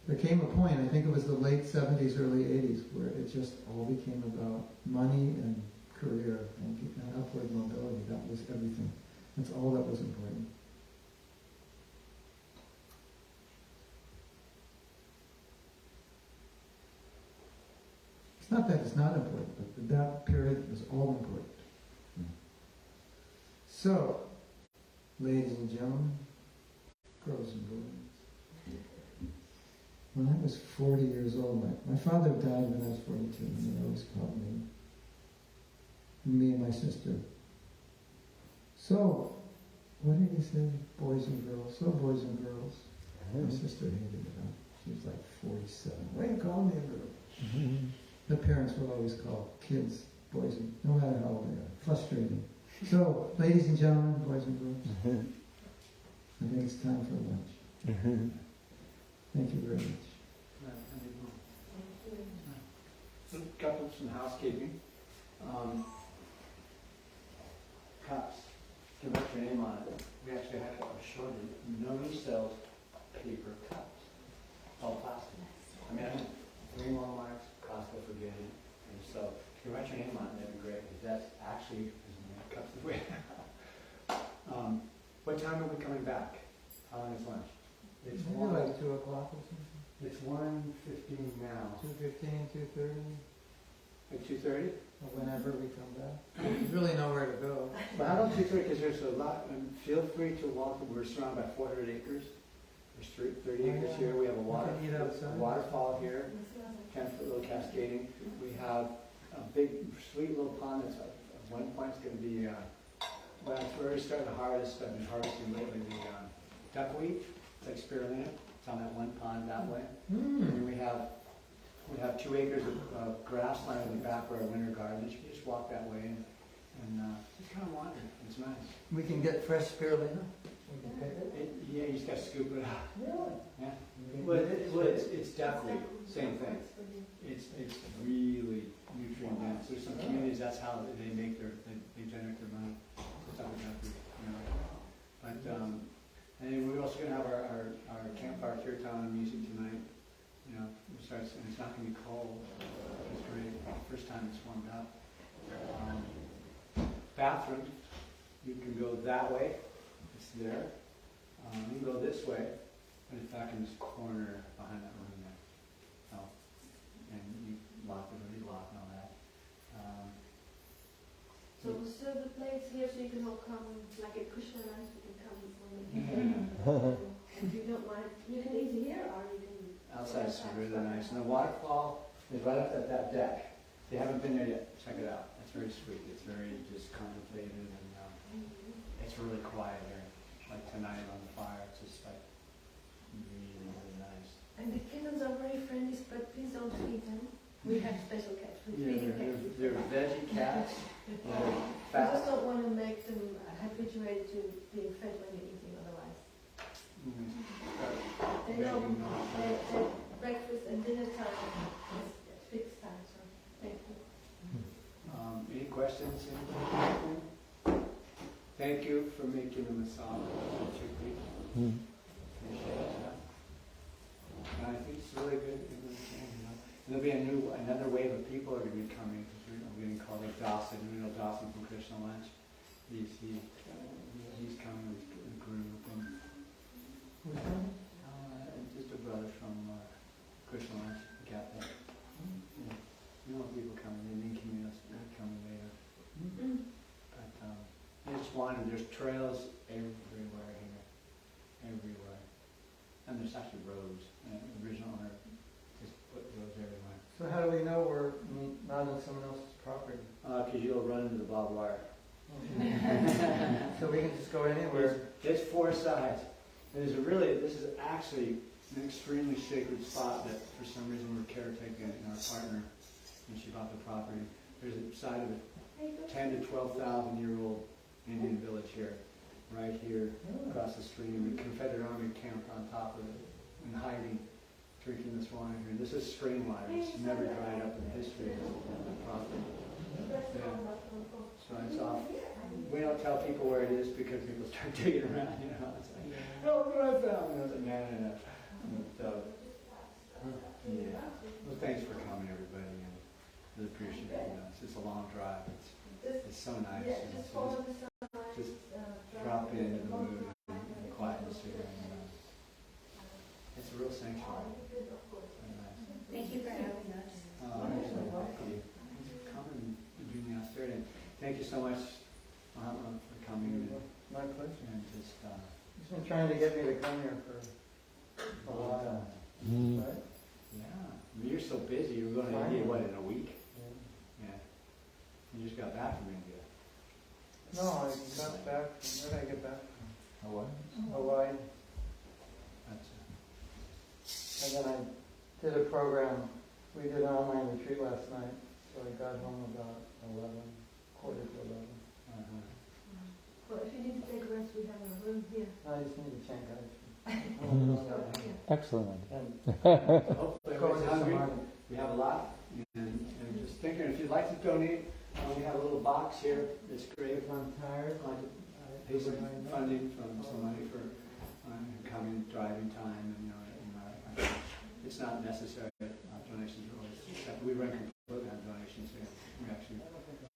there came a point, I think it was the late 70s, early 80s, where it just all became about money and career and upward mobility. That was everything. That's all that was important. It's not that it's not important, but that period was all important. So, ladies and gentlemen, girls and boys, when I was 40 years old, my father died when I was 42, and he always called me and my sister. So, what did he say? Boys and girls. So, boys and girls. My sister hated it. She was like 47. Why you call me a girl? The parents will always call kids boys, no matter how old they are. Frustrating. So, ladies and gentlemen, boys and girls, I think it's time for lunch. Thank you very much. A couple of some housekeeping. Cups. To write your name on it. We actually had a shortage. Nobody sells paper cups. All plastic. I mean, I have 3 Walmarts, Costco for getting. And so, if you write your name on it, that'd be great, because that's actually as many cups as we have. What time are we coming back? How long is lunch? It's Maybe like 2 o'clock or something. It's 1:15 now. 2:15, 2:30, At 2:30? or whenever we come back. There's really nowhere to go. But how about 2:30? Because there's a lot. Feel free to walk. We're surrounded by 400 acres. There's 30 acres here. We have a We can eat outside. waterfall here. 10-foot little cascading. We have a big, sweet little pond that's at one point it's going to be. Well, it's already starting to harvest. I've been harvesting lately the duckweed. It's like spirulina. It's on that one pond that way. And we have 2 acres of grassland in the back where our winter garden is. You can just walk that way and just kind of wander. It's nice. We can get fresh spirulina. We can pick it. Yeah, you just got to scoop it out. Really? Yeah. We Well, can- it's duckweed. Same thing. It's really nutrient dense. There's some communities that's how they make they generate their money. It's all duckweed. But and then we're also going to have our campfire kirtan music tonight. It starts, and it's not going to be cold. It's great. First time it's warmed up. Bathroom, you can go that way. It's there. You can go this way, but it's back in this corner behind that room there. Oh, and you lock the door, lock and all that. So we'll serve the plates here so you can all come, like at Krishna night, you can come before if you don't mind, you can eat here or you can... Outside's really nice. And the waterfall is right up at that deck. If you haven't been there yet, check it out. It's very sweet. It's very just contemplative and it's really quiet here. Like tonight on the fire, it's just like really, really nice. And the kittens are very friendly, but please don't feed them. We have special cats. We feed them cats. They're veggie cats. We Fat. just don't want to make them habituated to being fed when you're eating otherwise. They know their breakfast and dinner time is fixed time, so thank you. Any questions? Anything? Thank you for making the massage. Appreciate that. And I think it's really good. There'll be another wave of people are going to be coming. We're getting called like Dawson. Dawson from Krishna lunch. He's coming with a group, and just a brother from Krishna lunch cafe. Yeah. You know people coming, they didn't coming later. But I just wanted, there's trails everywhere here, everywhere. And there's actually roads, and the original owner just put roads everywhere. So how do we know we're not on someone else's property? Because you'll run into the barbed wire. So we can just go anywhere. There's 4 sides. This is actually an extremely sacred spot that for some reason we're caretaking in our partner when she bought the property. There's a side of a 10 to 12,000 year old Indian village here, right here across the stream. The Confederate Army camped on top of it and hiding, drinking this wine here. This is spring water. It's never dried up in the history of the property. Yeah. So it's off. We don't tell people where it is because people start digging around, you know. It's like, oh, look what I found. And I was like, no. So, yeah. Well, thanks for coming, everybody. And really appreciate it. You know, it's just a long drive. It's so nice. You know, so just drop into the mood and the quietness here. And, it's a real sanctuary. Thank you for having us. Come and do the austerity. Thank you so much, Mahatma, for coming. My pleasure. And just, He's been trying to get me to come here for a while. Right? yeah. I mean, you're so busy. You were going to India, what, in a week? Yeah. You just got back from India. No, I got back from, where did I get back from? Hawaii? Hawaii. That's And then I did a program, we did an online retreat last night, so I got home about 11, quarter to 11. Well, if you need to take a rest, we have a room here. I just need to change actually. Excellent. And hopefully go everybody's into hungry. some money. We have a lot. And just thinking, if you'd like to donate, we have a little box here that's great. If I'm tired, Pay some funding from some money for coming, driving time, and it's not necessary. Donations are always. We run completely on donations here. We actually,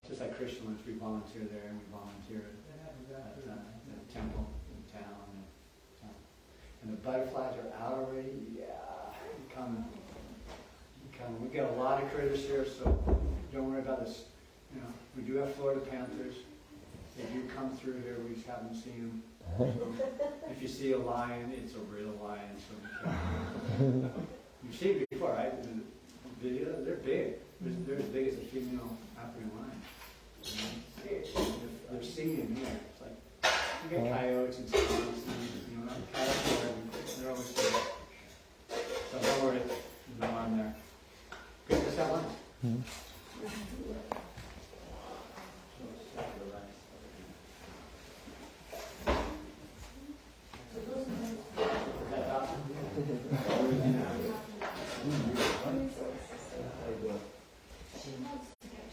just like Christian ones, we volunteer there and we volunteer at the temple in town. And the butterflies are out already. Yeah, coming. We get a lot of critters here, so don't worry about this. You know, we do have Florida panthers. They do come through here. We just haven't seen them. So if you see a lion, it's a real lion. So you've seen it before, right? The video, they're big. They're as big as a female African lion. They're singing here. It's like you get coyotes and skunks, and coyotes are everywhere. They're always here. So don't worry, there's no harm there. Good, just that one.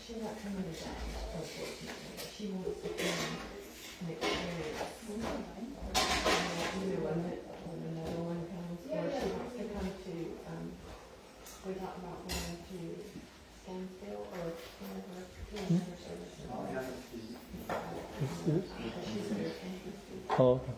She's not coming today, unfortunately. She wants to come and experience. When another one comes, or she wants to come to, we talked about going to Scottsdale or whatever, services. Let's do it. She's very interested. Oh, okay.